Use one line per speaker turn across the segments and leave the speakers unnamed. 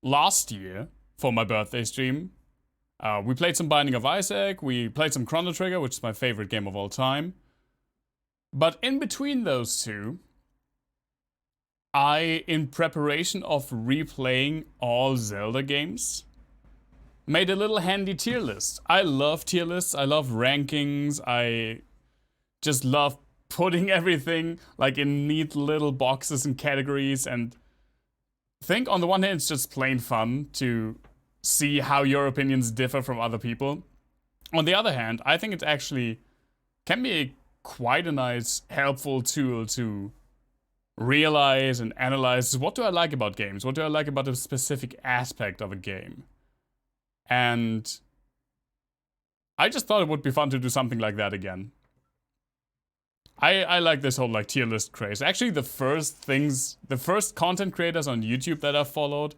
last year for my birthday stream. We played some Binding of Isaac, we played some Chrono Trigger, which is my favorite game of all time. But in between those two, I, in preparation of replaying all Zelda games, made a little handy tier list. I love tier lists, I love rankings, I just love putting everything like in neat little boxes and categories, and I think on the one hand it's just plain fun to see how your opinions differ from other people. On the other hand, I think it actually can be quite a nice, helpful tool to realize and analyze what do I like about games, what do I like about a specific aspect of a game. And I just thought it would be fun to do something like that again. I like this whole like tier list craze. Actually, the first content creators on YouTube that I followed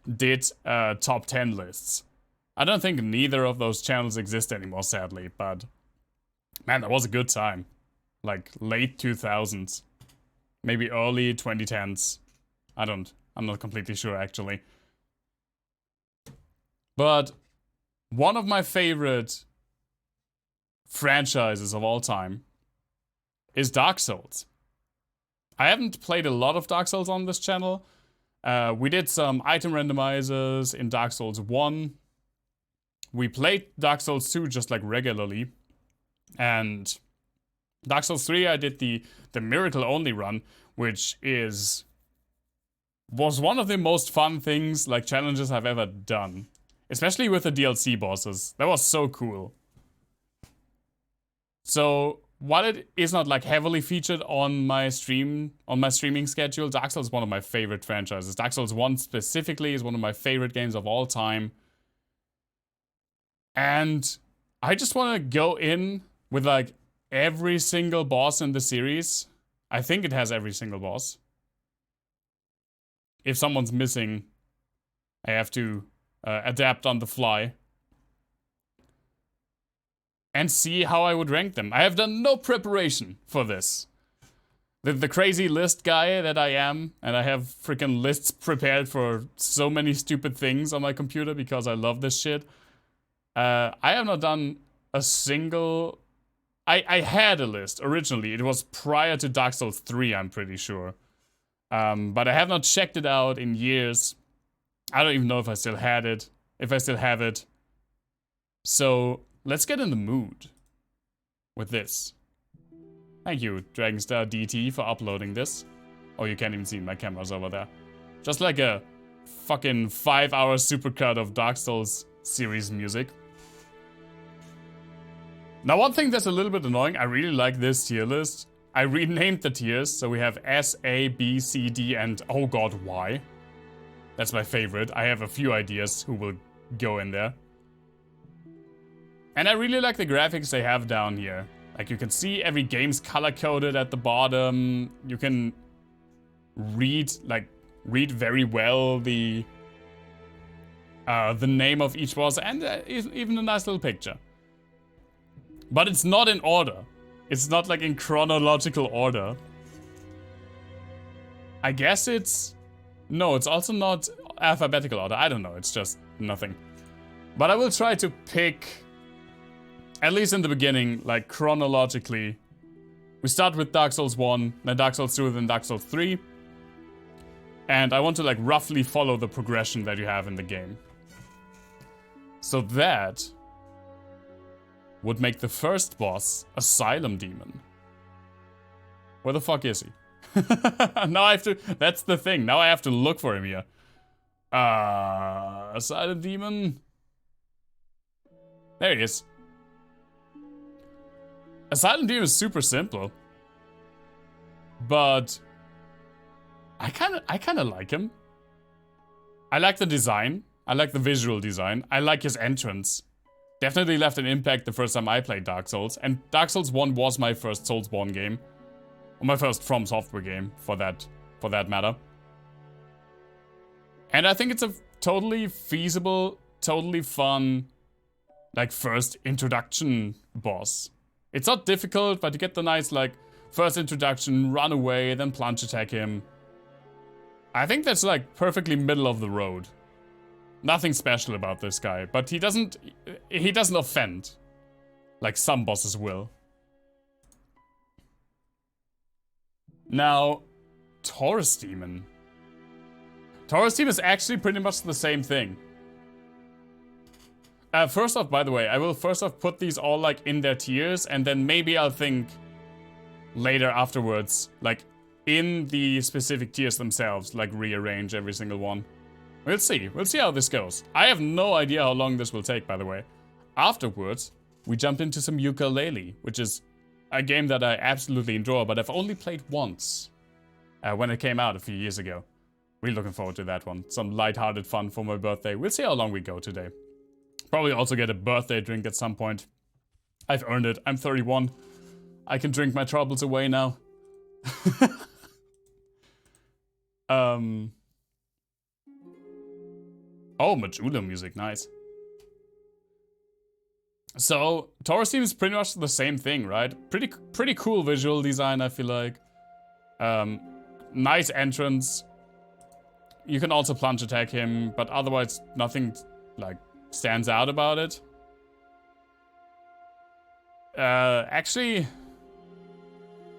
did top 10 lists. I don't think neither of those channels exist anymore, sadly, but man, that was a good time. Like late 2000s, maybe early 2010s. I'm not completely sure actually. But one of my favorite franchises of all time is Dark Souls. I haven't played a lot of Dark Souls on this channel. We did some item randomizers in Dark Souls 1. We played Dark Souls 2 just like regularly. And Dark Souls 3 I did the Miracle Only run, which was one of the most fun things, like challenges I've ever done. Especially with the DLC bosses. That was so cool. So while it is not like heavily featured on my streaming schedule, Dark Souls is one of my favorite franchises. Dark Souls 1 specifically is one of my favorite games of all time. And I just want to go in with like every single boss in the series. I think it has every single boss. If someone's missing, I have to adapt on the fly. And see how I would rank them. I have done no preparation for this. The crazy list guy that I am, and I have freaking lists prepared for so many stupid things on my computer because I love this shit. I have not done a single... I had a list originally. It was prior to Dark Souls 3, I'm pretty sure. But I have not checked it out in years. I don't even know if I still had it. If I still have it. So let's get in the mood with this. Thank you, Dragonstar DT, for uploading this. Oh, you can't even see my cameras over there. Just like a fucking 5-hour supercut of Dark Souls series music. Now, one thing that's a little bit annoying, I really like this tier list. I renamed the tiers, so we have S, A, B, C, D, and oh god, Y. That's my favorite. I have a few ideas who will go in there. And I really like the graphics they have down here. Like, you can see every game's color-coded at the bottom. You can read very well the name of each boss, and even a nice little picture. But it's not in order. It's not like in chronological order. I guess it's... No, it's also not alphabetical order. I don't know, it's just nothing. But I will try to pick... At least in the beginning, like chronologically. We start with Dark Souls 1, then Dark Souls 2, then Dark Souls 3. And I want to like roughly follow the progression that you have in the game. So that would make the first boss Asylum Demon. Where the fuck is he? Now I have to, that's the thing, now I have to look for him here. Asylum Demon. There he is. Asylum Demon is super simple, but I kind of like him. I like the design. I like the visual design. I like his entrance. Definitely left an impact the first time I played Dark Souls, and Dark Souls 1 was my first Soulsborne game, or my first From Software game, for that matter. And I think it's a totally feasible, totally fun, like first introduction boss. It's not difficult, but you get the nice, like, first introduction, run away, then plunge attack him. I think that's, like, perfectly middle of the road. Nothing special about this guy, but he doesn't offend like some bosses will. Now, Taurus Demon. Taurus Demon is actually pretty much the same thing. First off, by the way, I will first off put these all like in their tiers, and then maybe I'll think later afterwards, like in the specific tiers themselves, like rearrange every single one. We'll see how this goes. I have no idea how long this will take, by the way. Afterwards, we jumped into some ukulele, which is a game that I absolutely enjoy, but I've only played once when it came out a few years ago. Really looking forward to that one. Some lighthearted fun for my birthday. We'll see how long we go today. Probably also get a birthday drink at some point. I've earned it. I'm 31. I can drink my troubles away now. Oh, Majula music, nice. So, Taurus Demon is pretty much the same thing, right? Pretty cool visual design, I feel like. Nice entrance. You can also plunge attack him, but otherwise nothing, like, stands out about it. Actually,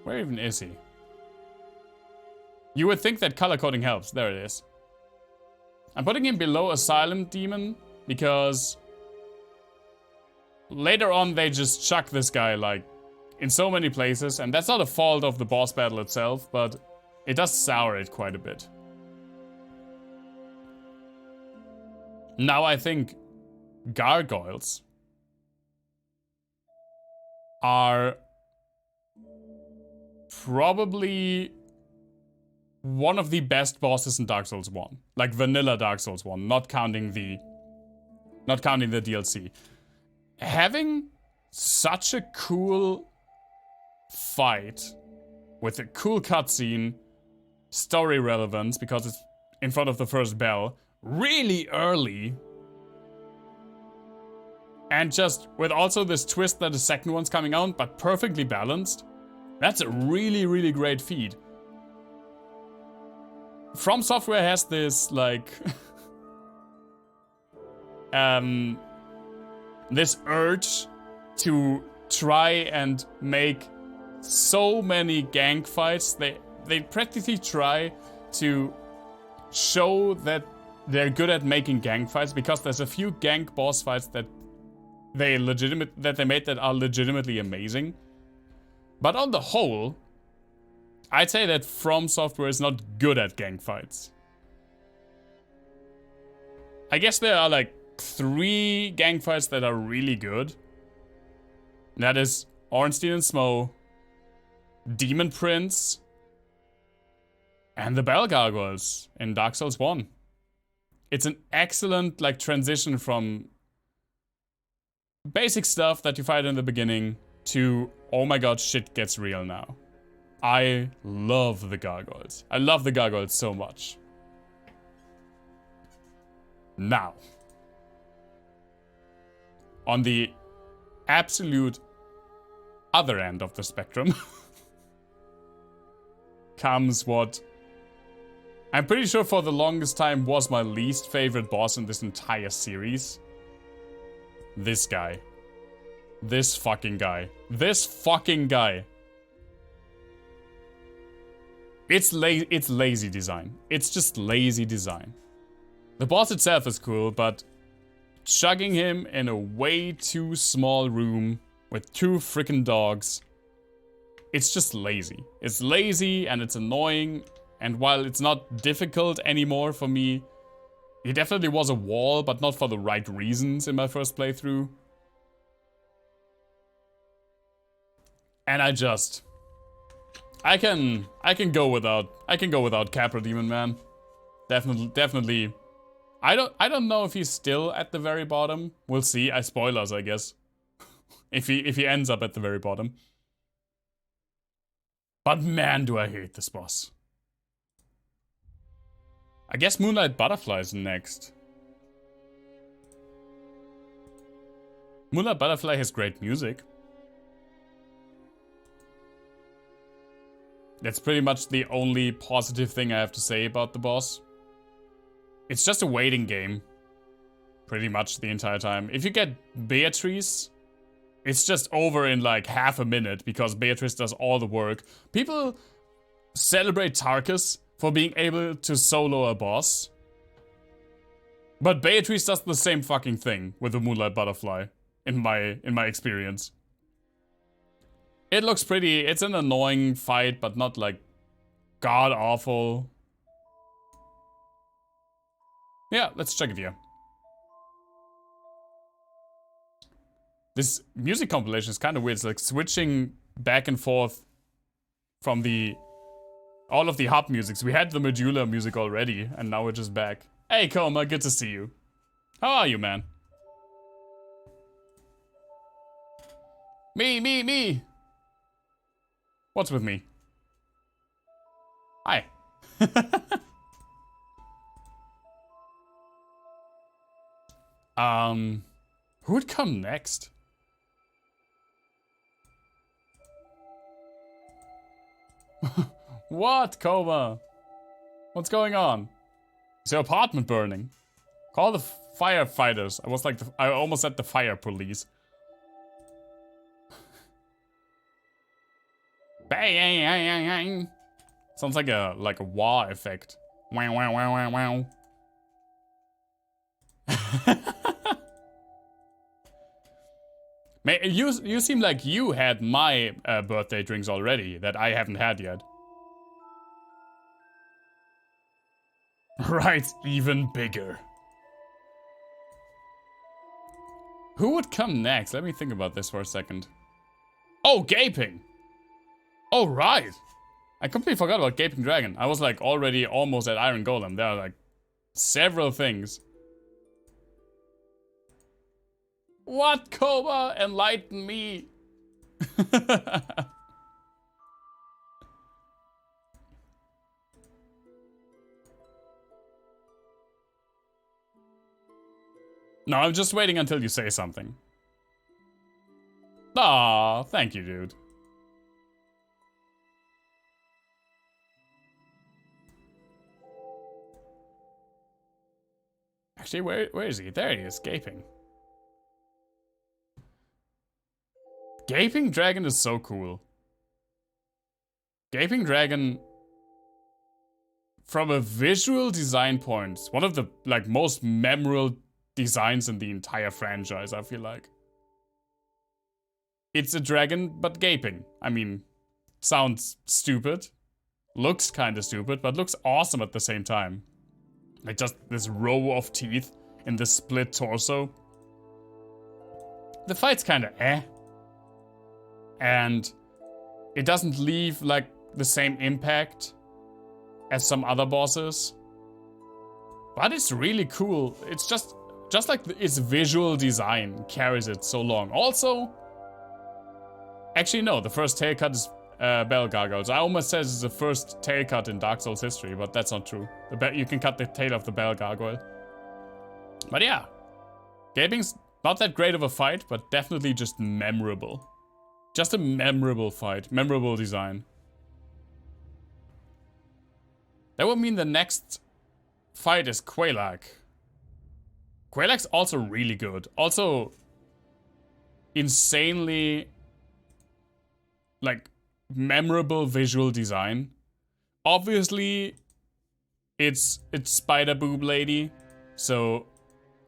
where even is he? You would think that color coding helps. There it is. I'm putting him below Asylum Demon because later on they just chuck this guy like in so many places, and that's not a fault of the boss battle itself, but it does sour it quite a bit. Now I think Gargoyles are probably one of the best bosses in Dark Souls 1. Like vanilla Dark Souls 1, not counting the DLC. Having such a cool fight with a cool cutscene, story relevance because it's in front of the first bell, really early, and just with also this twist that the second one's coming out, but perfectly balanced. That's a really, really great feat. From Software has this, like, this urge to try and make so many gank fights. They practically try to show that they're good at making gank fights, because there's a few gank boss fights that they made that are legitimately amazing. But on the whole, I'd say that From Software is not good at gank fights. I guess there are like 3 gank fights that are really good. That is Ornstein and Smo, Demon Prince, and the Bell Gargoyles in Dark Souls 1. It's an excellent like transition from basic stuff that you fight in the beginning to, oh my god, shit gets real now. I love the Gargoyles. I love the Gargoyles so much. Now, on the absolute other end of the spectrum comes what I'm pretty sure for the longest time was my least favorite boss in this entire series. This guy. This fucking guy. This fucking guy. It's lazy design. It's just lazy design. The boss itself is cool, but chugging him in a way too small room with 2 freaking dogs, it's just lazy. It's lazy and it's annoying, and while it's not difficult anymore for me, it definitely was a wall, but not for the right reasons in my first playthrough. And I can go without Capra Demon, man. Definitely. I don't know if he's still at the very bottom. We'll see. Spoilers, I guess. if he ends up at the very bottom. But man, do I hate this boss. I guess Moonlight Butterfly is next. Moonlight Butterfly has great music. That's pretty much the only positive thing I have to say about the boss. It's just a waiting game. pretty much the entire time. If you get Beatrice, it's just over in like half a minute because Beatrice does all the work. People celebrate Tarkus for being able to solo a boss. But Beatrice does the same fucking thing with the Moonlight Butterfly, in my experience. It looks pretty. It's an annoying fight, but not like god awful. Yeah, let's check it here. This music compilation is kind of weird. It's like switching back and forth from all of the hub musics. We had the Medulla music already, and now we're just back. Hey, Koma, good to see you. How are you, man? Me. What's with me? Hi. Who would come next? What, Koma? What's going on? Is your apartment burning? Call the firefighters. I almost said the fire police. Bang! Sounds like a wah effect. Wow, wow, wow, wow, wow. Man, you seem like you had my birthday drinks already that I haven't had yet. Right, even bigger. Who would come next? Let me think about this for a second. Oh, Gaping! Oh, right! I completely forgot about Gaping Dragon. I was like already almost at Iron Golem. There are like several things. What, Koma? Enlighten me! No, I'm just waiting until you say something. Aw, thank you, dude. Actually, where is he? There he is, Gaping. Gaping Dragon is so cool. Gaping Dragon, from a visual design point, one of the like most memorable designs in the entire franchise, I feel like. It's a dragon, but gaping. I mean, sounds stupid. Looks kinda stupid, but looks awesome at the same time. Like just this row of teeth in the split torso. The fight's kinda eh. And it doesn't leave like the same impact as some other bosses. But it's really cool. It's just like its visual design carries it so long. Also, actually no, the first tail cut is Bell Gargoyles. I almost said it's the first tail cut in Dark Souls history, but that's not true. You can cut the tail of the Bell Gargoyle. But yeah, Gaping's not that great of a fight, but definitely just memorable. Just a memorable fight, memorable design. That would mean the next fight is Quelaag. Quelaag's also really good. Also, insanely, like, memorable visual design. Obviously, it's Spider Boob Lady, so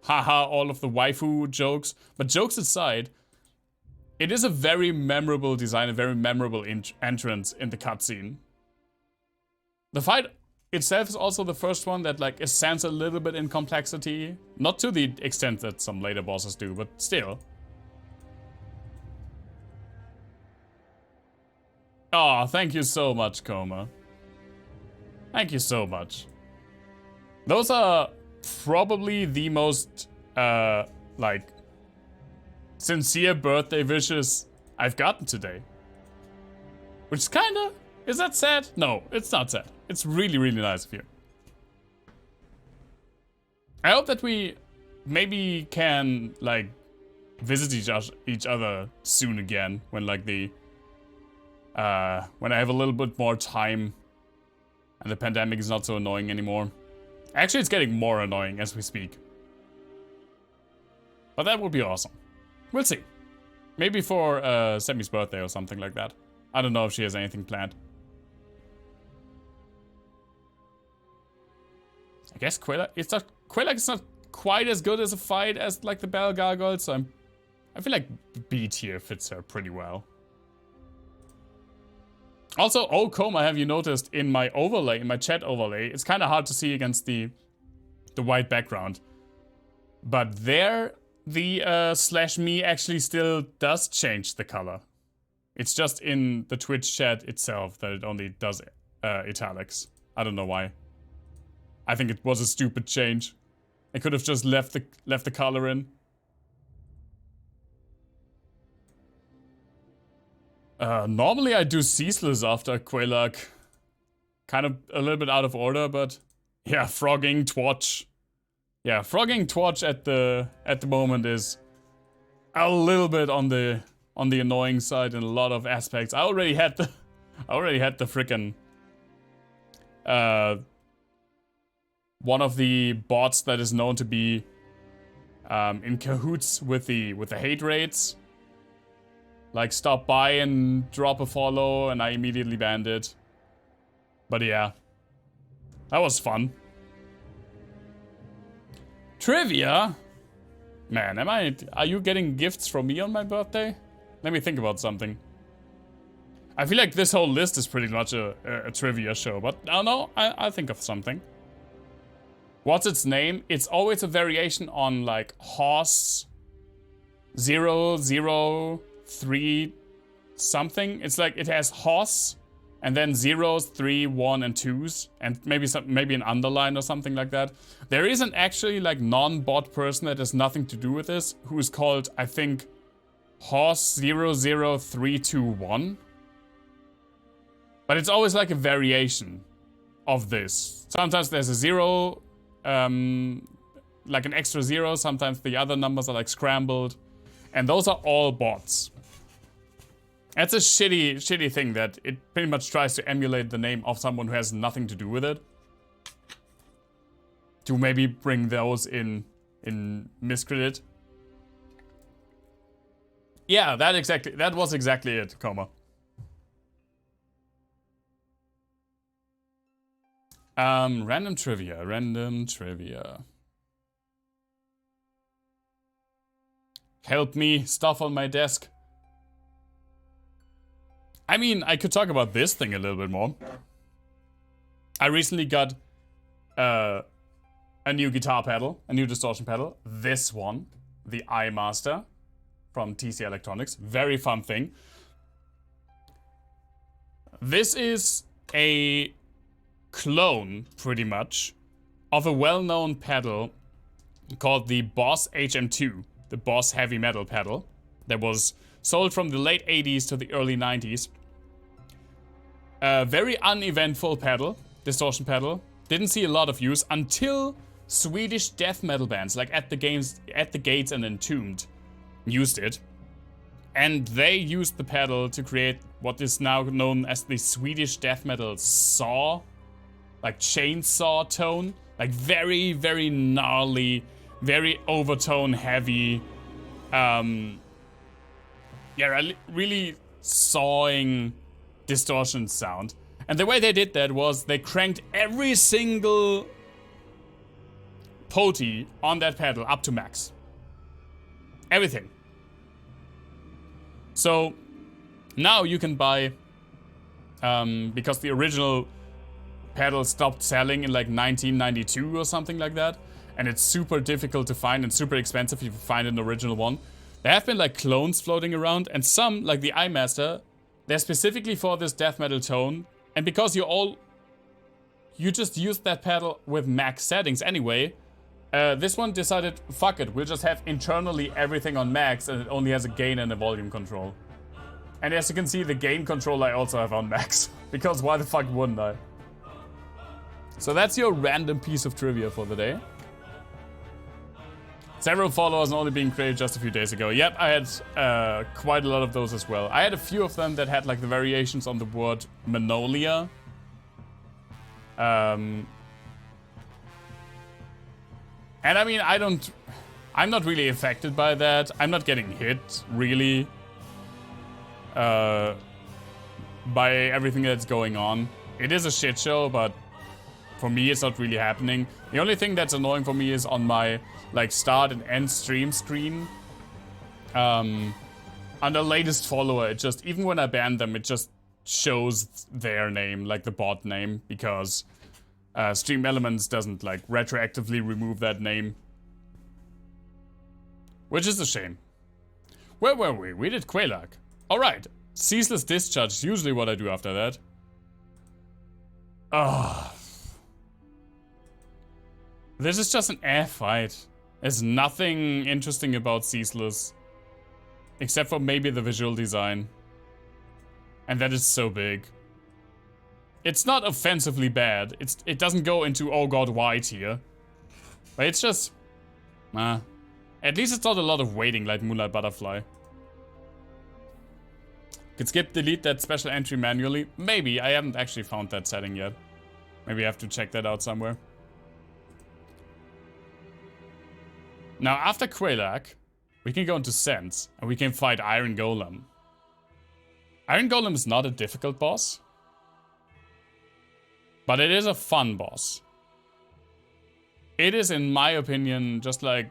haha, all of the waifu jokes. But jokes aside, it is a very memorable design, a very memorable entrance in the cutscene. The fight itself is also the first one that like ascends a little bit in complexity. Not to the extent that some later bosses do, but still. Oh, thank you so much, Koma. Thank you so much. Those are probably the most, like, sincere birthday wishes I've gotten today. Which kinda, is that sad? No, it's not sad. It's really, really nice of you. I hope that we maybe can, like, visit each other soon again when, like, when I have a little bit more time and the pandemic is not so annoying anymore. Actually, it's getting more annoying as we speak. But that would be awesome. We'll see. Maybe for Semi's birthday or something like that. I don't know if she has anything planned. I guess Quelaag is not quite as good as a fight as like the Bell Gargoyles, so I feel like B tier fits her pretty well. Also, oh Coma, have you noticed in my overlay, in my chat overlay, it's kind of hard to see against the white background. But there, the /me actually still does change the color. It's just in the Twitch chat itself that it only does italics. I don't know why. I think it was a stupid change. I could have just left the color in. Normally I do Ceaseless after Quelaag. Kind of a little bit out of order, but yeah, frogging Twatch. Yeah, frogging Twatch at the moment is a little bit on the annoying side in a lot of aspects. I already had the frickin' one of the bots that is known to be in cahoots with the hate raids. Like, stop by and drop a follow, and I immediately banned it. But yeah, that was fun. Trivia? Man, are you getting gifts from me on my birthday? Let me think about something. I feel like this whole list is pretty much a trivia show, but I don't know, I'll think of something. What's its name? It's always a variation on like Hoss 003 something. It's like it has Hoss and then 0s, 3, 1, and 2s, and maybe an underline or something like that. There is an actually like non-bot person that has nothing to do with this who is called, I think, Hoss 00321. But it's always like a variation of this. Sometimes there's a 0, like an extra 0. Sometimes the other numbers are like scrambled. And those are all bots. That's a shitty thing that it pretty much tries to emulate the name of someone who has nothing to do with it. To maybe bring those in miscredit. Yeah, that was exactly it, Coma. Random trivia. Help me, stuff on my desk. I mean, I could talk about this thing a little bit more. I recently got a new guitar pedal, a new distortion pedal. This one, the iMaster from TC Electronics. Very fun thing. This is a clone, pretty much, of a well-known pedal called the Boss HM2, the Boss heavy metal pedal, that was sold from the late 80s to the early 90s. A very uneventful pedal, distortion pedal. Didn't see a lot of use until Swedish death metal bands like At the Gates and Entombed used it. And they used the pedal to create what is now known as the Swedish death metal saw, like chainsaw tone, like very, very gnarly, very overtone heavy, really sawing distortion sound. And the way they did that was they cranked every single poti on that pedal up to max. Everything. So now you can buy, because the original pedal stopped selling in like 1992 or something like that, and it's super difficult to find and super expensive if you find an original one. There have been like clones floating around, and some, like the iMaster, they're specifically for this death metal tone, and because you just used that pedal with max settings anyway, this one decided, fuck it, we'll just have internally everything on max, and it only has a gain and a volume control. And as you can see, the gain control I also have on max, because why the fuck wouldn't I? So that's your random piece of trivia for the day. Several followers only being created just a few days ago. Yep, I had quite a lot of those as well. I had a few of them that had like the variations on the word Manolia. And I mean, I don't I'm not really affected by that. I'm not getting hit, really, by everything that's going on. It is a shit show, but for me, it's not really happening. The only thing that's annoying for me is on my, like, start and end stream screen. On the latest follower, it just, even when I ban them, it just shows their name, like the bot name, because Stream Elements doesn't, like, retroactively remove that name. Which is a shame. Where were we? We did Quelaag. Alright. Ceaseless Discharge is usually what I do after that. Ugh. This is just an air fight. There's nothing interesting about Ceaseless. Except for maybe the visual design. And that is so big. It's not offensively bad. It doesn't go into oh god why tier. But it's just... At least it's not a lot of waiting like Moonlight Butterfly. Could skip delete that special entry manually? Maybe. I haven't actually found that setting yet. Maybe I have to check that out somewhere. Now after Quelaag, we can go into Sense and we can fight Iron Golem. Iron Golem is not a difficult boss, but it is a fun boss. It is, in my opinion, just like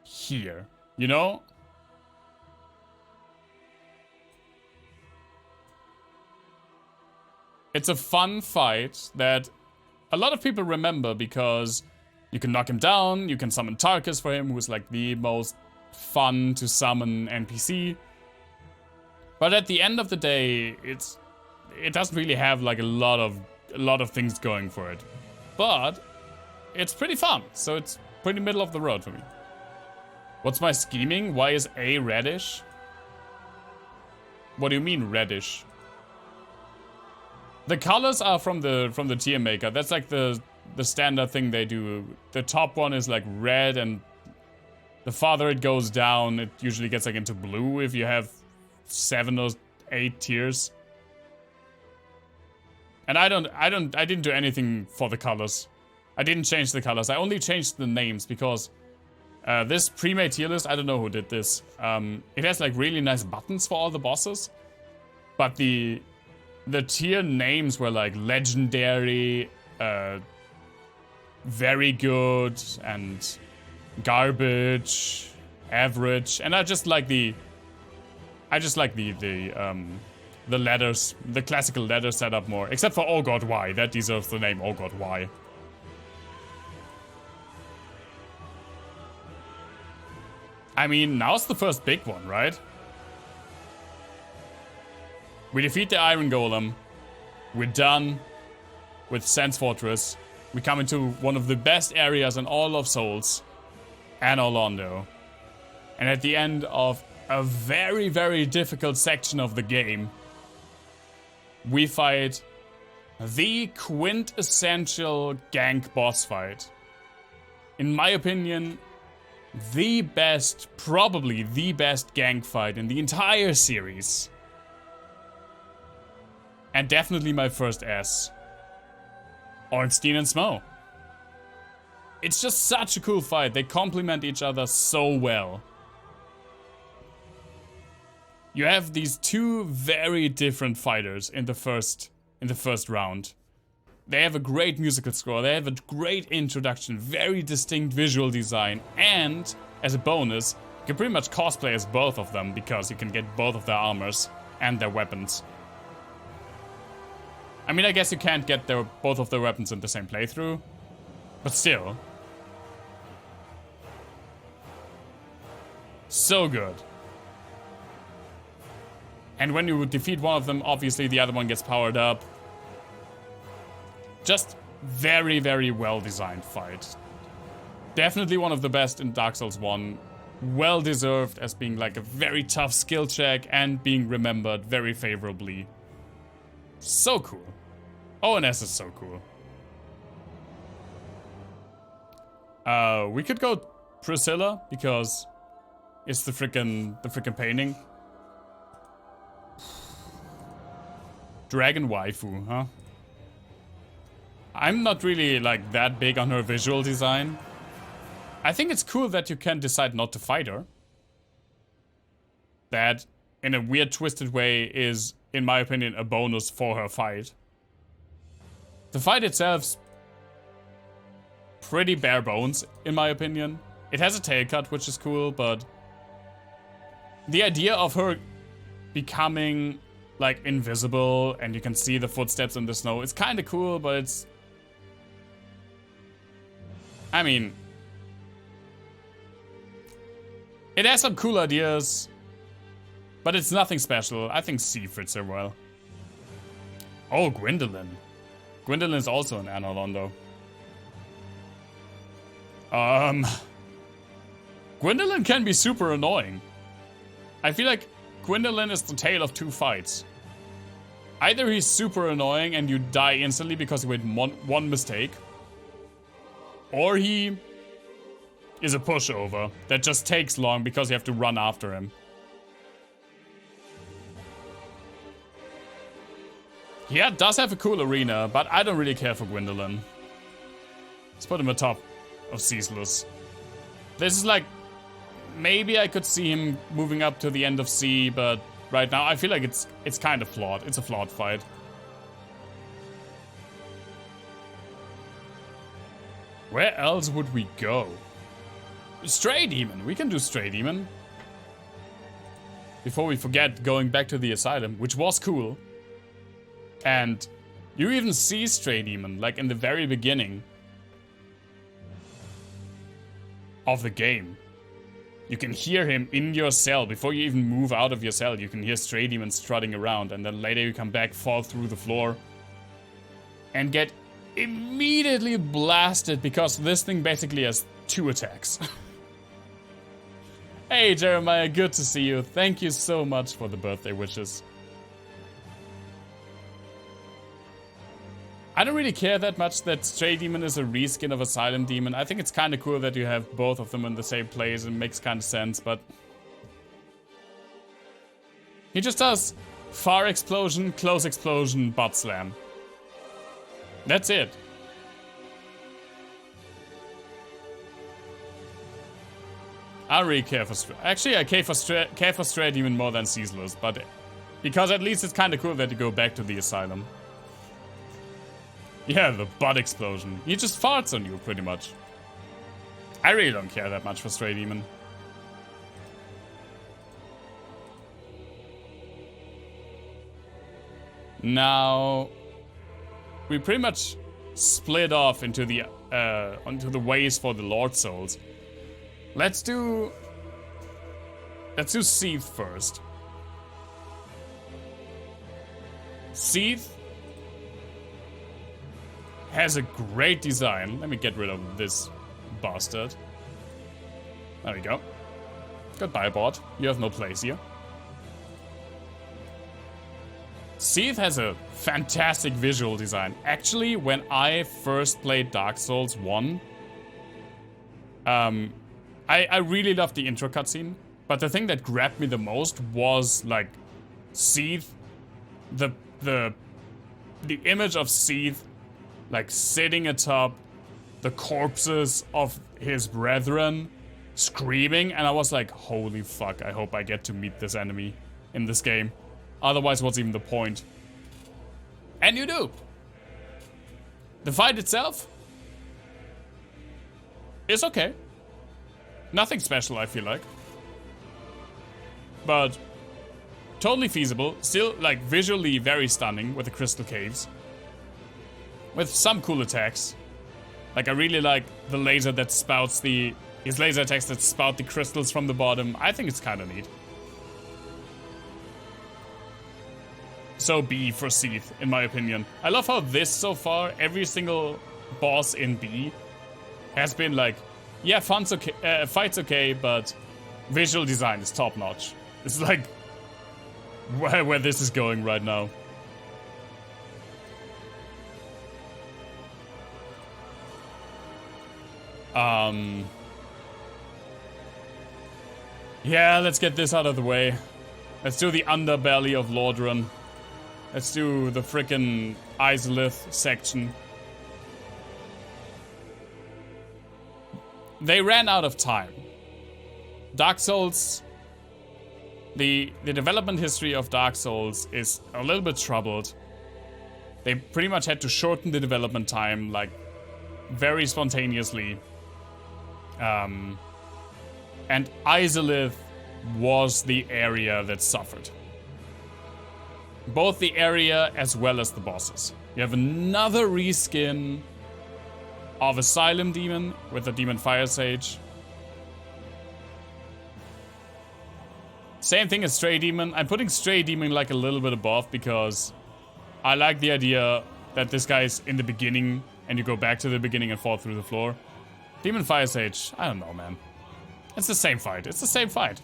here, you know? It's a fun fight that a lot of people remember because you can knock him down, you can summon Tarkus for him, who's like the most fun to summon NPC. But at the end of the day, it doesn't really have like a lot of things going for it. But it's pretty fun, so it's pretty middle of the road for me. What's my scheming? Why is A reddish? What do you mean reddish? The colors are from the tier maker. That's like the standard thing they do. The top one is like red, and the farther it goes down, it usually gets like into blue if you have 7 or 8 tiers. And I didn't do anything for the colors. I didn't change the colors. I only changed the names because this pre-made tier list, I don't know who did this. It has like really nice buttons for all the bosses, but the tier names were like legendary, very good, and garbage, average, and I just like the letters, the classical letter setup more. Except for Oh God Why, that deserves the name Oh God Why. I mean, now's the first big one, right? We defeat the Iron Golem. We're done with Sense Fortress. We come into one of the best areas in all of Souls and Orlando. And at the end of a very, very difficult section of the game, we fight the quintessential gank boss fight. In my opinion, the best, probably the best gank fight in the entire series. And definitely my first S. Ornstein and Smo. It's just such a cool fight. They complement each other so well. You have these two very different fighters in the first round. They have a great musical score, they have a great introduction, very distinct visual design, and as a bonus, you can pretty much cosplay as both of them because you can get both of their armors and their weapons. I mean, I guess you can't get both of their weapons in the same playthrough, but still. So good. And when you defeat one of them, obviously the other one gets powered up. Just very, very well designed fight. Definitely one of the best in Dark Souls 1. Well deserved as being like a very tough skill check and being remembered very favorably. So cool. ONS is so cool. We could go Priscilla because it's the frickin' painting. Dragon waifu, huh? I'm not really like that big on her visual design. I think it's cool that you can decide not to fight her. That, in a weird, twisted way, is, in my opinion, a bonus for her fight. The fight itself's pretty bare bones, in my opinion. It has a tail cut, which is cool, but the idea of her becoming, like, invisible and you can see the footsteps in the snow is kind of cool, but it's... I mean... It has some cool ideas, but it's nothing special. I think C fits her well. Oh, Gwyndolin. Gwyndolin is also an Analon, though. Gwyndolin can be super annoying. I feel like Gwyndolin is the tale of two fights. Either he's super annoying and you die instantly because you made one mistake, or he is a pushover that just takes long because you have to run after him. Yeah, it does have a cool arena, but I don't really care for Gwyndolin. Let's put him atop of Ceaseless. This is like, maybe I could see him moving up to the end of C, but right now I feel like it's kind of flawed. It's a flawed fight. Where else would we go? Stray Demon. We can do Stray Demon. Before we forget, going back to the Asylum, which was cool. And you even see Stray Demon, like in the very beginning of the game. You can hear him in your cell. Before you even move out of your cell, you can hear Stray Demon strutting around. And then later you come back, fall through the floor, and get immediately blasted because this thing basically has 2 attacks. Hey Jeremiah, good to see you. Thank you so much for the birthday wishes. I don't really care that much that Stray Demon is a reskin of Asylum Demon. I think it's kind of cool that you have both of them in the same place. It makes kind of sense, but... he just does far explosion, close explosion, butt slam. That's it. I don't really care for Stray. Actually, I care for Stray Demon more than Ceaseless, but... because at least it's kind of cool that you go back to the Asylum. Yeah, the butt explosion. He just farts on you, pretty much. I really don't care that much for Stray Demon. Now... we pretty much split off into the ways for the Lord Souls. Let's do Seath first. Seath has a great design. Let me get rid of this bastard. There we go. Goodbye, bot. You have no place here. Seath has a fantastic visual design. Actually, when I first played Dark Souls 1, I really loved the intro cutscene, but the thing that grabbed me the most was like Seath, the image of Seath like sitting atop the corpses of his brethren, screaming, and I was like, holy fuck, I hope I get to meet this enemy in this game. Otherwise, what's even the point? And you do. The fight itself is okay. Nothing special, I feel like. But totally feasible. Still, like, visually very stunning with the crystal caves. With some cool attacks. Like, I really like the laser that spouts his laser attacks that spout the crystals from the bottom. I think it's kind of neat. So B for Seath, in my opinion. I love how this so far, every single boss in B has been like, yeah, fight's okay, but visual design is top notch. It's like where this is going right now. Yeah, let's get this out of the way. Let's do the underbelly of Lordran. Let's do the frickin' Isolith section. they ran out of time. Dark Souls, the development history of Dark Souls is a little bit troubled. They pretty much had to shorten the development time, like, very spontaneously. And Izalith was the area that suffered. Both the area as well as the bosses. You have another reskin of Asylum Demon with the Demon Fire Sage. Same thing as Stray Demon. I'm putting Stray Demon like a little bit above because I like the idea that this guy is in the beginning and you go back to the beginning and fall through the floor. Demon Fire Sage, I don't know, man. It's the same fight. It's the same fight.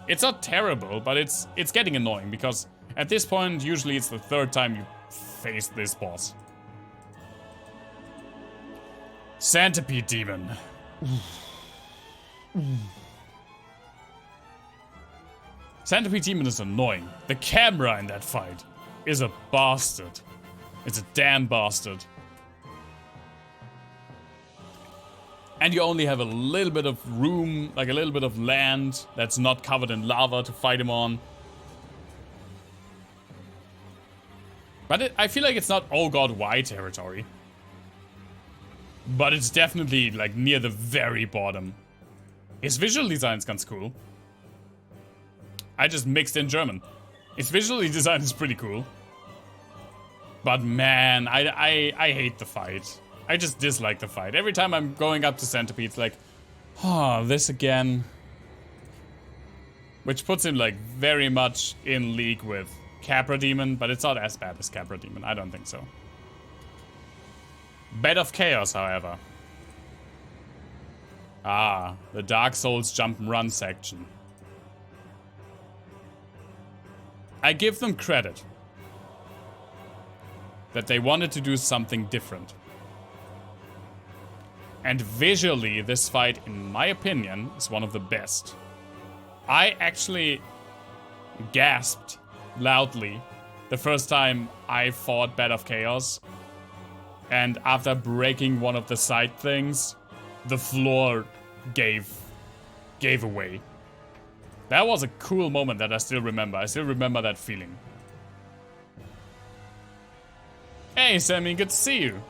It's not terrible, but it's getting annoying because at this point, usually it's the third time you face this boss. Centipede Demon. Centipede Demon is annoying. The camera in that fight is a bastard. It's a damn bastard. And you only have a little bit of room, like a little bit of land that's not covered in lava to fight him on. But I feel like it's not Oh God Why territory. But it's definitely like near the very bottom. His visual design's ganz cool. I just mixed in German. His visual design is pretty cool. But man, I hate the fight. I just dislike the fight. Every time I'm going up to Centipede, it's like, oh, this again. Which puts him like very much in league with Capra Demon, but it's not as bad as Capra Demon. I don't think so. Bed of Chaos, however. Ah, the Dark Souls jump and run section. I give them credit that they wanted to do something different. And visually, this fight, in my opinion, is one of the best. I actually gasped loudly the first time I fought Bed of Chaos. And after breaking one of the side things, the floor gave away. That was a cool moment that I still remember. I still remember that feeling. Hey, Sammy, good to see you.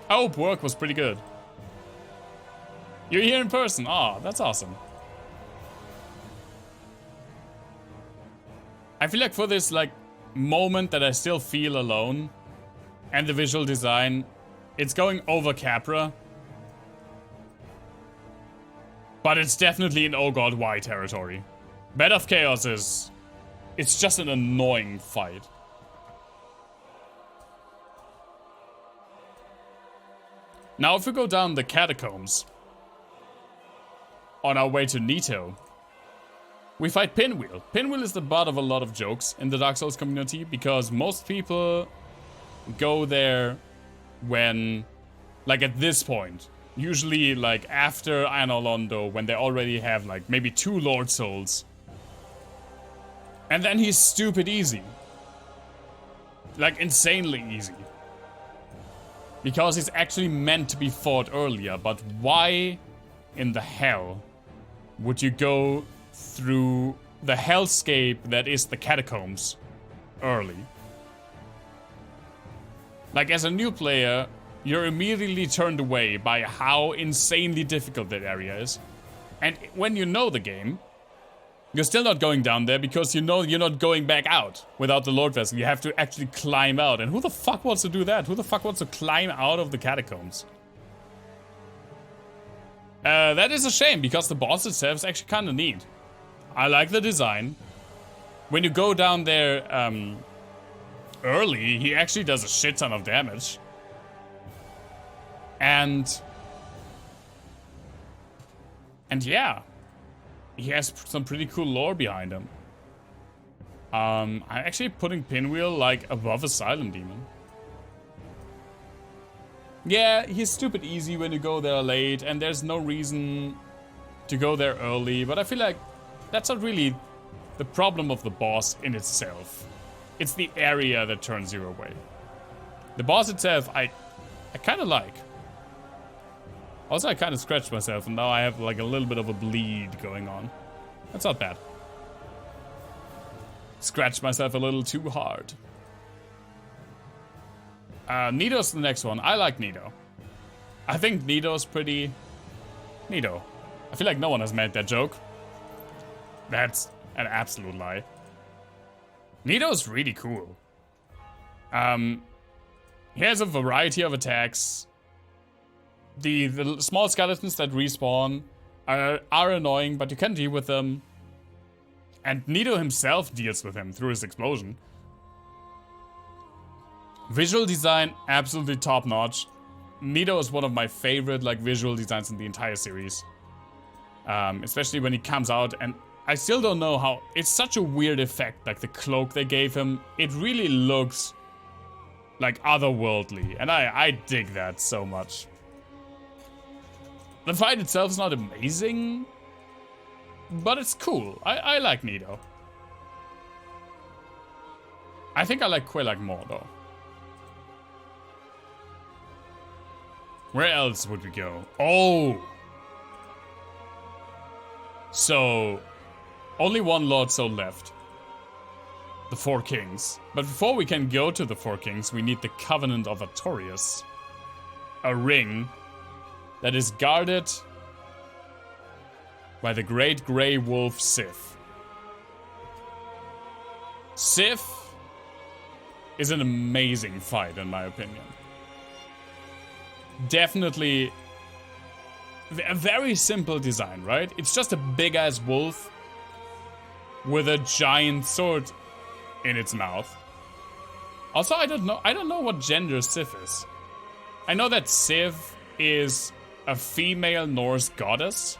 I hope work was pretty good. You're here in person. Oh, that's awesome. I feel like for this like moment that I still feel alone and the visual design, it's going over Capra. But it's definitely in Oh God Why territory. Bed of Chaos is... it's just an annoying fight. Now if we go down the catacombs, on our way to Nito, we fight Pinwheel. Pinwheel is the butt of a lot of jokes in the Dark Souls community because most people go there when, like at this point, usually like after Anor Londo, when they already have like maybe 2 Lord Souls. And then he's stupid easy. Like insanely easy. Because he's actually meant to be fought earlier, but why in the hell would you go through the hellscape that is the catacombs early? Like as a new player, you're immediately turned away by how insanely difficult that area is. And when you know the game, you're still not going down there because you know you're not going back out without the Lord Vessel. You have to actually climb out. And who the fuck wants to do that? Who the fuck wants to climb out of the catacombs? That is a shame because the boss itself is actually kind of neat. I like the design. When you go down there early, he actually does a shit ton of damage. And yeah. He has some pretty cool lore behind him. I'm actually putting Pinwheel like above Asylum Demon. Yeah, he's stupid easy when you go there late, and there's no reason to go there early, but I feel like that's not really the problem of the boss in itself. It's the area that turns you away. The boss itself, I I kind of like. Also, I kind of scratched myself, and now I have like a little bit of a bleed going on. That's not bad. Scratched myself a little too hard. Nido's the next one. I like Nido. I think Nido's pretty... Nido. I feel like no one has made that joke. That's an absolute lie. Nido's really cool. He has a variety of attacks. The small skeletons that respawn are annoying, but you can deal with them. And Nido himself deals with him through his explosion. Visual design, absolutely top notch. Nido is one of my favorite like visual designs in the entire series. Especially when he comes out, and I still don't know how, it's such a weird effect, like the cloak they gave him. It really looks like otherworldly, and I dig that so much. The fight itself is not amazing, but it's cool. I like Nido. I think I like Quelaag more though. Where else would we go? Oh! So, only one Lord Soul left. The Four Kings. But before we can go to the Four Kings, we need the Covenant of Artorius. A ring that is guarded by the great grey wolf Sif. Sif is an amazing fight in my opinion. Definitely a very simple design, right? It's just a big ass wolf with a giant sword in its mouth. Also, I don't know what gender Sif is. I know that Sif is a female Norse goddess.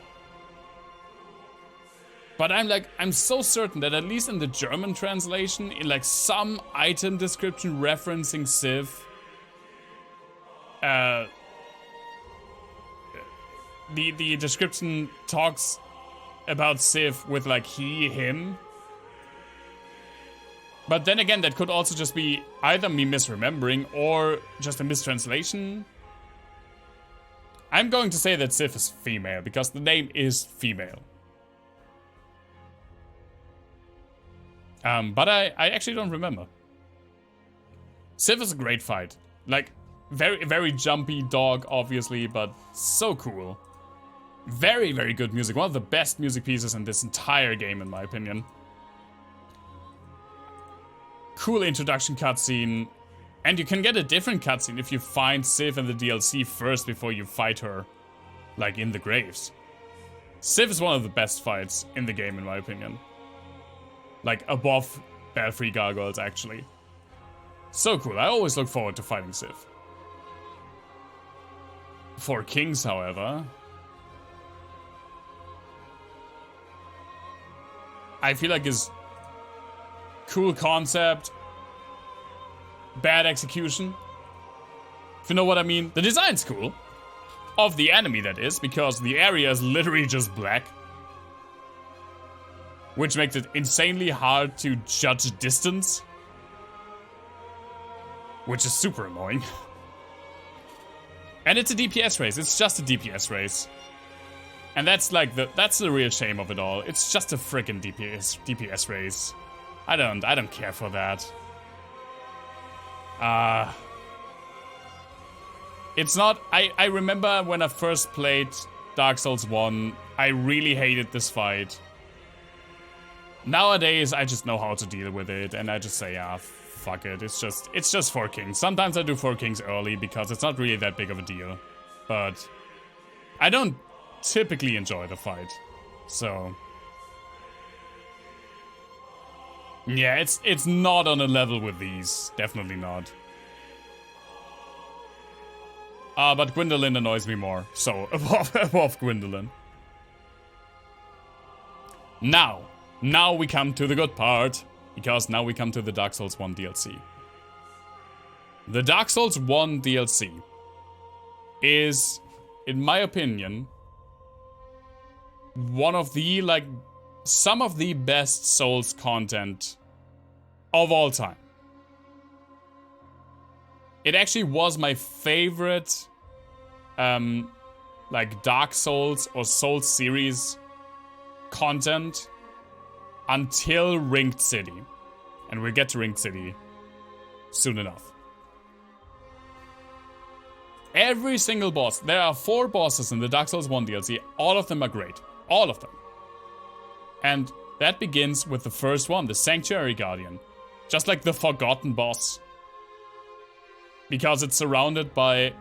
But I'm so certain that at least in the German translation, in like some item description referencing Sif, the description talks about Sif with like he, him. But then again, that could also just be either me misremembering or just a mistranslation. I'm going to say that Sif is female because the name is female. But I actually don't remember. Sif is a great fight. Like, very, very jumpy dog, obviously, but so cool. Very, very good music. One of the best music pieces in this entire game, in my opinion. Cool introduction cutscene. And you can get a different cutscene if you find Sif in the DLC first before you fight her, like in the graves. Sif is one of the best fights in the game, in my opinion. Like, above Belfry Gargoyles, actually. So cool. I always look forward to fighting Sif. For Kings, however, I feel like is cool concept, bad execution. If you know what I mean. The design's cool. Of the enemy, that is, because the area is literally just black. Which makes it insanely hard to judge distance. Which is super annoying. And it's a DPS race. It's just a DPS race. And that's like that's the real shame of it all. It's just a freaking DPS race. I don't care for that. It's not I remember when I first played Dark Souls 1, I really hated this fight. Nowadays, I just know how to deal with it, and I just say, ah, fuck it. It's just 4 Kings. Sometimes I do 4 Kings early because it's not really that big of a deal. But I don't typically enjoy the fight. So yeah, it's not on a level with these. Definitely not. But Gwyndolin annoys me more. So above Gwyndolin. Now we come to the good part, because now we come to the Dark Souls 1 DLC. The Dark Souls 1 DLC is, in my opinion, one of the, some of the best Souls content of all time. It actually was my favorite, like Dark Souls or Souls series content until Ringed City. And we'll get to Ringed City soon enough. Every single boss, there are 4 bosses in the Dark Souls 1 DLC, all of them are great. All of them. And that begins with the first one, the Sanctuary Guardian. Just like the forgotten boss. Because it's surrounded by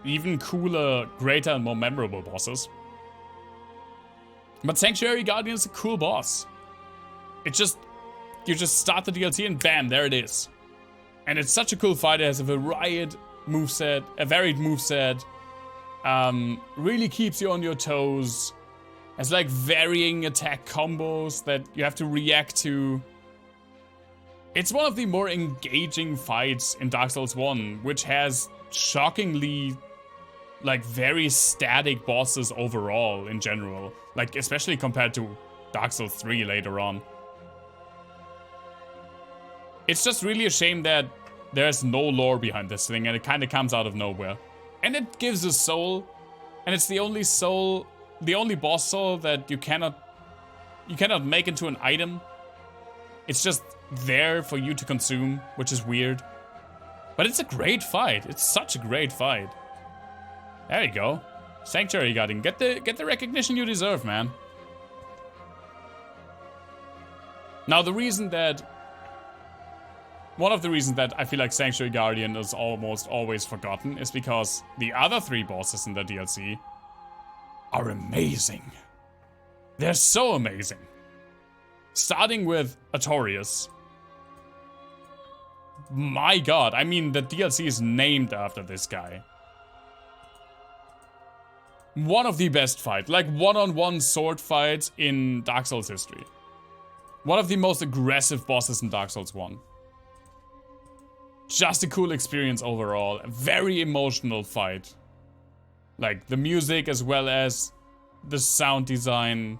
even cooler, greater, and more memorable bosses. But Sanctuary Guardian is a cool boss. You just start the DLC and bam, there it is. And it's such a cool fight. It has a varied moveset, really keeps you on your toes. Has like varying attack combos that you have to react to. It's one of the more engaging fights in Dark Souls 1, which has shockingly like very static bosses overall in general. Like especially compared to Dark Souls 3 later on. It's just really a shame that there's no lore behind this thing and it kind of comes out of nowhere. And it gives a soul, and it's the only boss soul that you cannot make into an item. It's just there for you to consume, which is weird. But it's a great fight. It's such a great fight. There you go. Sanctuary Guardian. Get the recognition you deserve, man. Now one of the reasons that I feel like Sanctuary Guardian is almost always forgotten is because the other 3 bosses in the DLC are amazing. They're so amazing. Starting with Atorius. My god, I mean, the DLC is named after this guy. One of the best fights, like one-on-one sword fights in Dark Souls history. One of the most aggressive bosses in Dark Souls 1. Just a cool experience overall. A very emotional fight. Like the music as well as the sound design.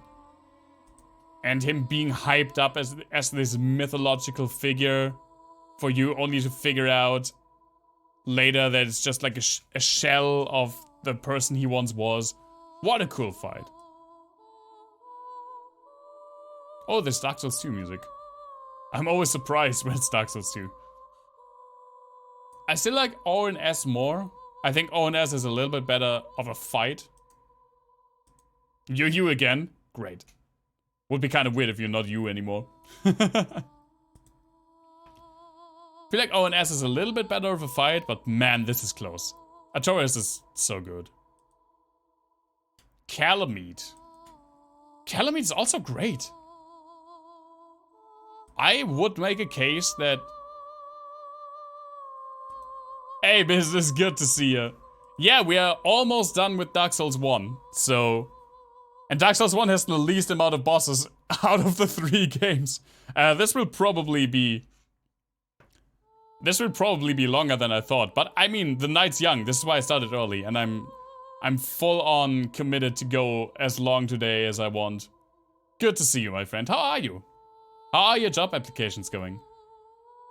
And him being hyped up as this mythological figure. For you only to figure out later that it's just like a shell of the person he once was. What a cool fight. Oh, there's Dark Souls 2 music. I'm always surprised when it's Dark Souls 2. I still like O and S more. I think O and S is a little bit better of a fight. You again? Great. Would be kind of weird if you're not you anymore. I feel like O and S is a little bit better of a fight, but man, this is close. Artorius is so good. Calamity. Calamity is also great. I would make a case that... Hey, business, good to see you. Yeah, we are almost done with Dark Souls 1, so... And Dark Souls 1 has the least amount of bosses out of the 3 games. This will probably be longer than I thought, but I mean, the night's young. This is why I started early, and I'm full on committed to go as long today as I want. Good to see you, my friend. How are you? How are your job applications going?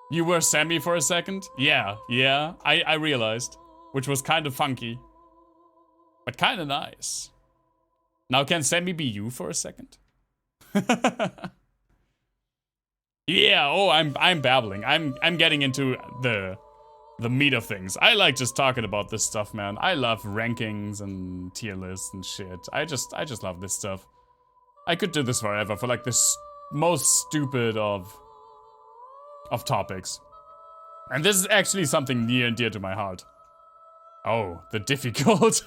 You were Sammy for a second? Yeah, I realized. Which was kind of funky. But kind of nice. Now can Sammy be you for a second? Yeah, oh, I'm babbling. I'm getting into the meat of things. I like just talking about this stuff, man. I love rankings and tier lists and shit. I just love this stuff. I could do this forever for like this most stupid of topics. And this is actually something near and dear to my heart. Oh, the difficult.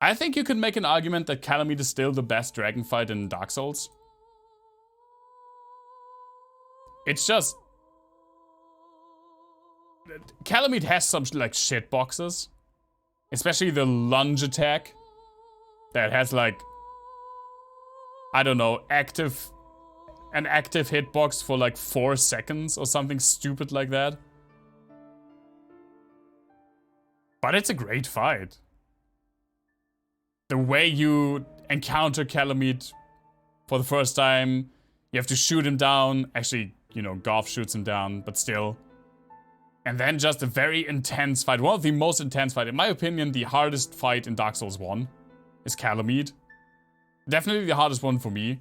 I think you could make an argument that Calamity is still the best dragon fight in Dark Souls. It's just... Calamity has some like shit boxes. Especially the lunge attack. That has like... I don't know, an active hitbox for like 4 seconds or something stupid like that. But it's a great fight. The way you encounter Calamity for the first time, you have to shoot him down. Actually, you know, Goff shoots him down, but still. And then just a very intense fight. One of the most intense fight. In my opinion, the hardest fight in Dark Souls 1 is Calamity. Definitely the hardest one for me.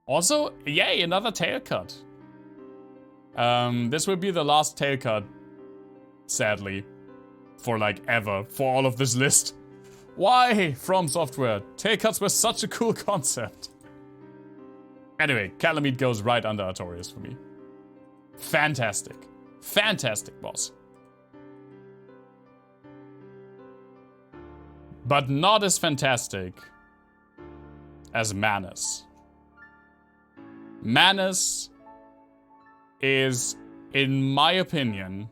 Also, yay, another tail cut. This will be the last tail cut, sadly. For like ever. For all of this list. Why, From Software? Tail cuts were such a cool concept. Anyway, Calamity goes right under Artorius for me. Fantastic. Fantastic boss. But not as fantastic as Manus. Manus is, in my opinion,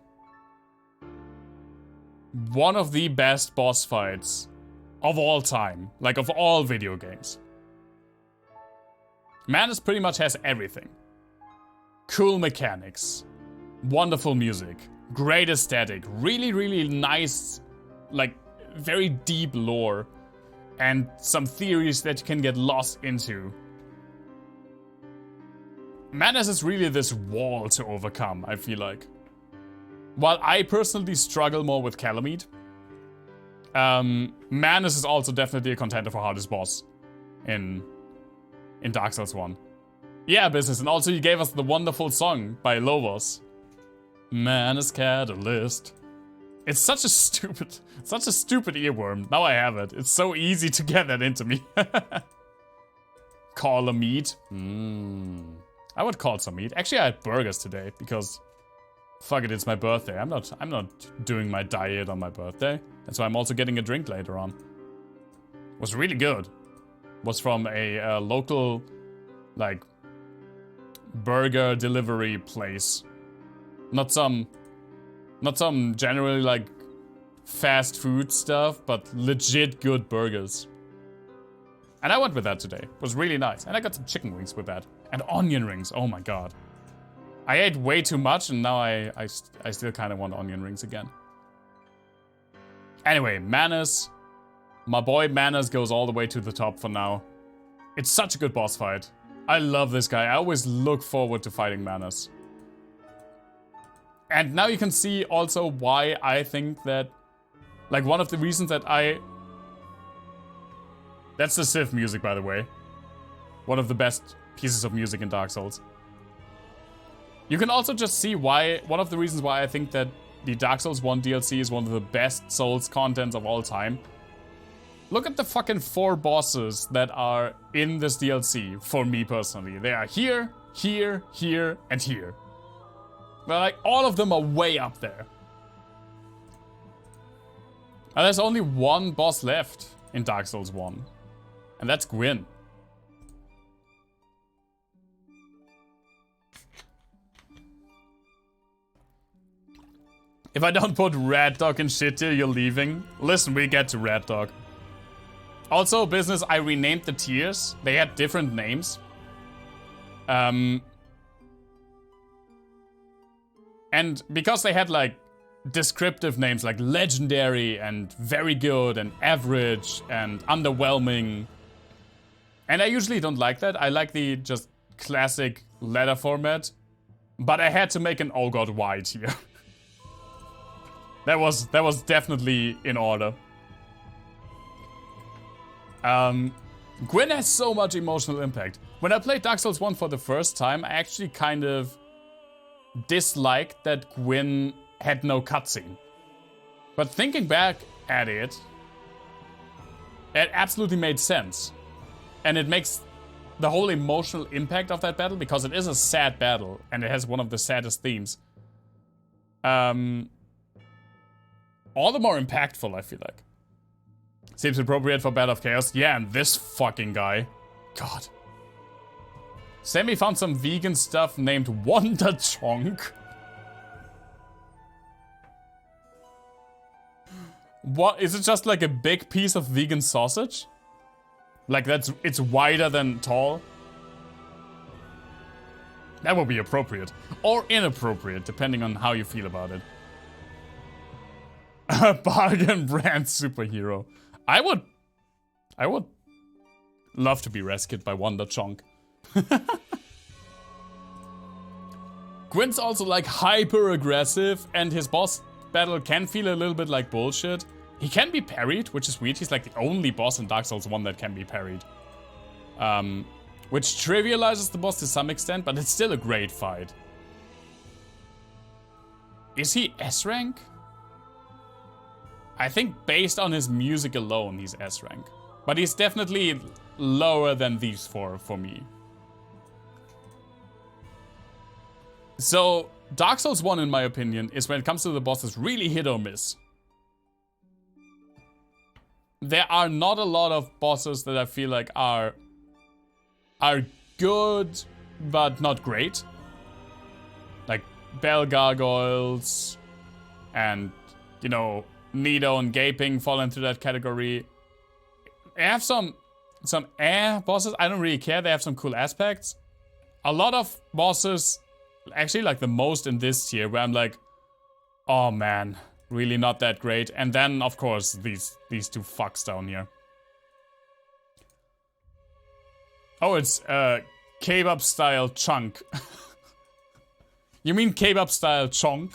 one of the best boss fights of all time. Like, of all video games. Manus pretty much has everything. Cool mechanics. Wonderful music. Great aesthetic. Really, really nice, like, very deep lore. And some theories that you can get lost into. Manus is really this wall to overcome, I feel like. While I personally struggle more with Calamity, Manus is also definitely a contender for hardest boss in Dark Souls 1. Yeah, business, and also you gave us the wonderful song by Lobos. Manus Catalyst. It's such a stupid earworm. Now I have it. It's so easy to get that into me. Call a meat. I would call some meat. Actually, I had burgers today because fuck it, it's my birthday. I'm not doing my diet on my birthday. That's why I'm also getting a drink later on. It was really good. It was from a local, like, burger delivery place. Not some generally, like, fast food stuff, but legit good burgers. And I went with that today. It was really nice. And I got some chicken wings with that. And onion rings. Oh my god. I ate way too much, and now I still kind of want onion rings again. Anyway, Manus. My boy Manus goes all the way to the top for now. It's such a good boss fight. I love this guy. I always look forward to fighting Manus. And now you can see also why I think that, like, one of the reasons that that's the Civ music, by the way. One of the best pieces of music in Dark Souls. You can also just see why, one of the reasons why I think that the Dark Souls 1 DLC is one of the best Souls contents of all time. Look at the fucking 4 bosses that are in this DLC, for me personally. They are here, here, here, and here. But like, all of them are way up there. And there's only one boss left in Dark Souls 1. And that's Gwyn. If I don't put Red Dog and shit here, you're leaving. Listen, we get to Red Dog. Also, business, I renamed the tiers. They had different names. And because they had, like, descriptive names like legendary and very good and average and underwhelming. And I usually don't like that. I like the just classic letter format. But I had to make an oh god wide here. That was definitely in order. Gwyn has so much emotional impact. When I played Dark Souls 1 for the first time, I actually kind of disliked that Gwyn had no cutscene. But thinking back at it absolutely made sense. And it makes the whole emotional impact of that battle, because it is a sad battle, and it has one of the saddest themes. All the more impactful, I feel like. Seems appropriate for Battle of Chaos. Yeah, and this fucking guy. God. Sammy found some vegan stuff named Wonder Chonk. What? Is it just like a big piece of vegan sausage? Like it's wider than tall? That would be appropriate. Or inappropriate, depending on how you feel about it. A bargain brand superhero. I would love to be rescued by Wonder Chonk. Gwyn's also like hyper aggressive, and his boss battle can feel a little bit like bullshit. He can be parried, which is weird. He's like the only boss in Dark Souls 1 that can be parried. Which trivializes the boss to some extent, but it's still a great fight. Is he S rank? I think based on his music alone, he's S rank. But he's definitely lower than these four for me. So, Dark Souls 1, in my opinion, is when it comes to the bosses really hit or miss. There are not a lot of bosses that I feel like are good, but not great. Like Bell Gargoyles and, you know, Nido and Gaping fall into that category. They have some bosses. I don't really care. They have some cool aspects. A lot of bosses, actually like the most in this tier, where I'm like, oh man, really not that great. And then, of course, these two fucks down here. Oh, it's kebab style chunk. You mean kebab style chonk?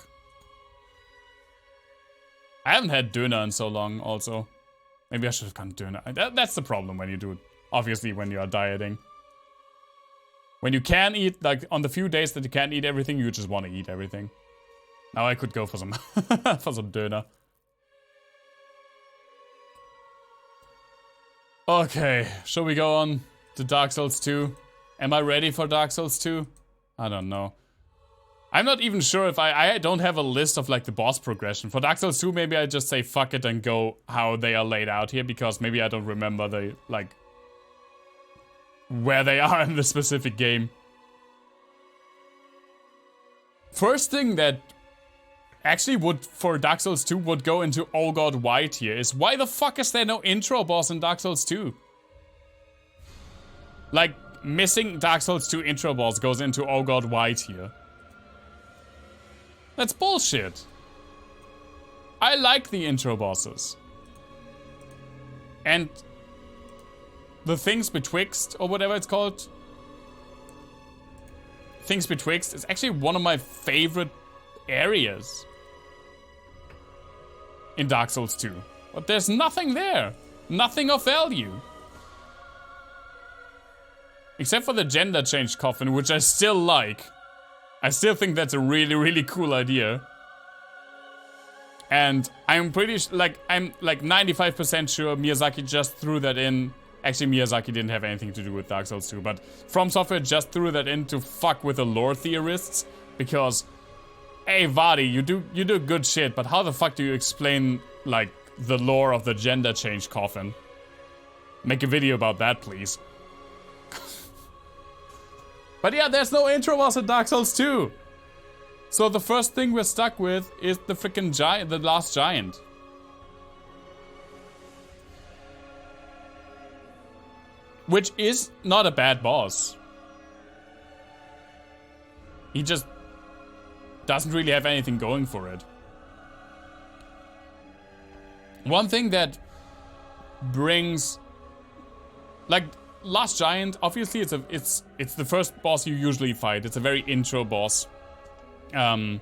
I haven't had döner in so long, also. Maybe I should have gone döner. That's the problem when you do it. Obviously, when you are dieting. When you can eat, like, on the few days that you can't eat everything, you just want to eat everything. Now I could go for some for some döner. Okay, shall we go on to Dark Souls 2? Am I ready for Dark Souls 2? I don't know. I'm not even sure if I don't have a list of like the boss progression. For Dark Souls 2, maybe I just say fuck it and go how they are laid out here, because maybe I don't remember the, like, where they are in the specific game. First thing that actually would, for Dark Souls 2, would go into Oh God White here is, why the fuck is there no intro boss in Dark Souls 2? Like, missing Dark Souls 2 intro boss goes into Oh God White here. That's bullshit. I like the intro bosses. And the Things Betwixt, or whatever it's called. Things Betwixt is actually one of my favorite areas in Dark Souls 2. But there's nothing there. Nothing of value. Except for the gender change coffin, which I still like. I still think that's a really, really cool idea. And I'm I'm like 95% sure Miyazaki just threw that in. Actually, Miyazaki didn't have anything to do with Dark Souls 2, but From Software just threw that in to fuck with the lore theorists. Because, hey, Vadi, you do good shit, but how the fuck do you explain, like, the lore of the gender change coffin? Make a video about that, please. But yeah, there's no intro boss in Dark Souls 2. So the first thing we're stuck with is the freaking giant, the last giant. Which is not a bad boss. He just doesn't really have anything going for it. One thing that brings, like, Last Giant, obviously it's the first boss you usually fight. It's a very intro boss. One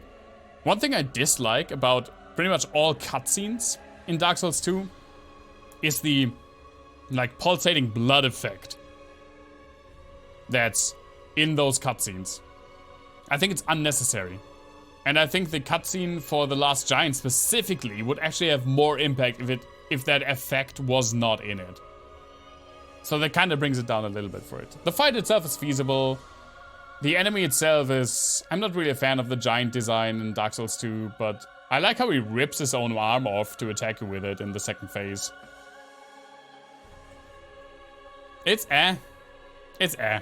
thing I dislike about pretty much all cutscenes in Dark Souls 2 is the, like, pulsating blood effect that's in those cutscenes. I think it's unnecessary. And I think the cutscene for the Last Giant specifically would actually have more impact if that effect was not in it. So that kind of brings it down a little bit for it. The fight itself is feasible. The enemy itself is... I'm not really a fan of the giant design in Dark Souls 2, but I like how he rips his own arm off to attack you with it in the second phase. It's eh. It's eh.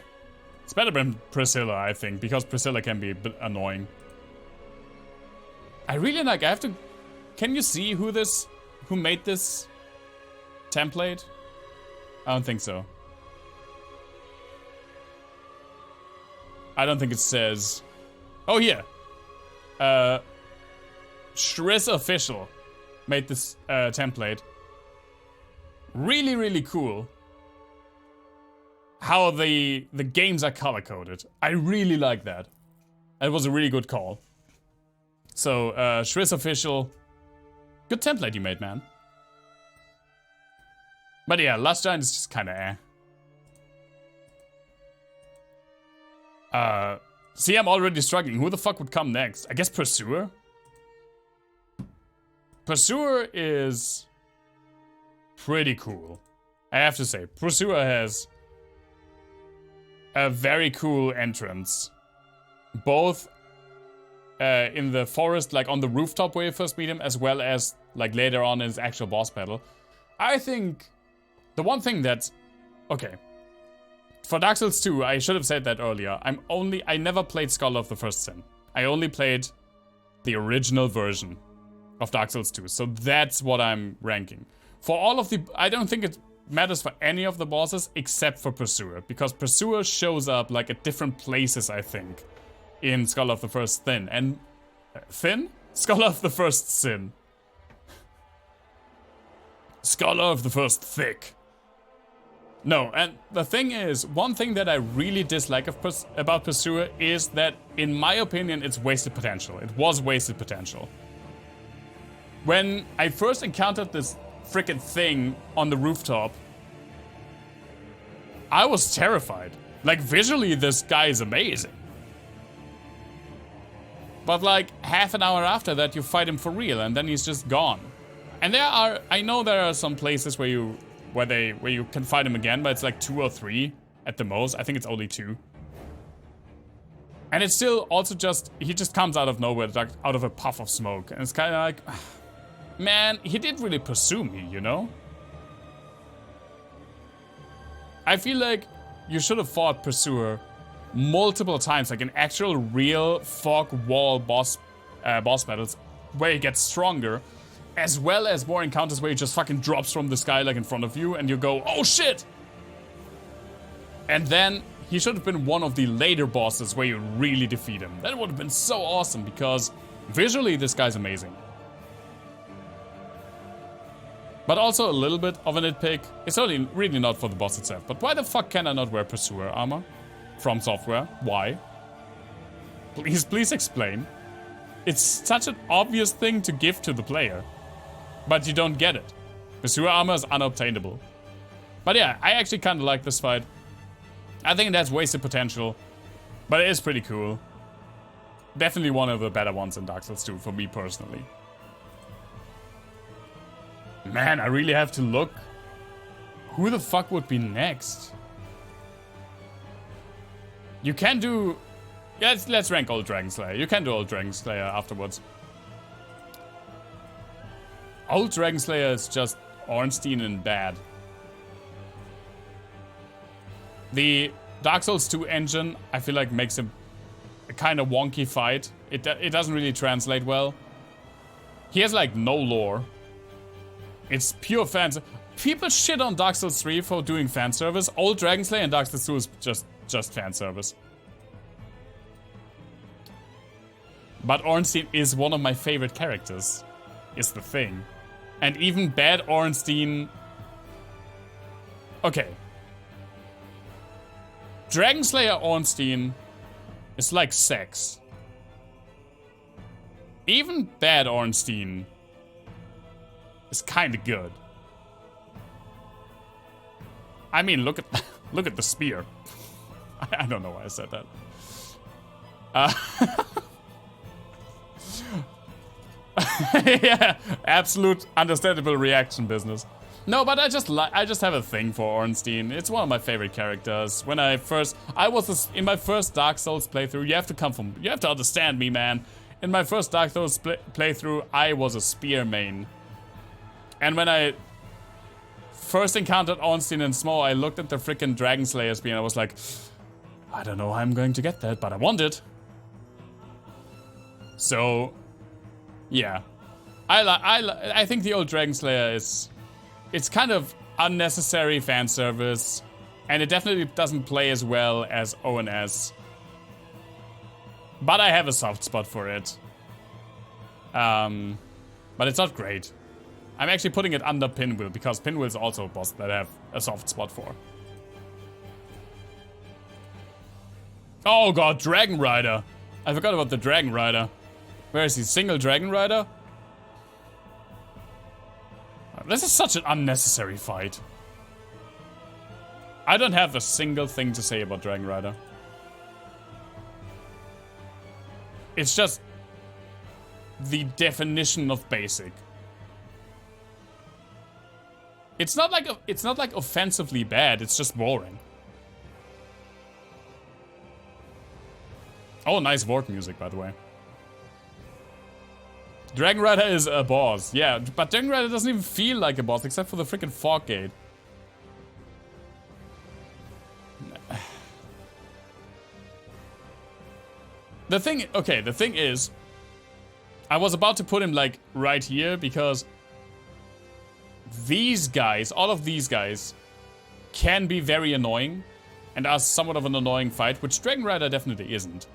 It's better than Priscilla, I think, because Priscilla can be a bit annoying. I really like... I have to... Can you see who made this template? I don't think so. I don't think it says... Oh, yeah. Shriz Official made this template. Really, really cool. How the games are color-coded. I really like that. It was a really good call. So, Shriz official. Good template you made, man. But yeah, Last Giant is just kinda see, I'm already struggling. Who the fuck would come next? I guess Pursuer? Pursuer is pretty cool. I have to say, Pursuer has a very cool entrance. Both in the forest, like on the rooftop where you first meet him, as well as like later on in his actual boss battle. I think the one thing that's... Okay. For Dark Souls 2, I should have said that earlier. I never played Scholar of the First Sin. I only played the original version of Dark Souls 2. So that's what I'm ranking. For all of the... I don't think it matters for any of the bosses except for Pursuer. Because Pursuer shows up like at different places, I think, in Scholar of the First Sin. And... Thin? Scholar of the First Sin. Scholar of the First Thick. No, and the thing is, one thing that I really dislike about Pursuer is that, in my opinion, it's wasted potential. It was wasted potential. When I first encountered this frickin' thing on the rooftop, I was terrified. Like, visually, this guy is amazing. But like, half an hour after that, you fight him for real, and then he's just gone. And I know there are some places where you can fight him again, but it's like 2 or 3 at the most. I think it's only 2. And it's still also just, he just comes out of nowhere, like out of a puff of smoke. And it's kind of like, man, he didn't really pursue me, you know? I feel like you should have fought Pursuer multiple times, like in actual real fog wall boss battles, where he gets stronger. As well as more encounters where he just fucking drops from the sky like in front of you and you go, oh shit! And then he should have been one of the later bosses where you really defeat him. That would have been so awesome because visually this guy's amazing. But also a little bit of a nitpick. It's really not for the boss itself. But why the fuck can I not wear Pursuer armor? From Software. Why? Please explain. It's such an obvious thing to give to the player. But you don't get it. Pursuer armor is unobtainable. But yeah, I actually kind of like this fight. I think that's wasted potential. But it is pretty cool. Definitely one of the better ones in Dark Souls 2 for me personally. Man, I really have to look. Who the fuck would be next? You can do... Yeah, let's rank Old Dragon Slayer. You can do Old Dragon Slayer afterwards. Old Dragon Slayer is just Ornstein and bad. The Dark Souls 2 engine, I feel like, makes a kind of wonky fight. It doesn't really translate well. He has, like, no lore. It's pure fans. People shit on Dark Souls 3 for doing fan service. Old Dragon Slayer and Dark Souls 2 is just fan service. But Ornstein is one of my favorite characters, is the thing. And even bad Ornstein... Okay. Dragon Slayer Ornstein is like sex. Even bad Ornstein is kinda good. I mean, look at the spear. I don't know why I said that. Yeah, absolute understandable reaction business. No, but I just have a thing for Ornstein. It's one of my favorite characters. When I was in my first Dark Souls playthrough. You have to understand me, man. In my first Dark Souls playthrough, I was a spear main. And when I first encountered Ornstein in Smo, I looked at the freaking Dragon Slayer spear and I was like, I don't know how I'm going to get that, but I want it. So, yeah. I think the old Dragon Slayer it's kind of unnecessary fan service, and it definitely doesn't play as well as ONS. But I have a soft spot for it. But it's not great. I'm actually putting it under Pinwheel, because Pinwheel is also a boss that I have a soft spot for. Oh god, Dragon Rider. I forgot about the Dragon Rider. Where is he? Single Dragon Rider? This is such an unnecessary fight. I don't have a single thing to say about Dragon Rider. It's just the definition of basic. It's not like offensively bad, it's just boring. Oh, nice Ward music, by the way. Dragon Rider is a boss, yeah, but Dragon Rider doesn't even feel like a boss except for the freaking Fog Gate. The thing is, I was about to put him like right here because these guys, all of these guys, can be very annoying and are somewhat of an annoying fight, which Dragon Rider definitely isn't.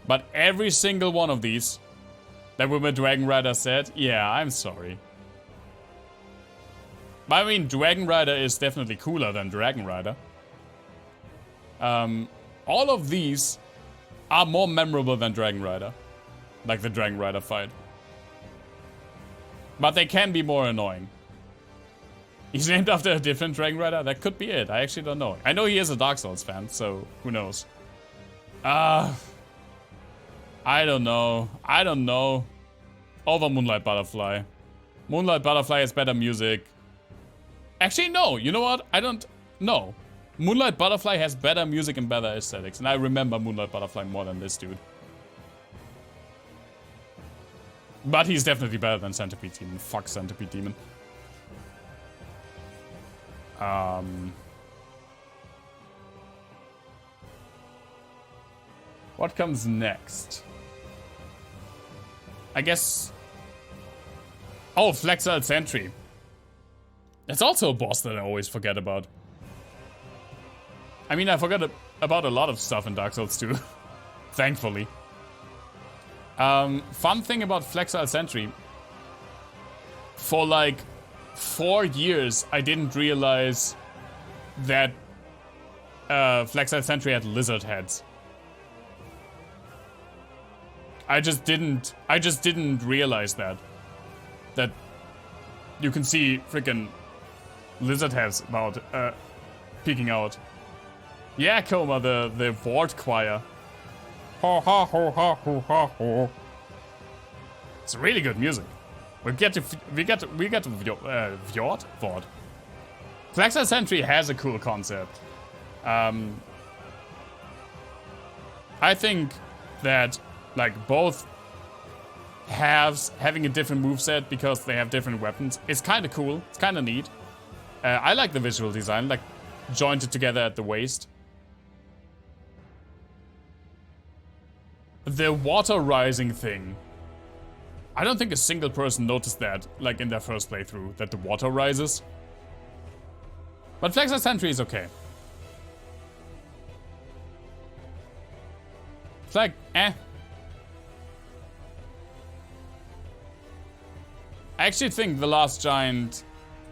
But every single one of these that were with Dragon Rider said, yeah, I'm sorry. But I mean, Dragon Rider is definitely cooler than Dragon Rider. All of these are more memorable than Dragon Rider. Like the Dragon Rider fight. But they can be more annoying. He's named after a different Dragon Rider? That could be it. I actually don't know. I know he is a Dark Souls fan, so who knows. I don't know. Over Moonlight Butterfly. Moonlight Butterfly has better music. Actually, no. You know what? I don't know. Moonlight Butterfly has better music and better aesthetics. And I remember Moonlight Butterfly more than this dude. But he's definitely better than Centipede Demon. Fuck Centipede Demon. What comes next? I guess... Oh, Flexile Sentry. That's also a boss that I always forget about. I mean, I forgot about a lot of stuff in Dark Souls 2. Thankfully. Fun thing about Flexile Sentry. For like 4 years, I didn't realize that Flexile Sentry had lizard heads. I just didn't realize that you can see freaking lizard heads about peeking out. Yeah, Coma, the Ward Choir. Ha ha ha ha ha ha ha. It's really good music. We get to Vjord? Flexile Sentry has a cool concept. I think that like both halves having a different moveset because they have different weapons is kind of cool. It's kind of neat. I like the visual design, like jointed together at the waist. The water rising thing. I don't think a single person noticed that, like in their first playthrough, that the water rises. But Flexile Sentry is okay. It's like, eh. I actually think the Last Giant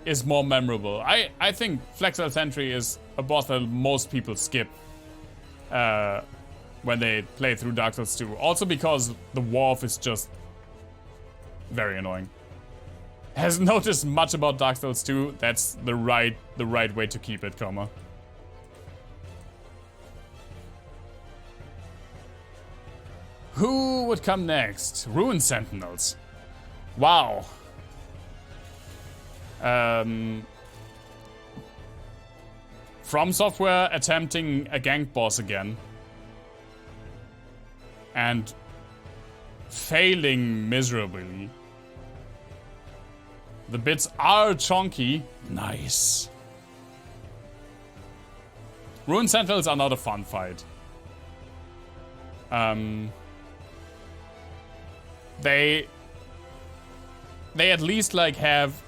is more memorable. I think Flexile Sentry is a boss that most people skip when they play through Dark Souls 2. Also because the Wharf is just very annoying. Hasn't noticed much about Dark Souls 2. That's the right way to keep it, Coma. Who would come next? Rune Sentinels. Wow. From Software attempting a gank boss again. And failing miserably. The bits are chunky. Nice. Rune Sentinels are not a fun fight. They at least like have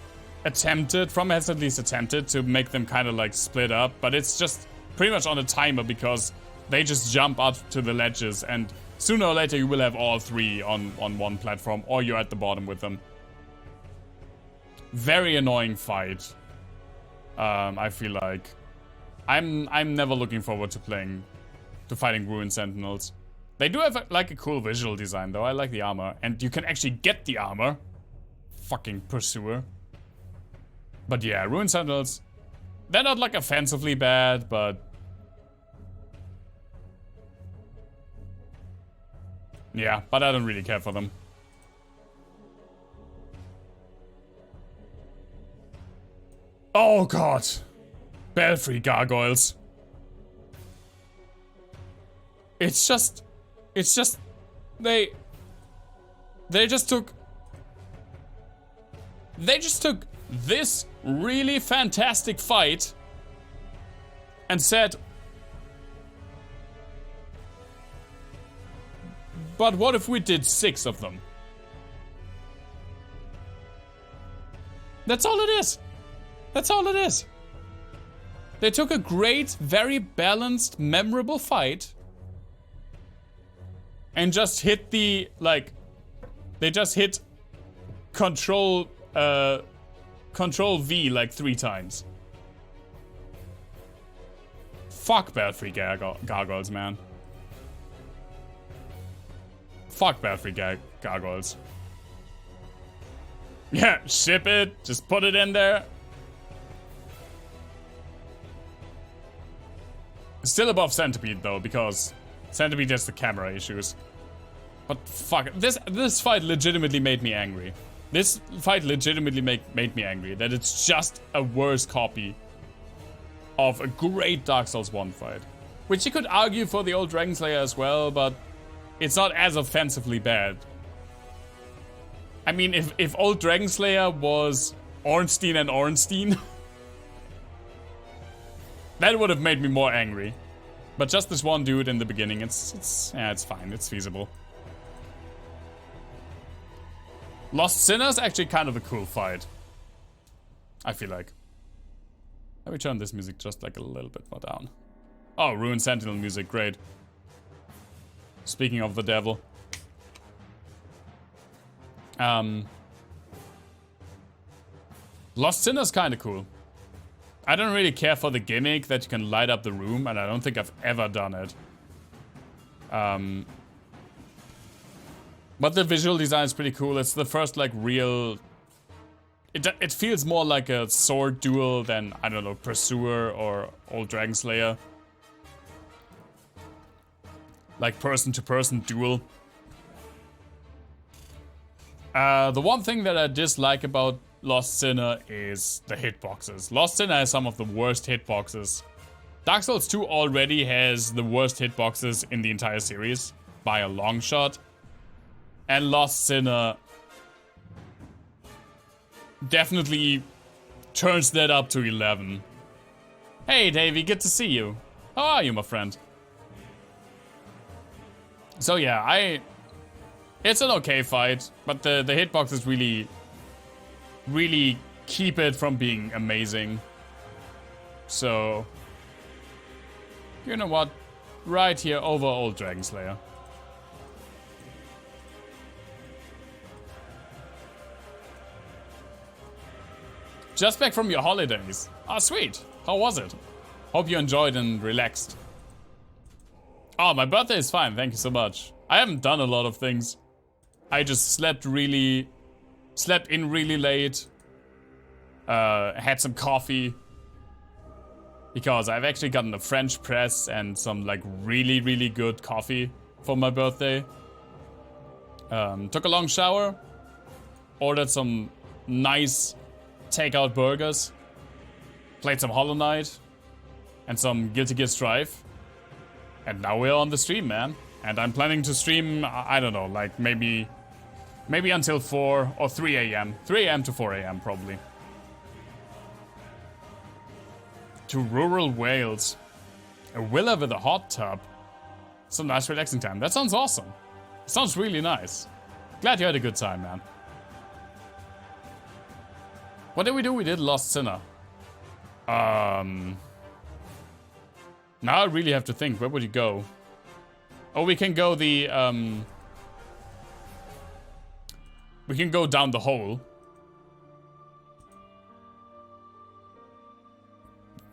attempted, From has at least attempted to make them kind of like split up, but it's just pretty much on a timer because they just jump up to the ledges and sooner or later you will have all three on one platform or you're at the bottom with them. Very annoying fight. I feel like I'm never looking forward to fighting Rune Sentinels. They do have like a cool visual design though. I like the armor. And you can actually get the armor. Fucking Pursuer. But yeah, Rune Sentinels. They're not like offensively bad, but... yeah, but I don't really care for them. Oh god. Belfry Gargoyles. It's just... They just took this really fantastic fight and said, but what if we did 6 of them? That's all it is. That's all it is. They took a great, very balanced, memorable fight and just hit the, like, they just hit Control V like 3 times. Fuck Belfry Gargoyles, man. Fuck Belfry Gargoyles. Yeah, ship it. Just put it in there. Still above Centipede though, because Centipede has the camera issues. But fuck, this fight legitimately made me angry. This fight legitimately made me angry that it's just a worse copy of a great Dark Souls 1 fight. Which you could argue for the old Dragon Slayer as well, but it's not as offensively bad. I mean, if old Dragon Slayer was Ornstein and Ornstein, that would have made me more angry. But just this one dude in the beginning, it's fine, it's feasible. Lost Sinner's actually kind of a cool fight, I feel like. Let me turn this music just like a little bit more down. Oh, Rune Sentinel music, great. Speaking of the devil. Lost Sinner's kind of cool. I don't really care for the gimmick that you can light up the room, and I don't think I've ever done it. But the visual design is pretty cool. It's the first, like, real... It feels more like a sword duel than, I don't know, Pursuer or Old Dragon Slayer. Like, person-to-person duel. The one thing that I dislike about Lost Sinner is the hitboxes. Lost Sinner has some of the worst hitboxes. Dark Souls 2 already has the worst hitboxes in the entire series, by a long shot. And Lost Sinner definitely turns that up to 11. Hey Davey, good to see you. How are you, my friend? So yeah, it's an okay fight, but the hitboxes really keep it from being amazing. So, you know what? Right here over Old Dragon Slayer. Just back from your holidays. Ah, sweet. How was it? Hope you enjoyed and relaxed. Oh, my birthday is fine. Thank you so much. I haven't done a lot of things. I just slept in really late. Had some coffee. Because I've actually gotten a French press and some like really good coffee for my birthday. Took a long shower. Ordered some nice takeout burgers. Played some Hollow Knight. And some Guilty Gear Strive. And now we're on the stream, man. And I'm planning to stream, I don't know, like maybe until 4 or 3 a.m. 3 a.m. to 4 a.m. probably. To rural Wales. A villa with a hot tub. Some nice relaxing time. That sounds awesome. Sounds really nice. Glad you had a good time, man. What did we do? We did Lost Sinner. Now I really have to think. Where would you go? Oh, we can go the, we can go down the hole.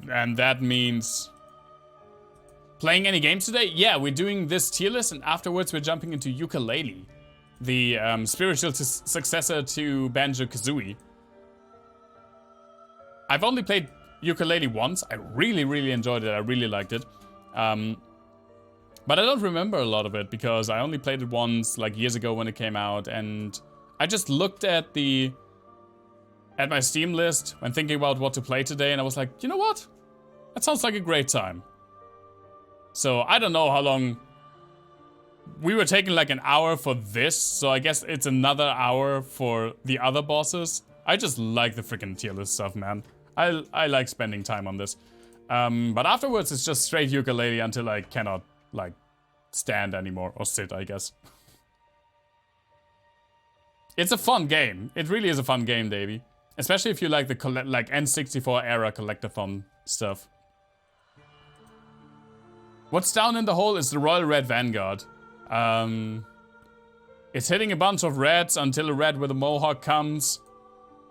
And that means Playing any games today? Yeah, we're doing this tier list, and afterwards we're jumping into Yooka-Laylee, the spiritual successor to Banjo-Kazooie. I've only played Yooka-Laylee once. I really, really enjoyed it. I really liked it. But I don't remember a lot of it because I only played it once, like years ago when it came out, and I just looked at my Steam list when thinking about what to play today, and I was like, you know what? That sounds like a great time. So I don't know how long. We were taking like an hour for this, so I guess it's another hour for the other bosses. I just like the freaking tier list stuff, man. I like spending time on this. But afterwards, it's just straight Yooka-Laylee until I cannot, like, stand anymore. Or sit, I guess. It's a fun game. It really is a fun game, Davey. Especially if you like the N64 era collectathon stuff. What's down in the hole is the Royal Red Vanguard. It's hitting a bunch of reds until a red with a mohawk comes.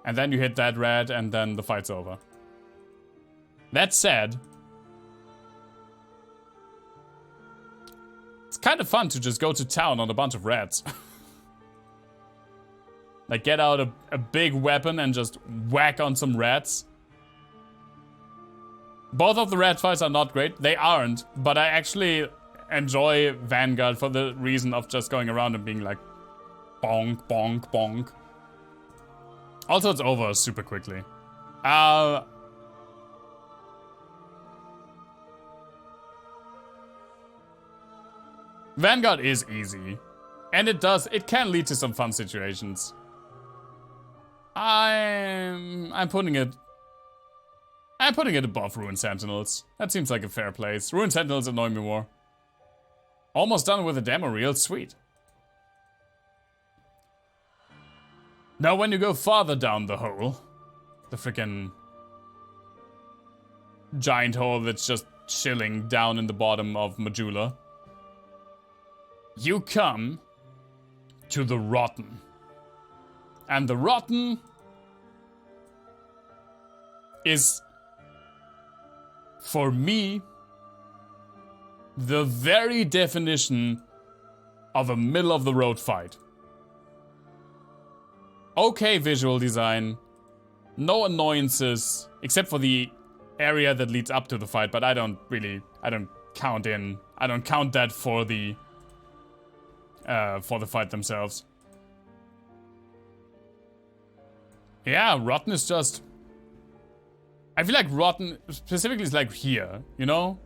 And then you hit that red, and then the fight's over. That said, it's kind of fun to just go to town on a bunch of reds. Like, get out a big weapon and just whack on some reds. Both of the red fights are not great. They aren't, but I actually enjoy Vanguard for the reason of just going around and being like, bonk, bonk, bonk. Also, it's over super quickly. Vanguard is easy. And it can lead to some fun situations. I'm putting it above Rune Sentinels. That seems like a fair place. Rune Sentinels annoy me more. Almost done with the demo reel, sweet. Now when you go farther down the hole, the frickin' giant hole that's just chilling down in the bottom of Majula, you come to the Rotten. And the Rotten is, for me, the very definition of a middle-of-the-road fight. Okay visual design, no annoyances, except for the area that leads up to the fight, but I don't count that for the fight themselves. Yeah, Rotten is just, I feel like Rotten specifically is like here, you know?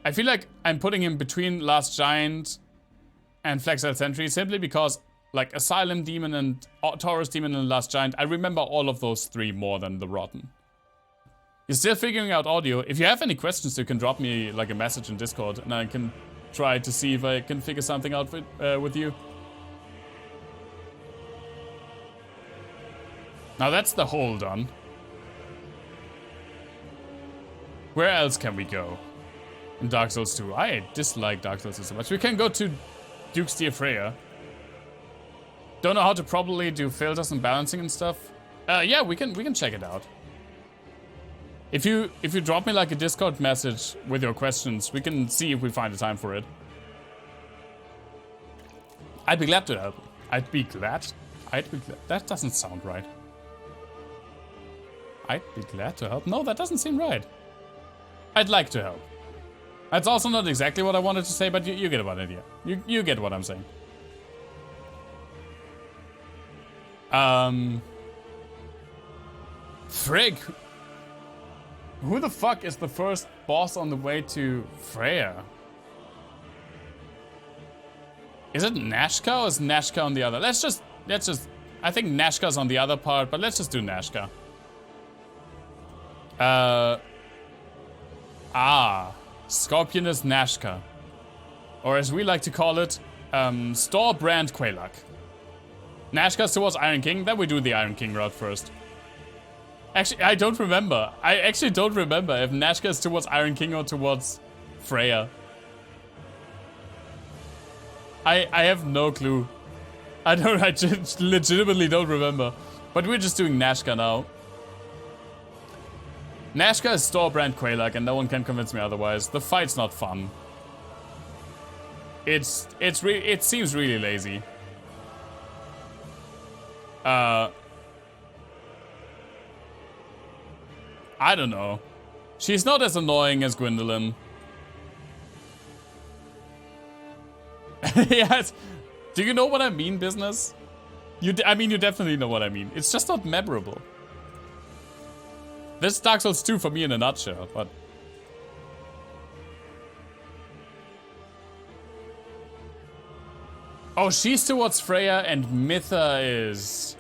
I feel like I'm putting him between Last Giant and Flexile Sentry simply because like Asylum Demon and Taurus Demon and Last Giant, I remember all of those three more than the Rotten. You're still figuring out audio. If you have any questions, you can drop me like a message in Discord and I can try to see if I can figure something out with you. Now that's the hole done. Where else can we go in Dark Souls 2? I dislike Dark Souls 2 so much. We can go to Duke's Dear Freya. Don't know how to properly do filters and balancing and stuff. Yeah, we can check it out. If you drop me like a Discord message with your questions, we can see if we find a time for it. I'd be glad to help. I'd be glad. That doesn't sound right. I'd be glad to help. No, that doesn't seem right. I'd like to help. That's also not exactly what I wanted to say, but you get what idea. You get what I'm saying. Frig. Who the fuck is the first boss on the way to Freya? Is it Nashka or is Nashka on the other? Let's just, I think Nashka's on the other part, but let's just do Nashka. Scorpionus Nashka. Or as we like to call it, Store Brand Quaylak. Nashka's towards Iron King, then we do the Iron King route first. Actually, I don't remember. I actually don't remember if Nashka is towards Iron King or towards Freya. I have no clue. I just legitimately don't remember. But we're just doing Nashka now. Nashka is store-brand Quelaag and no one can convince me otherwise. The fight's not fun. It seems really lazy. I don't know. She's not as annoying as Gwyndolin. Yes. Do you know what I mean, business? I mean, you definitely know what I mean. It's just not memorable. This is Dark Souls 2 for me in a nutshell, but... Oh, she's towards Freya and Mytha is...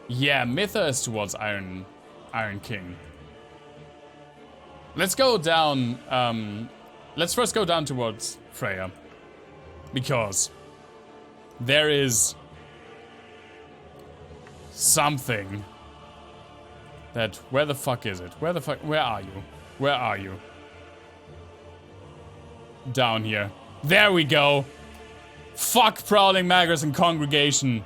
Yeah, Mytha is towards Iron King. Let's go down, let's first go down towards Freya. Because there is something that, where the fuck is it? Where are you? Where are you? Down here. There we go. Fuck Prowling Maggers and Congregation.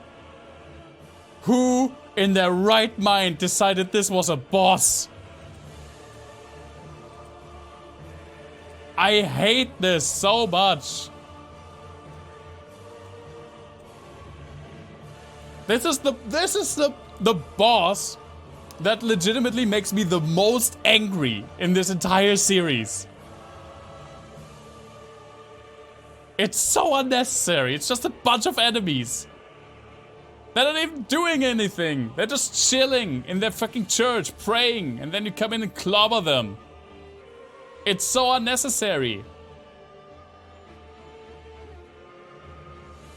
Who in their right mind decided this was a boss? I hate this so much. This is the boss that legitimately makes me the most angry in this entire series. It's so unnecessary. It's just a bunch of enemies. They're not even doing anything. They're just chilling in their fucking church, praying, and then you come in and clobber them. It's so unnecessary.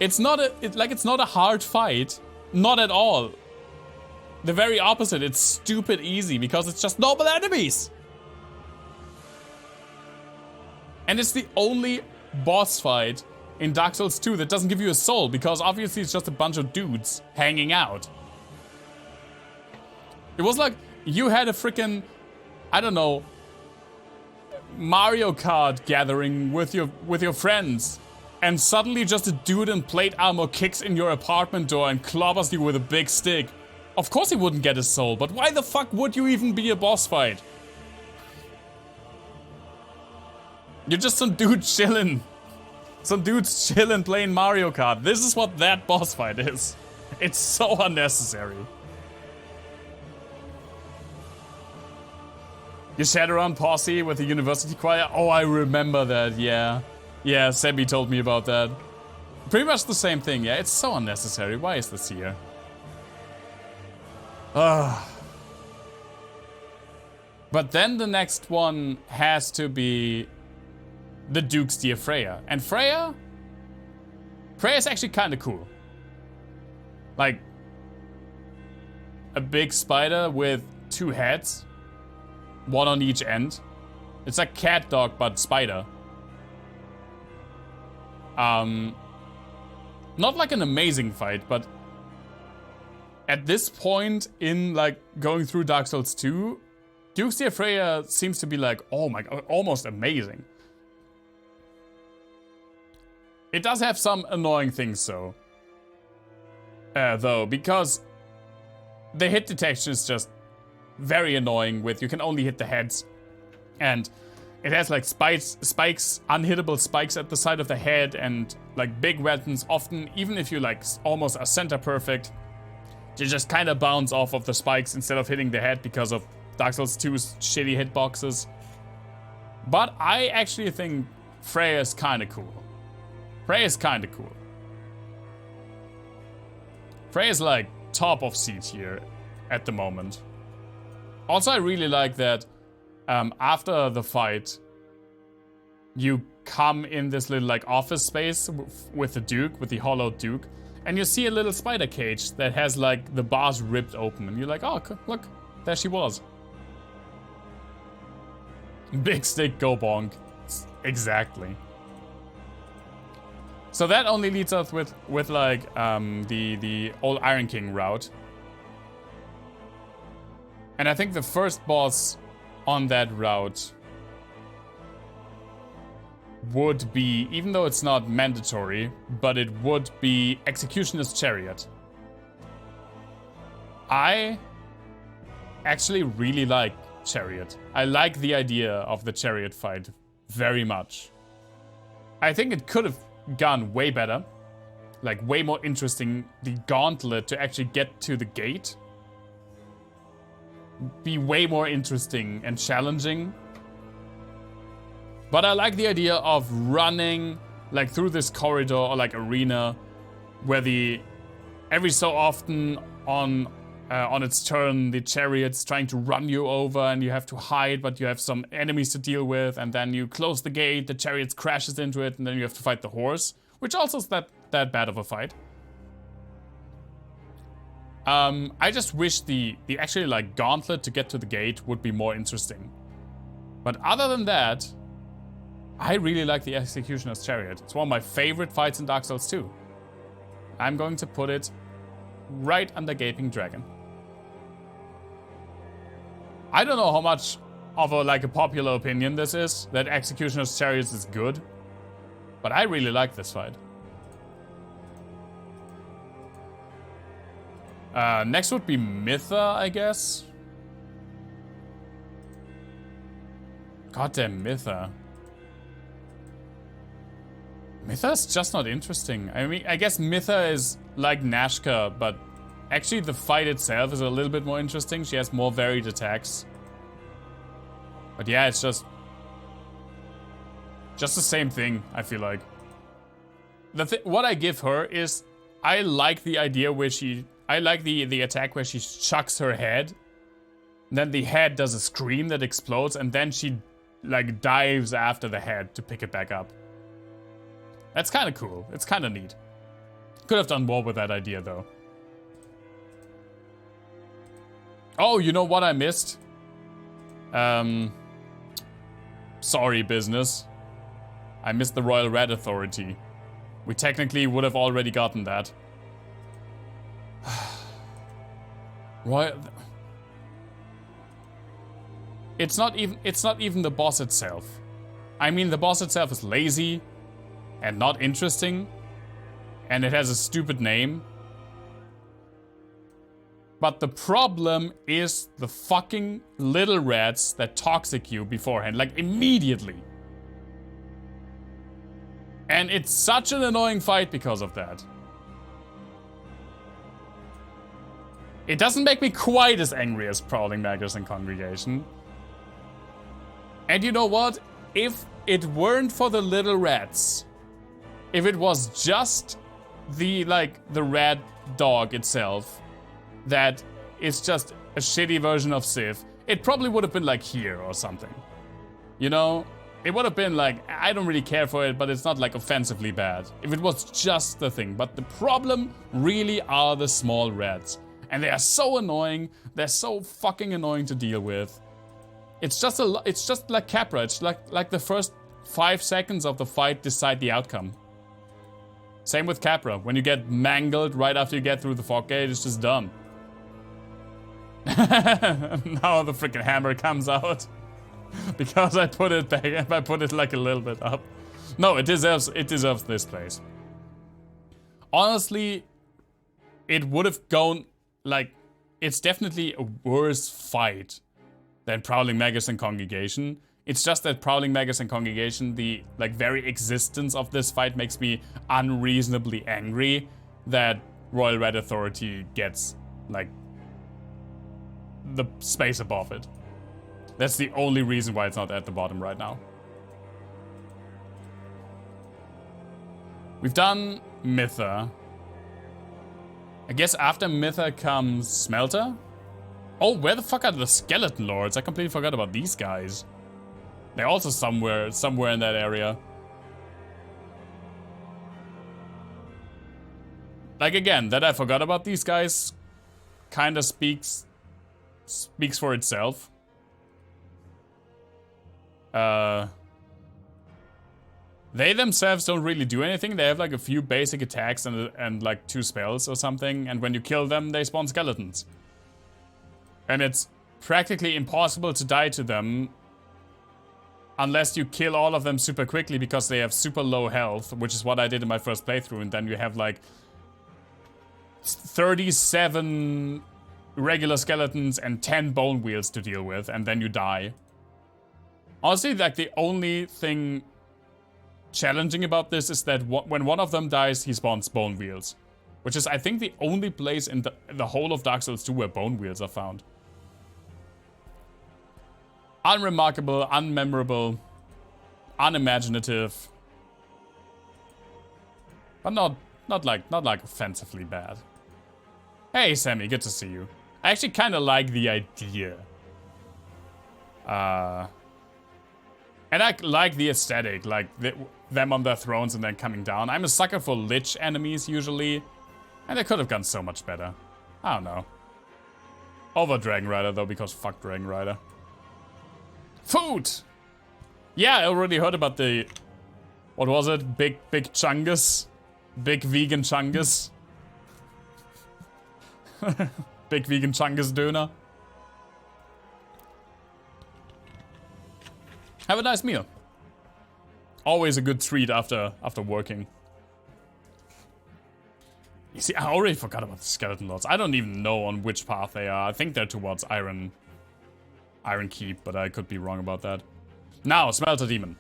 It's not a hard fight. Not at all. The very opposite. It's stupid easy because it's just normal enemies. And it's the only boss fight in Dark Souls 2 that doesn't give you a soul because obviously it's just a bunch of dudes hanging out. It was like you had a freaking, I don't know, Mario Kart gathering with your friends. And suddenly just a dude in plate armor kicks in your apartment door and clobbers you with a big stick. Of course he wouldn't get a soul, but why the fuck would you even be a boss fight? You're just some dude chilling. Some dudes chilling playing Mario Kart. This is what that boss fight is. It's so unnecessary. You Shadowrun posse with the university choir? Oh, I remember that, yeah. Yeah, Sebi told me about that. Pretty much the same thing, yeah. It's so unnecessary. Why is this here? But then the next one has to be the Duke's Dear Freya. And Freya's actually kind of cool. Like a big spider with two heads, one on each end. It's like cat dog but spider. Not like an amazing fight, but at this point in like going through Dark Souls 2, Duke's Dear Freya seems to be like, oh my god, almost amazing. It does have some annoying things though, because the hit detection is just very annoying with you can only hit the heads. And it has like spikes, unhittable spikes at the side of the head and like big weapons often, even if you like almost are center perfect, you just kind of bounce off of the spikes instead of hitting the head because of Dark Souls 2's shitty hitboxes. But I actually think Freya is kind of cool. Freya's like top of seat here at the moment. Also, I really like that after the fight, you come in this little like office space with the Duke, with the hollowed Duke, and you see a little spider cage that has like the bars ripped open, and you're like, oh, look, there she was. Big stick, go bonk. Exactly. So that only leads us with like the old Iron King route. And I think the first boss on that route would be, even though it's not mandatory, but it would be Executionist Chariot. I actually really like chariot. I like the idea of the chariot fight very much. I think it could have gone way better. Like, way more interesting. The gauntlet to actually get to the gate be way more interesting and challenging. But I like the idea of running like through this corridor or like arena where every so often on its turn, the chariot's trying to run you over and you have to hide, but you have some enemies to deal with, and then you close the gate, the chariot crashes into it, and then you have to fight the horse, which also is that bad of a fight. I just wish the actually like gauntlet to get to the gate would be more interesting. But other than that, I really like the Executionist Chariot. It's one of my favorite fights in Dark Souls 2. I'm going to put it right under Gaping Dragon. I don't know how much of a popular opinion this is, that Executionist Chariot is good, but I really like this fight. Next would be Mytha, I guess. Goddamn Mytha. Mytha is just not interesting. I mean, I guess Mytha is like Nashka, but actually the fight itself is a little bit more interesting. She has more varied attacks. But yeah, it's just the same thing, I feel like. What I give her is, I like the idea where I like the attack where she chucks her head. Then the head does a scream that explodes, and then she like dives after the head to pick it back up. That's kind of cool. It's kind of neat. Could have done more with that idea, though. Oh, you know what I missed? Sorry, business. I missed the Royal Red Authority. We technically would have already gotten that. It's not even the boss itself. I mean, the boss itself is lazy and not interesting, and it has a stupid name. But the problem is the fucking little rats that toxic you beforehand, like immediately. And it's such an annoying fight because of that. It doesn't make me quite as angry as Prowling Magus and Congregation. And you know what? If it weren't for the little rats, if it was just the rat dog itself, that is just a shitty version of Sif, it probably would have been like here or something. You know? It would have been like, I don't really care for it, but it's not like offensively bad. If it was just the thing. But the problem really are the small rats. And they are so annoying. They're so fucking annoying to deal with. It's just like Capra. It's like the first 5 seconds of the fight decide the outcome. Same with Capra. When you get mangled right after you get through the fog gate, it's just done. Now the freaking hammer comes out. Because I put it back. I put it like a little bit up. No, it deserves this place. Honestly, it would have gone like, it's definitely a worse fight than Prowling Magus and Congregation. It's just that Prowling Magus and Congregation, the very existence of this fight makes me unreasonably angry that Royal Red Authority gets the space above it. That's the only reason why it's not at the bottom right now. We've done Mytha. I guess after Mytha comes Smelter. Oh, where the fuck are the Skeleton Lords? I completely forgot about these guys. They're also somewhere in that area. Again, that I forgot about these guys kind of speaks for itself. They themselves don't really do anything. They have a few basic attacks and 2 spells or something, and when you kill them, they spawn skeletons. And it's practically impossible to die to them unless you kill all of them super quickly because they have super low health, which is what I did in my first playthrough, and then you have 37 regular skeletons and 10 bone wheels to deal with, and then you die. Honestly, like, the only thing challenging about this is that when one of them dies, he spawns bone wheels. Which is, I think, the only place in the whole of Dark Souls 2 where bone wheels are found. Unremarkable, unmemorable, unimaginative. But not like offensively bad. Hey, Sammy, good to see you. I actually kind of like the idea. And I like the aesthetic, like them on their thrones and then coming down. I'm a sucker for lich enemies usually, and they could have gone so much better. I don't know. Over Dragon Rider though, because fuck Dragon Rider. Food! Yeah, I already heard about the... What was it? Big Chungus? Big vegan Chungus? Big vegan Chungus Döner. Have a nice meal. Always a good treat after working. You see, I already forgot about the skeleton lords. I don't even know on which path they are. I think they're towards Iron Keep, but I could be wrong about that. Now, Smelter Demon.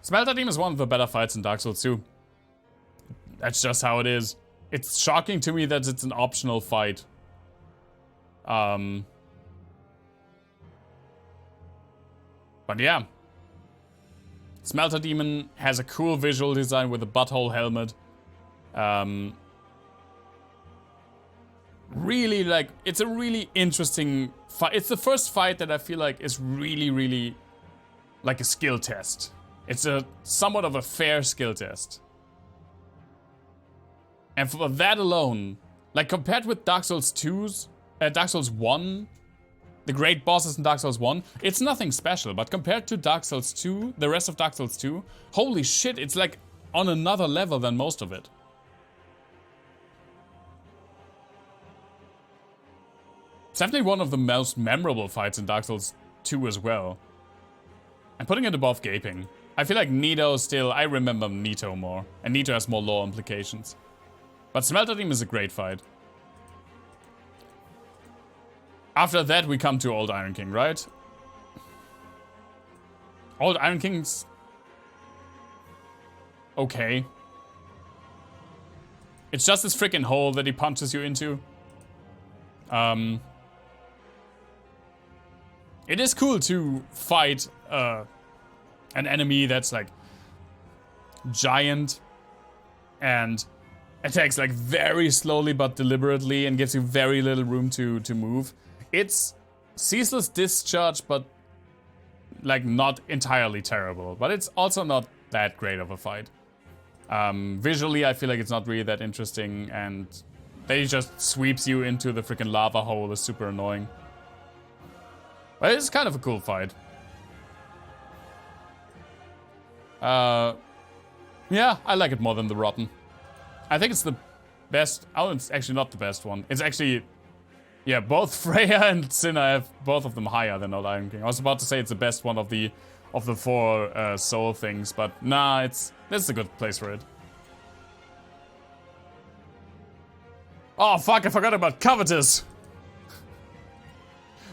Smelter Demon is one of the better fights in Dark Souls 2. That's just how it is. It's shocking to me that it's an optional fight. But yeah. Smelter Demon has a cool visual design with a butthole helmet. Really, like, it's a really interesting fight. It's the first fight that I feel like is really, really like a skill test. It's a somewhat of a fair skill test. And for that alone, like compared with Dark Souls 2's, Dark Souls 1, the great bosses in Dark Souls 1, it's nothing special. But compared to Dark Souls 2, the rest of Dark Souls 2, holy shit, it's like on another level than most of it. It's definitely one of the most memorable fights in Dark Souls 2 as well. I'm putting it above Gaping. I feel like Nito still, I remember Nito more. And Nito has more lore implications. But Smelter Demon is a great fight. After that we come to Old Iron King, right? Old Iron King's okay. It's just this freaking hole that he punches you into. It is cool to fight an enemy that's like giant and attacks like very slowly but deliberately and gives you very little room to move. It's Ceaseless Discharge, but like not entirely terrible. But it's also not that great of a fight. Visually, I feel like it's not really that interesting, and they just sweeps you into the freaking lava hole is super annoying. But it's kind of a cool fight. Yeah, I like it more than the Rotten. I think it's the best. Oh, it's actually not the best one. It's actually, yeah, both Freya and Sinner have both of them higher than Old Iron King. I was about to say it's the best one of the four soul things, but nah, this is a good place for it. Oh fuck, I forgot about Covetous.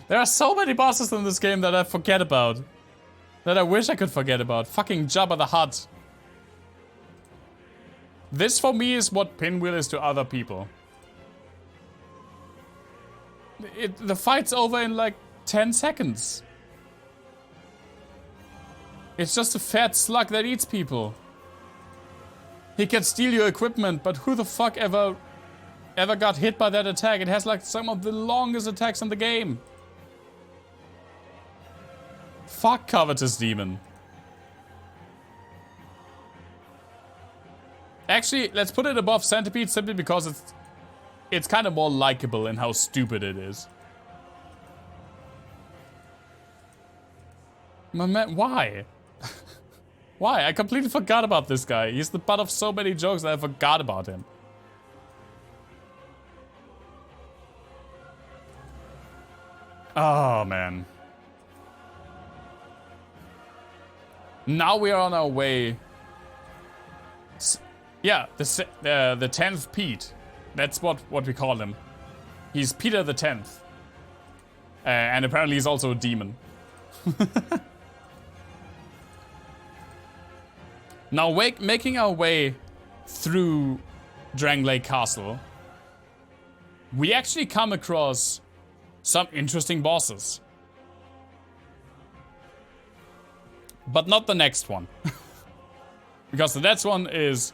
There are so many bosses in this game that I forget about. That I wish I could forget about. Fucking Jabba the Hutt. This for me is what Pinwheel is to other people. The fight's over in like 10 seconds. It's just a fat slug that eats people. He can steal your equipment, but who the fuck ever got hit by that attack? It has like some of the longest attacks in the game. Fuck Covetous Demon. Actually, let's put it above Centipede simply because it's kind of more likable in how stupid it is. My man, why? Why? I completely forgot about this guy. He's the butt of so many jokes that I forgot about him. Oh, man. Now we are on our way. Yeah, the 10th Pete. That's what we call him. He's Peter the 10th. And apparently he's also a demon. Now, making our way through Drangley Castle, we actually come across some interesting bosses. But not the next one. Because the next one is,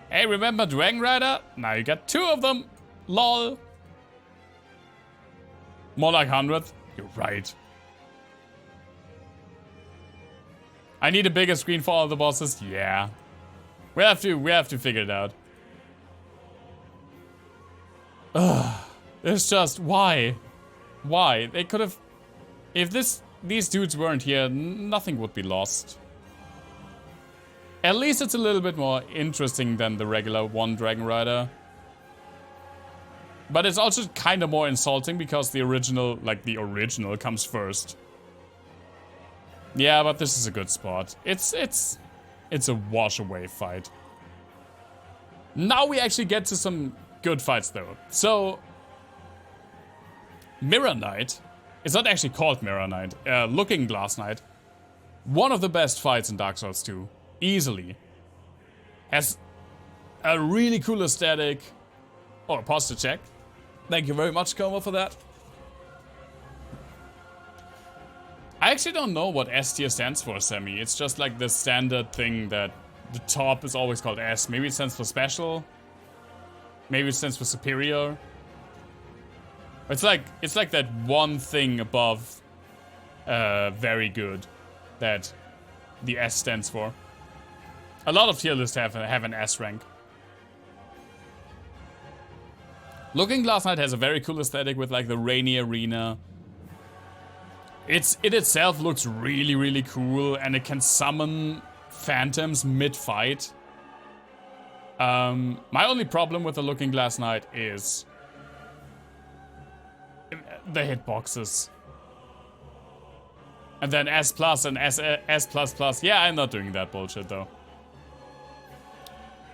hey, remember Dragon Rider? Now you got 2 of them. Lol. More like 100. You're right. I need a bigger screen for all the bosses. Yeah. We have to figure it out. Ugh. It's just, why? Why? They could have... If these dudes weren't here, nothing would be lost. At least it's a little bit more interesting than the regular one Dragon Rider. But it's also kind of more insulting because the original comes first. Yeah, but this is a good spot. It's a wash away fight. Now we actually get to some good fights though. So Mirror Knight, it's not actually called Mirror Knight, Looking Glass Knight. One of the best fights in Dark Souls 2, easily. Has a really cool aesthetic. Oh, pause to check. Thank you very much, Como, for that. I actually don't know what S tier stands for, Sammy. It's just like the standard thing that the top is always called S. Maybe it stands for special. Maybe it stands for superior. It's like that one thing above very good that the S stands for. A lot of tier lists have an S rank. Looking Glass Knight has a very cool aesthetic with like the rainy arena. It itself looks really, really cool, and it can summon phantoms mid-fight. My only problem with the Looking Glass Knight is the hitboxes. And then S plus and S plus plus. Yeah, I'm not doing that bullshit though.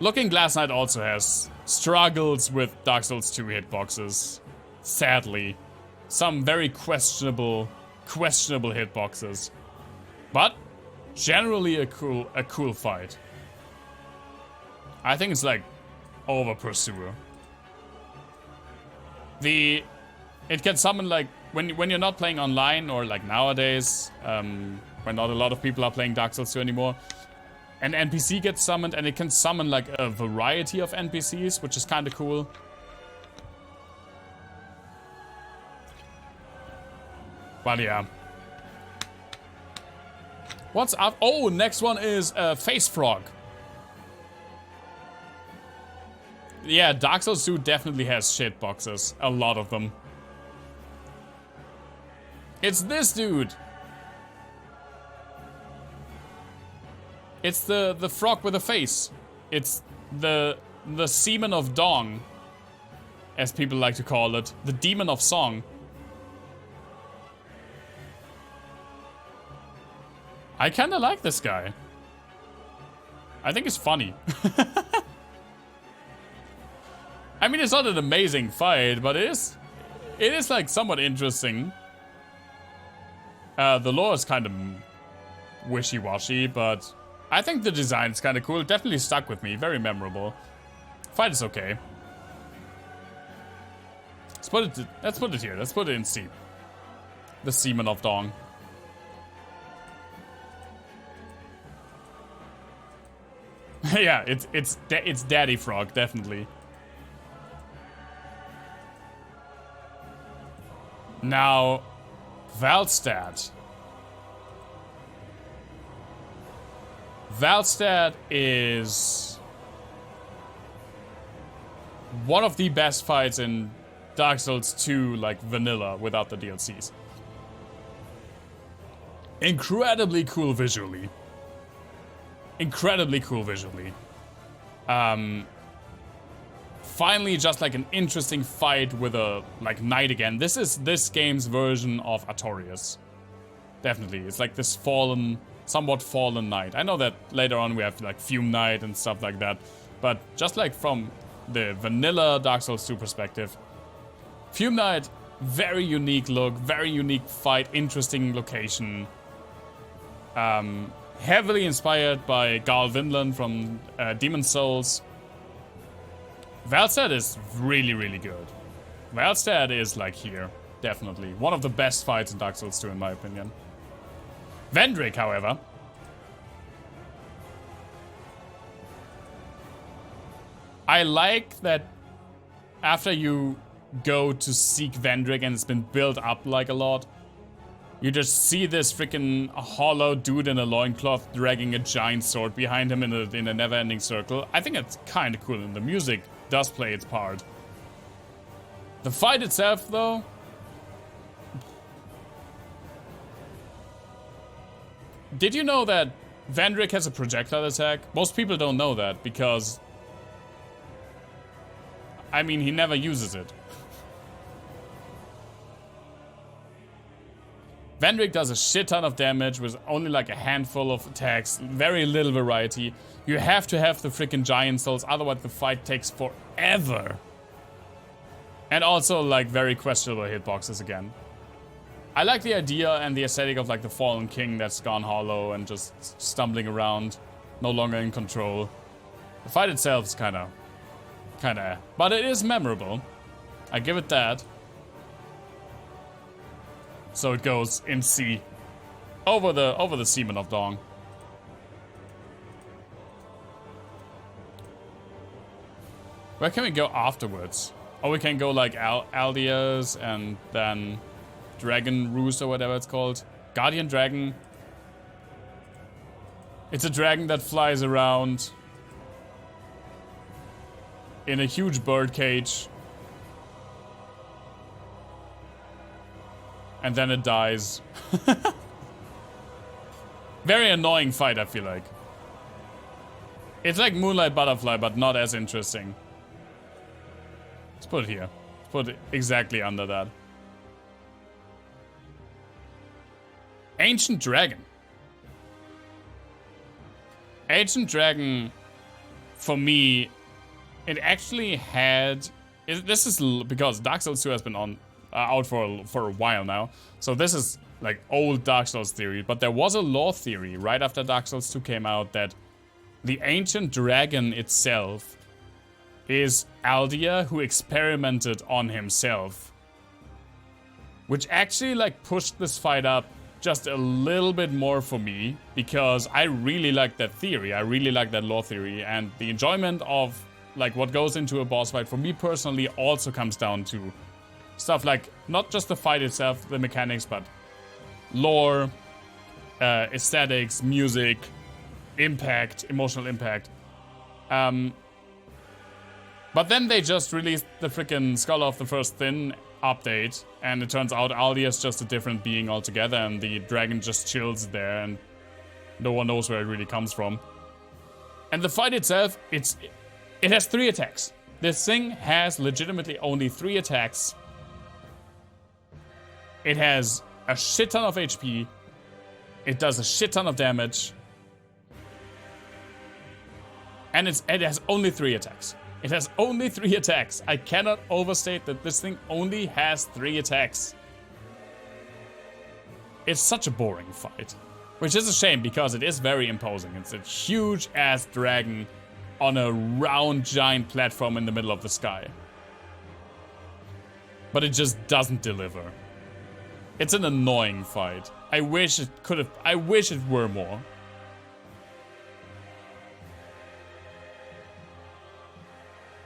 Looking Glass Knight also has struggles with Dark Souls 2 hitboxes. Sadly. Some very questionable hitboxes. But generally a cool fight. I think it's like over Pursuer. It can summon like when you're not playing online or like nowadays, when not a lot of people are playing Dark Souls 2 anymore, an NPC gets summoned and it can summon like a variety of NPCs, which is kind of cool. But yeah. What's up? Oh, next one is Face Frog. Yeah, Dark Souls 2 definitely has shit boxes. A lot of them. It's this dude. It's the frog with a face. It's the semen of Dong, as people like to call it. The demon of song. I kinda like this guy. I think it's funny. I mean, it's not an amazing fight, but it is like somewhat interesting. The lore is kind of wishy-washy, but I think the design is kind of cool. It definitely stuck with me. Very memorable. Fight is okay. Let's put it here. Let's put it in C. The Seaman of Dong. Yeah, it's Daddy Frog, definitely. Now, Valstad. Valstad is one of the best fights in Dark Souls 2, like vanilla, without the DLCs. Incredibly cool visually. Incredibly cool visually. Finally, just like an interesting fight with a like knight again. This is this game's version of Artorius. Definitely, it's like this somewhat fallen knight. I know that later on we have like Fume Knight and stuff like that, but just like from the vanilla Dark Souls 2 perspective, Fume Knight, very unique look, very unique fight, interesting location. Heavily inspired by Gwyndolin from Demon Souls. Valstead is really, really good. Valstead is like here, definitely. One of the best fights in Dark Souls 2 in my opinion. Vendrick, however. I like that after you go to seek Vendrick and it's been built up like a lot, you just see this freaking hollow dude in a loincloth dragging a giant sword behind him in a never-ending circle. I think it's kind of cool, and the music does play its part. The fight itself, though... Did you know that Vendrick has a projectile attack? Most people don't know that, because... I mean, he never uses it. Vendrick does a shit ton of damage with only like a handful of attacks, very little variety. You have to have the freaking giant souls, otherwise the fight takes forever. And also like very questionable hitboxes again. I like the idea and the aesthetic of like the fallen king that's gone hollow and just stumbling around, no longer in control. The fight itself is kinda, but it is memorable. I give it that. So it goes in C, over the Seaman of Dawn. Where can we go afterwards? Oh, we can go like Aldia's and then Dragon Roost or whatever it's called. Guardian Dragon. It's a dragon that flies around in a huge bird cage. And then it dies. Very annoying fight, I feel like. It's like Moonlight Butterfly, but not as interesting. Let's put it here. Let's put it exactly under that. Ancient Dragon. Ancient Dragon, for me, it actually had... This is because Dark Souls 2 has been out for a while now. So this is like old Dark Souls theory, but there was a lore theory right after Dark Souls 2 came out that the ancient dragon itself is Aldia, who experimented on himself. Which actually like pushed this fight up just a little bit more for me, because I really like that theory. I really like that lore theory, and the enjoyment of like what goes into a boss fight for me personally also comes down to stuff like, not just the fight itself, the mechanics, but lore, aesthetics, music, impact, emotional impact. But then they just released the freaking Skull of the First Thin update, and it turns out Aldia is just a different being altogether, and the dragon just chills there, and no one knows where it really comes from. And the fight itself, it has 3 attacks. This thing has legitimately only 3 attacks. It has a shit ton of HP. It does a shit ton of damage. And it has only 3 attacks. It has only 3 attacks. I cannot overstate that this thing only has 3 attacks. It's such a boring fight. Which is a shame, because it is very imposing. It's a huge ass dragon on a round giant platform in the middle of the sky. But it just doesn't deliver. It's an annoying fight. I wish it were more.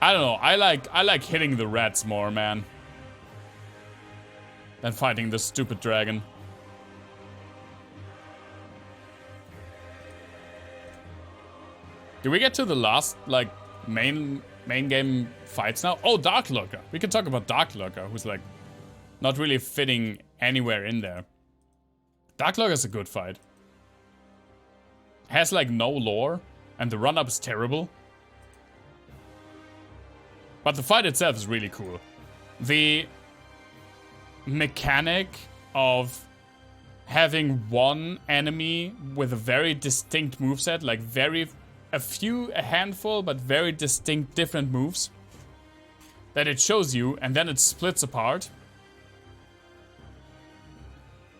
I don't know. I like hitting the rats more, man, than fighting this stupid dragon. Do we get to the last like main game fights now? Oh, Dark Lurker. We can talk about Dark Lurker, who's like not really fitting anywhere in there. Dark Lurker is a good fight. Has like no lore, and the run-up is terrible. But the fight itself is really cool. The mechanic of having one enemy with a very distinct moveset, like a handful, but very distinct different moves. that it shows you and then it splits apart.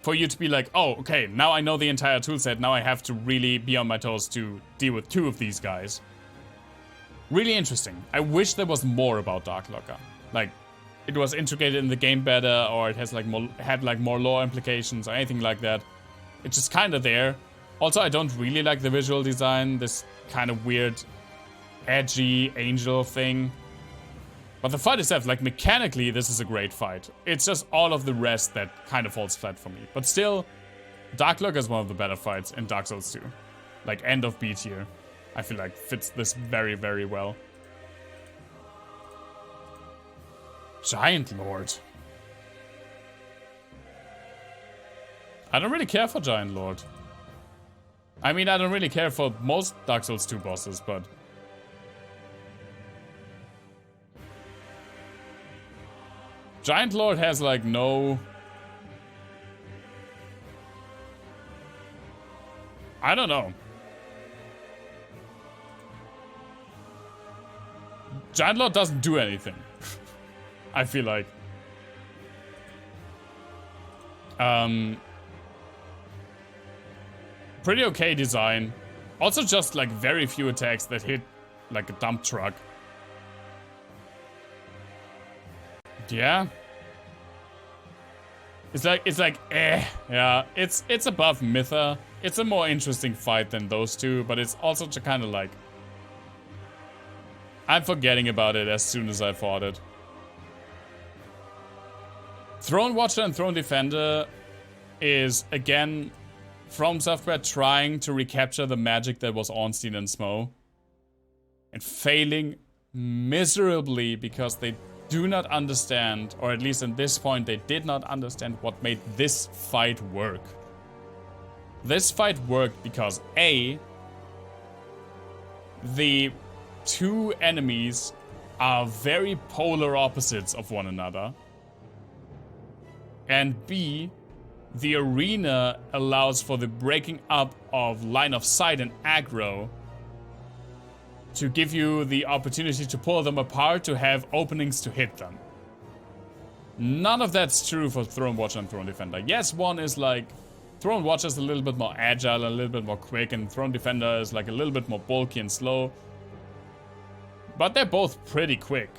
For you to be like, oh, okay, now I know the entire toolset, now I have to really be on my toes to deal with 2 of these guys. Really interesting. I wish there was more about Dark Lurker. Like, it was integrated in the game better, or it has like more lore implications or anything like that. It's just kind of there. Also, I don't really like the visual design, this kind of weird, edgy angel thing. But the fight itself, like mechanically, this is a great fight. It's just all of the rest that kind of falls flat for me. But still, Dark Lurker is one of the better fights in Dark Souls 2. Like, end of B tier. I feel like fits this very, very well. Giant Lord. I don't really care for Giant Lord. I mean, I don't really care for most Dark Souls 2 bosses, but... Giant Lord has, like, no... I don't know. Giant Lord doesn't do anything. I feel like. Pretty okay design. Also just, like, very few attacks that hit like a dump truck. Yeah. It's like yeah, it's above Mytha. It's a more interesting fight than those two, but it's also kind of like I'm forgetting about it as soon as I fought it. Throne Watcher and Throne Defender is again From Software trying to recapture the magic that was Ornstein and Smo and failing miserably because they do not understand, or at least at this point they did not understand what made this fight work. This fight worked because A, the two enemies are very polar opposites of one another, and B, the arena allows for the breaking up of line of sight and aggro to give you the opportunity to pull them apart, to have openings to hit them. None of that's true for Throne Watcher and Throne Defender. Yes, one is like, Throne Watcher is a little bit more agile, a little bit more quick, and Throne Defender is like a little bit more bulky and slow. But they're both pretty quick.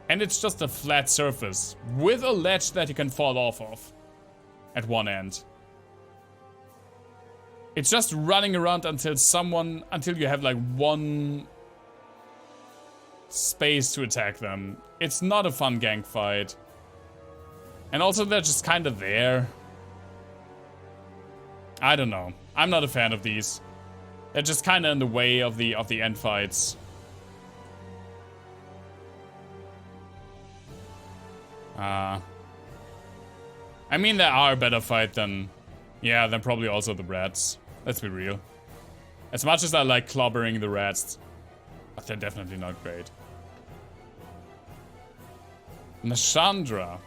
And it's just a flat surface with a ledge that you can fall off of at one end. It's just running around until you have like one space to attack them. It's not a fun gank fight. And also they're just kind of there. I don't know. I'm not a fan of these. They're just kind of in the way of the end fights. I mean, there are a better fight than probably also the rats. Let's be real. As much as I like clobbering the rats, but they're definitely not great. Nasandra.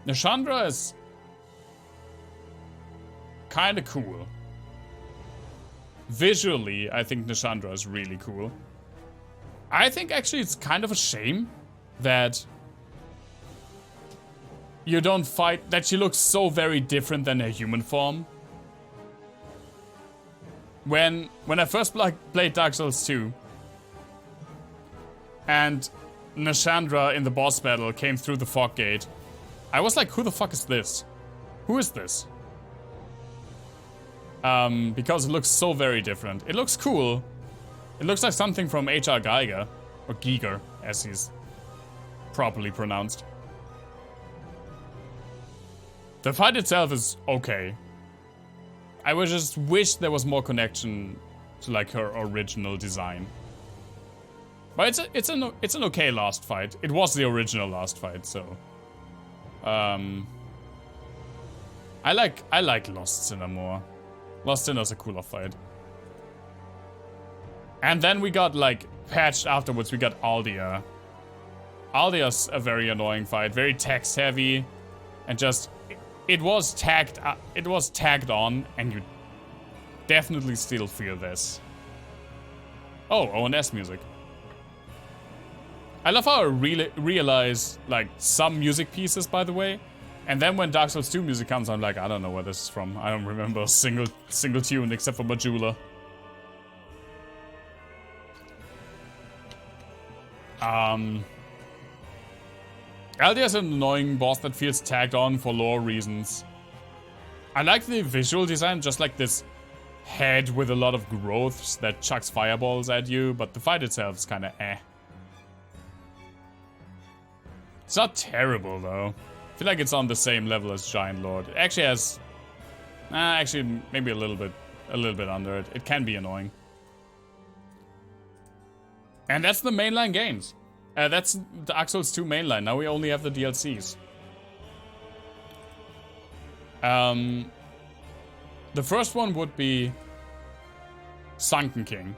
Nasandra is kind of cool. Visually, I think Nasandra is really cool. I think actually it's kind of a shame that you don't fight, that she looks so very different than her human form. When I first played Dark Souls 2 and Nasandra in the boss battle came through the fog gate, I was like, who the fuck is this? Who is this? Because it looks so very different. It looks cool. It looks like something from H.R. Geiger, or Giger, as he's properly pronounced. The fight itself is okay. I would just wish there was more connection to like her original design. But it's an okay last fight. It was the original last fight, so I like Lost Sinner more. Lost Sinner is a cooler fight. And then we got like patched afterwards. We got Aldia. Aldia's a very annoying fight, very text heavy, and just it was tagged on, and you definitely still feel this. Oh, ONS music. I love how I realize, like, some music pieces, by the way. And then when Dark Souls 2 music comes, I'm like, I don't know where this is from. I don't remember a single tune except for Majula. Aldia is an annoying boss that feels tagged on for lore reasons. I like the visual design, just like this head with a lot of growths that chucks fireballs at you, but the fight itself is kinda eh. It's not terrible, though. I feel like it's on the same level as Giant Lord. It actually has... actually, maybe a little bit under it. It can be annoying. And that's the mainline games. That's Dark Souls 2 mainline. Now we only have the DLCs. The first one would be Sunken King,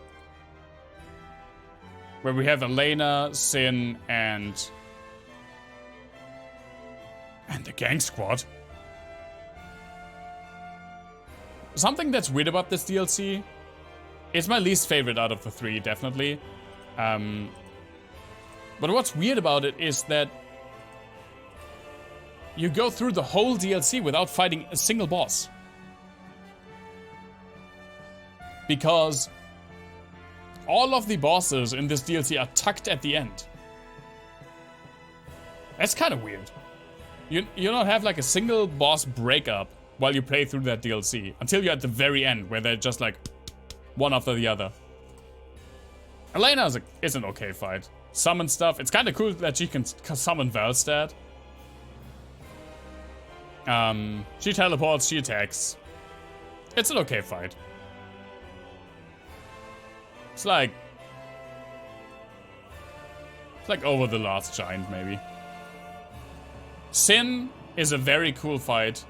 where we have Elena, Sin, and the gang squad. Something that's weird about this DLC, it's my least favorite out of the three, definitely. But what's weird about it is that you go through the whole DLC without fighting a single boss. Because all of the bosses in this DLC are tucked at the end. That's kind of weird. You don't have like a single boss breakup while you play through that DLC until you're at the very end where they're just like one after the other. Elena is an okay fight. Summon stuff. It's kind of cool that she can summon Valstad. She teleports, she attacks. It's an okay fight. It's like over the last giant, maybe. Sin is a very cool fight.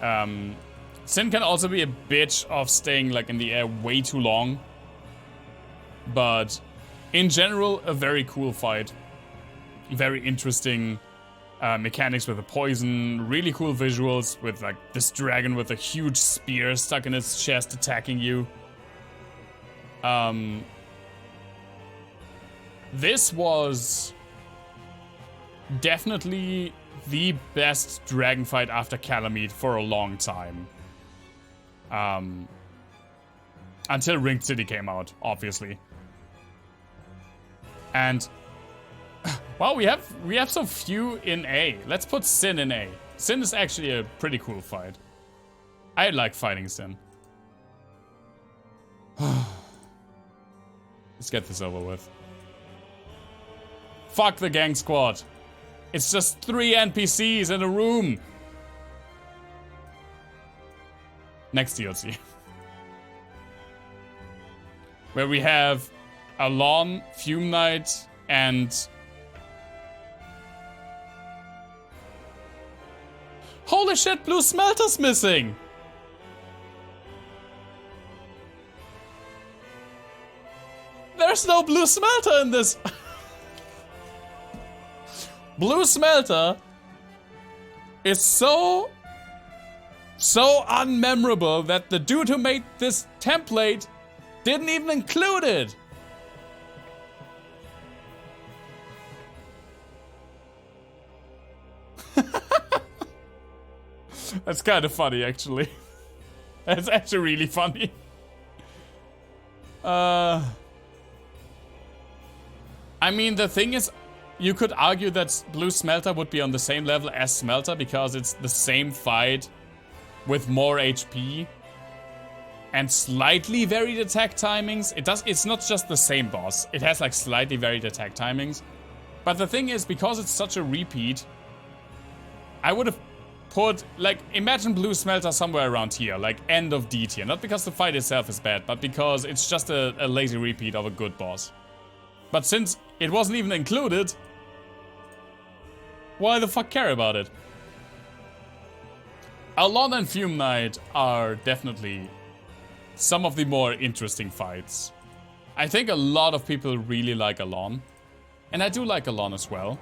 Sin can also be a bitch of staying like in the air way too long. But in general, a very cool fight. Very interesting mechanics with the poison. Really cool visuals with like this dragon with a huge spear stuck in its chest attacking you. This was definitely the best dragon fight after Calamity for a long time. Until Ringed City came out, obviously. And well, we have so few in A. Let's put Sin in A. Sin is actually a pretty cool fight. I like fighting Sin. Let's get this over with. Fuck the gang squad. It's just 3 NPCs in a room. Next DLC. Where we have Alon, Fume Knight, and... Holy shit, Blue Smelter's missing! There's no Blue Smelter in this! Blue Smelter is so unmemorable that the dude who made this template didn't even include it. That's kind of funny, actually. That's actually really funny. I mean, the thing is, you could argue that Blue Smelter would be on the same level as Smelter because it's the same fight with more HP and slightly varied attack timings. It's not just the same boss. It has like slightly varied attack timings. But the thing is, because it's such a repeat, I would have put, like, imagine Blue Smelter somewhere around here, like end of D tier. Not because the fight itself is bad, but because it's just a lazy repeat of a good boss. But since it wasn't even included, why the fuck care about it? Alon and Fume Knight are definitely some of the more interesting fights. I think a lot of people really like Alon. And I do like Alon as well.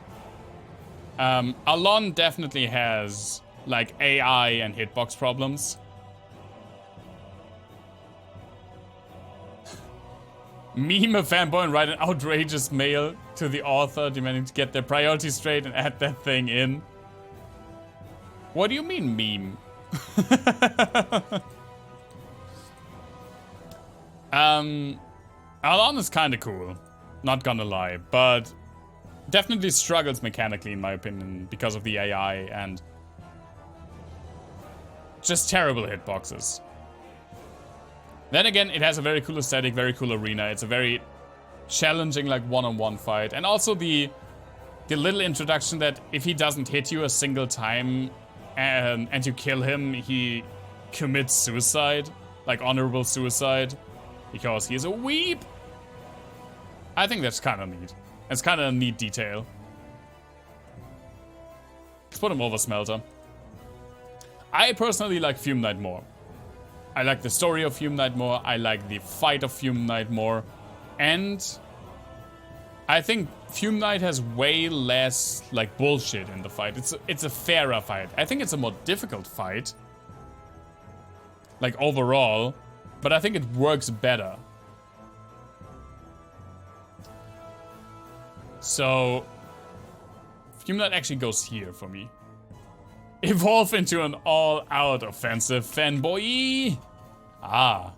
Alon definitely has like AI and hitbox problems. meme a fanboy and write an outrageous mail to the author demanding to get their priorities straight and add that thing in. What do you mean, meme? Alon is kind of cool, not gonna lie, but definitely struggles mechanically in my opinion because of the AI and just terrible hitboxes. Then again, it has a very cool aesthetic, very cool arena. It's a very challenging, like, one-on-one fight. And also the little introduction that if he doesn't hit you a single time and you kill him, he commits suicide, like honorable suicide, because he's a weeb. I think that's kind of neat. It's kind of a neat detail. Let's put him over Smelter. I personally like Fume Knight more. I like the story of Fume Knight more. I like the fight of Fume Knight more. And I think Fume Knight has way less, like, bullshit in the fight. It's a fairer fight. I think it's a more difficult fight, like, overall, but I think it works better. So Fume Knight actually goes here for me. Evolve into an all-out offensive fanboy. Ah,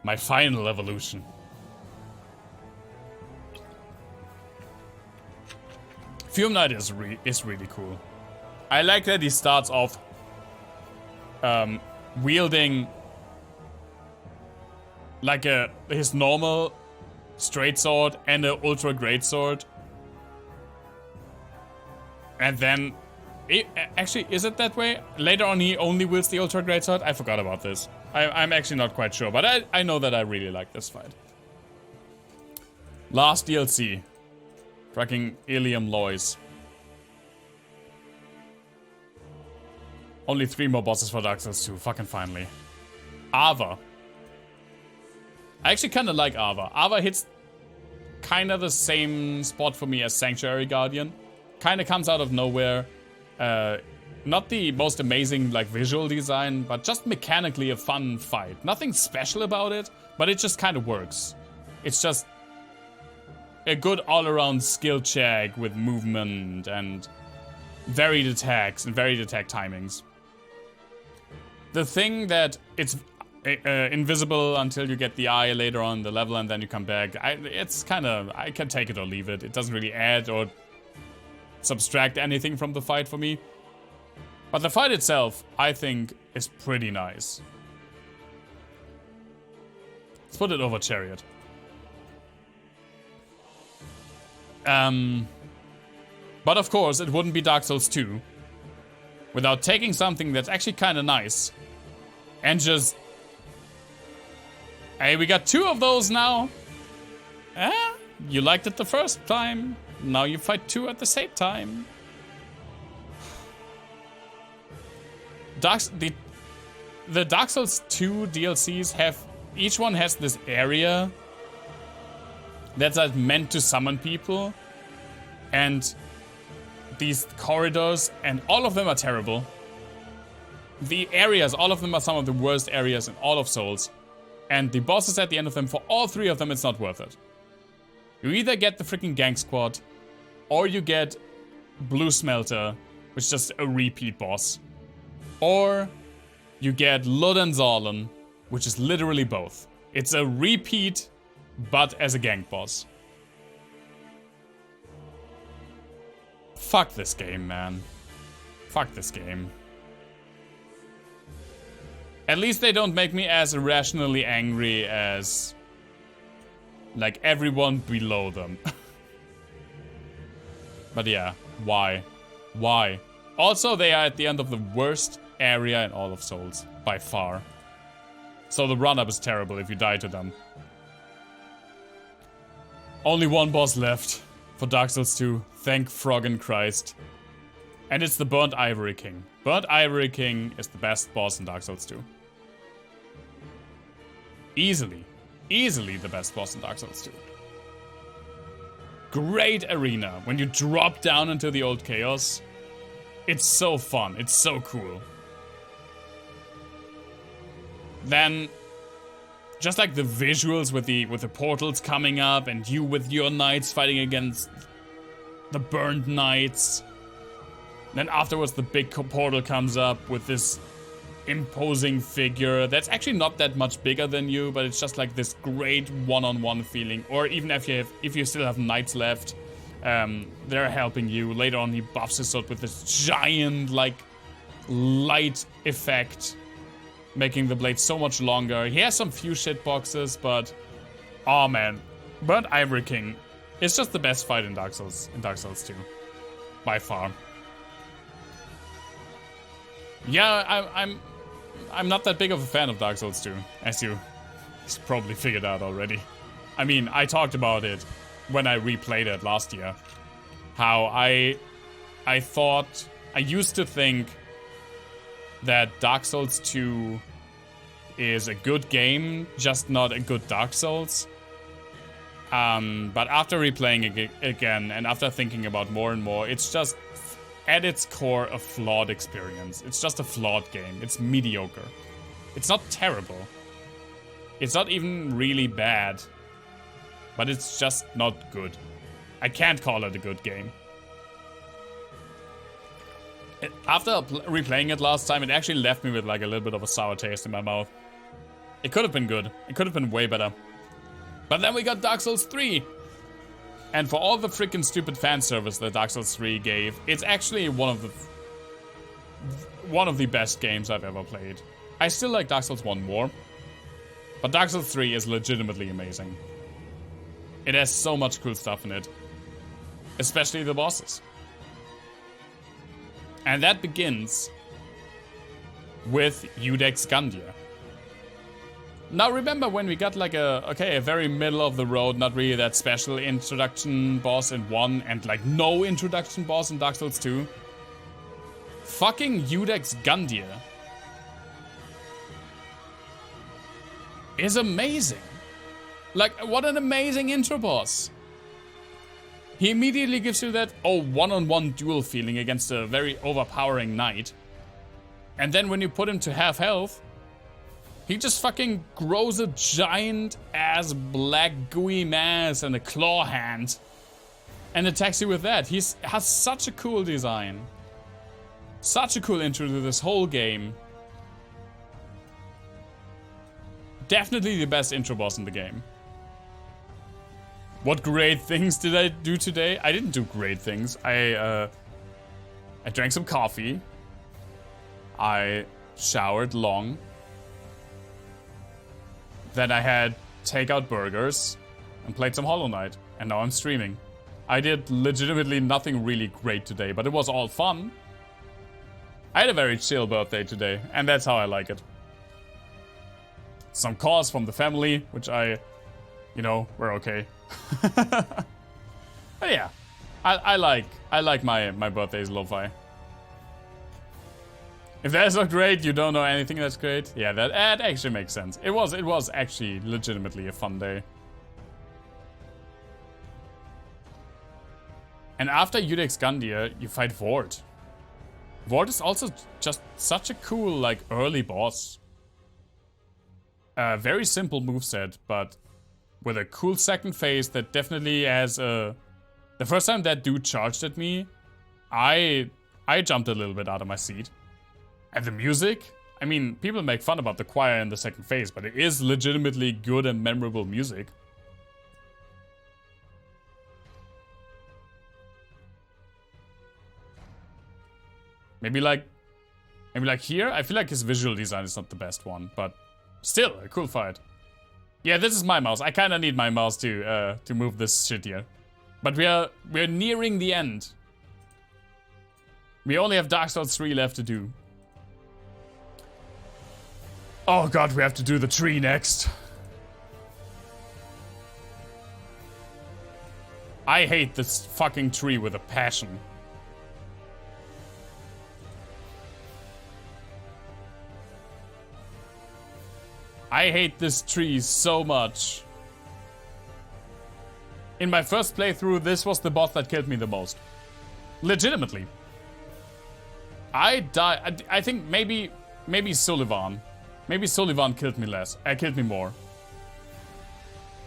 my final evolution. Fume Knight is really cool. I like that he starts off wielding like his normal straight sword and an ultra great sword, and then actually, is it that way? Later on, he only wields the ultra great sword. I forgot about this. I'm actually not quite sure, but I know that I really like this fight. Last DLC. Fucking Ilium Lois. Only 3 more bosses for Dark Souls 2. Fucking finally. Ava. I actually kind of like Ava. Ava hits kind of the same spot for me as Sanctuary Guardian. Kind of comes out of nowhere. Not the most amazing, like, visual design, but just mechanically a fun fight. Nothing special about it, but it just kind of works. It's just a good all-around skill check with movement and varied attacks and varied attack timings. The thing that it's invisible until you get the eye later on the level and then you come back, it's kind of, I can take it or leave it. It doesn't really add or subtract anything from the fight for me. But the fight itself, I think, is pretty nice. Let's put it over Chariot. But of course, it wouldn't be Dark Souls 2 without taking something that's actually kind of nice and just... Hey, we got 2 of those now. You liked it the first time. Now you fight 2 at the same time. The Dark Souls 2 DLCs have... Each one has this area that's like meant to summon people. And these corridors, and all of them are terrible. The areas, all of them are some of the worst areas in all of Souls. And the bosses at the end of them, for all 3 of them, it's not worth it. You either get the freaking Gang Squad, or you get Blue Smelter, which is just a repeat boss. Or you get Ludenzalen, which is literally both. It's a repeat, but as a gang boss. Fuck this game, man. Fuck this game. At least they don't make me as irrationally angry as, like, everyone below them. But yeah, why? Why? Also, they are at the end of the worst area in all of Souls, by far. So the run-up is terrible if you die to them. Only 1 boss left for Dark Souls 2. Thank Froggen Christ. And it's the Burnt Ivory King. Burnt Ivory King is the best boss in Dark Souls 2. Easily. Easily the best boss in Dark Souls 2. Great arena. When you drop down into the old chaos, it's so fun. It's so cool. Then just like the visuals with the portals coming up and you with your knights fighting against the burned knights. Then afterwards the big portal comes up with this imposing figure that's actually not that much bigger than you, but it's just like this great one-on-one feeling. Or even if you still have knights left, they're helping you. Later on he buffs his sword with this giant like light effect, making the blade so much longer. He has some few shit boxes, but oh man, Burnt Ivory King is just the best fight in Dark Souls 2 by far. Yeah, I'm not that big of a fan of Dark Souls 2, as you probably figured out already. I mean, I talked about it when I replayed it last year. How I used to think that Dark Souls 2 is a good game, just not a good Dark Souls. But after replaying it again and after thinking about more and more, it's just at its core a flawed experience. It's just a flawed game. It's mediocre. It's not terrible. It's not even really bad. But it's just not good. I can't call it a good game. After replaying it last time, it actually left me with like a little bit of a sour taste in my mouth. It could have been good. It could have been way better. But then we got Dark Souls 3. And for all the freaking stupid fan service that Dark Souls 3 gave, it's actually one of the best games I've ever played. I still like Dark Souls 1 more, but Dark Souls 3 is legitimately amazing. It has so much cool stuff in it, especially the bosses. And that begins with Eudex Gundia. Now remember when we got like a very middle of the road, not really that special introduction boss in 1 and like no introduction boss in Dark Souls 2? Fucking Eudex Gundia is amazing. Like, what an amazing intro boss. He immediately gives you that, one-on-one duel feeling against a very overpowering knight. And then when you put him to half health, he just fucking grows a giant-ass black gooey mass and a claw hand and attacks you with that. He has such a cool design. Such a cool intro to this whole game. Definitely the best intro boss in the game. What great things did I do today? I didn't do great things. I drank some coffee. I showered long. Then I had takeout burgers and played some Hollow Knight. And now I'm streaming. I did legitimately nothing really great today, but it was all fun. I had a very chill birthday today, and that's how I like it. Some calls from the family, which we're okay. But yeah, I like my birthday's lo-fi. If that's not great, you don't know anything that's great. Yeah, that actually makes sense. It was actually legitimately a fun day. And after Eudex Gundia, you fight Vord. Vord is also just such a cool, like, early boss. Very simple moveset, but with a cool second phase that definitely has a... The first time that dude charged at me, I jumped a little bit out of my seat. And the music? I mean, people make fun about the choir in the second phase, but it is legitimately good and memorable music. Maybe like here? I feel like his visual design is not the best one, but still, a cool fight. Yeah, this is my mouse. I kinda need my mouse to move this shit here. But we're nearing the end. We only have Dark Souls 3 left to do. Oh god, we have to do the tree next. I hate this fucking tree with a passion. I hate this tree so much. In my first playthrough, this was the boss that killed me the most. Legitimately. I died. I think maybe Sullivan. Maybe Sullivan killed me less. Killed me more.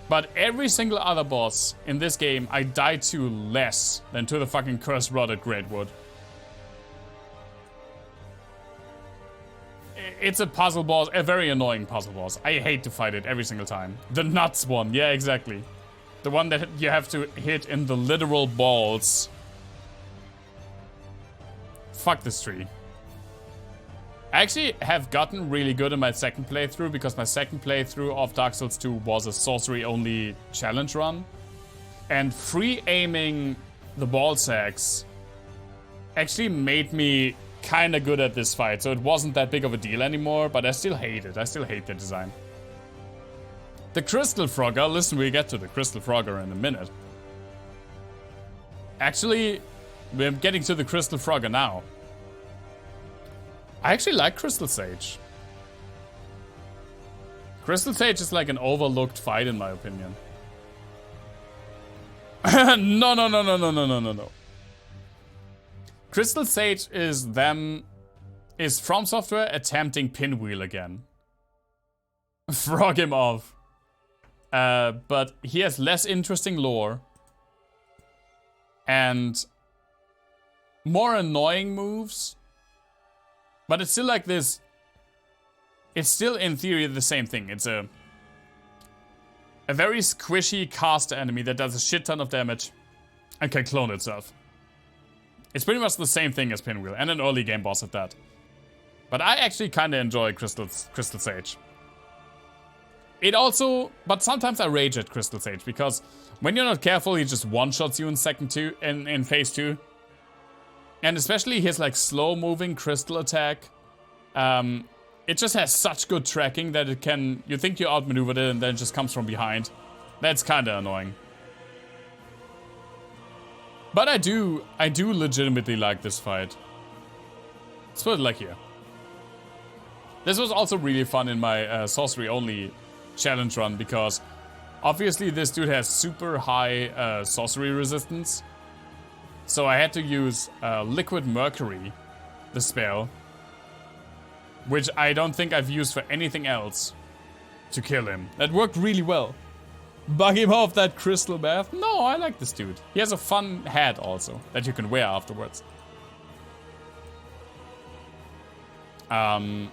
But every single other boss in this game, I died to less than to the fucking Cursed Rotted Greatwood. It's a puzzle boss, a very annoying puzzle boss. I hate to fight it every single time. The nuts one, yeah, exactly. The one that you have to hit in the literal balls. Fuck this tree. I actually have gotten really good in my second playthrough because my second playthrough of Dark Souls 2 was a sorcery-only challenge run. And free aiming the ball sacks actually made me kinda good at this fight, so it wasn't that big of a deal anymore, but I still hate it. I still hate the design. The Crystal Frogger, listen, we get to the Crystal Frogger in a minute. Actually, we're getting to the Crystal Frogger now. I actually like Crystal Sage. Crystal Sage is like an overlooked fight in my opinion. No. Crystal Sage is From Software attempting Pinwheel again. Frog him off. But he has less interesting lore. And more annoying moves. But it's still like this. It's still in theory the same thing. It's a very squishy caster enemy that does a shit ton of damage and can clone itself. It's pretty much the same thing as Pinwheel, and an early game boss at that. But I actually kinda enjoy Crystal Sage. But sometimes I rage at Crystal Sage because when you're not careful, he just one-shots you in phase 2. And especially his like slow-moving crystal attack. It just has such good tracking that you think you outmaneuvered it and then it just comes from behind. That's kinda annoying. But I do legitimately like this fight. Let's put it like here. This was also really fun in my sorcery-only challenge run because obviously this dude has super high sorcery resistance. So I had to use Liquid Mercury, the spell, which I don't think I've used for anything else to kill him. That worked really well. Bug him off that crystal bath. No, I like this dude. He has a fun hat also that you can wear afterwards. I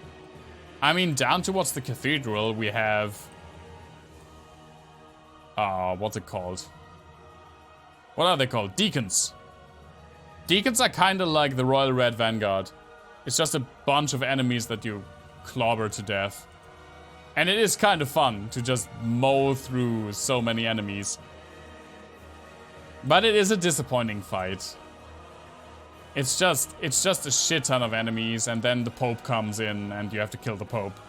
mean, down towards the cathedral we have... what's it called? What are they called? Deacons. Deacons are kind of like the Royal Red Vanguard. It's just a bunch of enemies that you clobber to death. And it is kind of fun to just mow through so many enemies. But it is a disappointing fight. It's just a shit ton of enemies, and then the Pope comes in and you have to kill the Pope.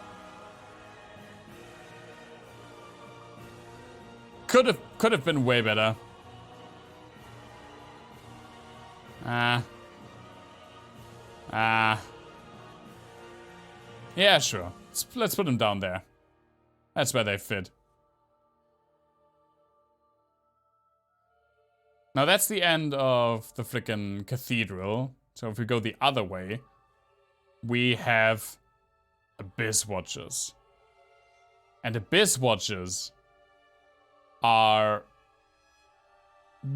Could have been way better. Yeah, sure. Let's put them down there. That's where they fit. Now that's the end of the frickin' cathedral. So if we go the other way, we have Abyss Watchers. And Abyss Watchers are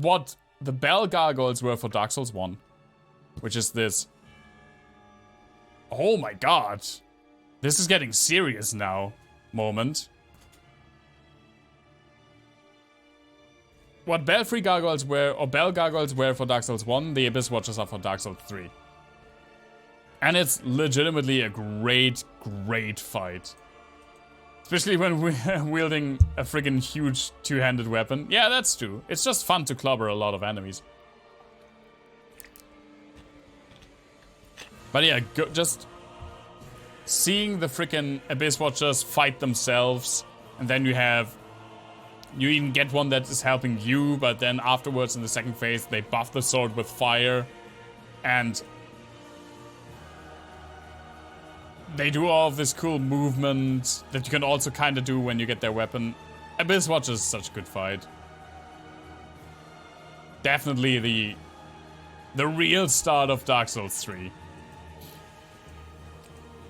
what the Bell Gargoyles were for Dark Souls 1. Which is this... Oh my god. This is getting serious now. Moment. What Belfry Gargoyles were, or Bell Gargoyles were for Dark Souls 1, the Abyss Watchers are for Dark Souls 3. And it's legitimately a great, great fight. Especially when we're wielding a friggin' huge two-handed weapon. Yeah, that's true. It's just fun to clobber a lot of enemies. But yeah, just seeing the frickin' Abyss Watchers fight themselves, and then you even get one that is helping you, but then afterwards in the second phase they buff the sword with fire, and they do all of this cool movement that you can also kind of do when you get their weapon. Abyss Watchers is such a good fight. Definitely the real start of Dark Souls 3.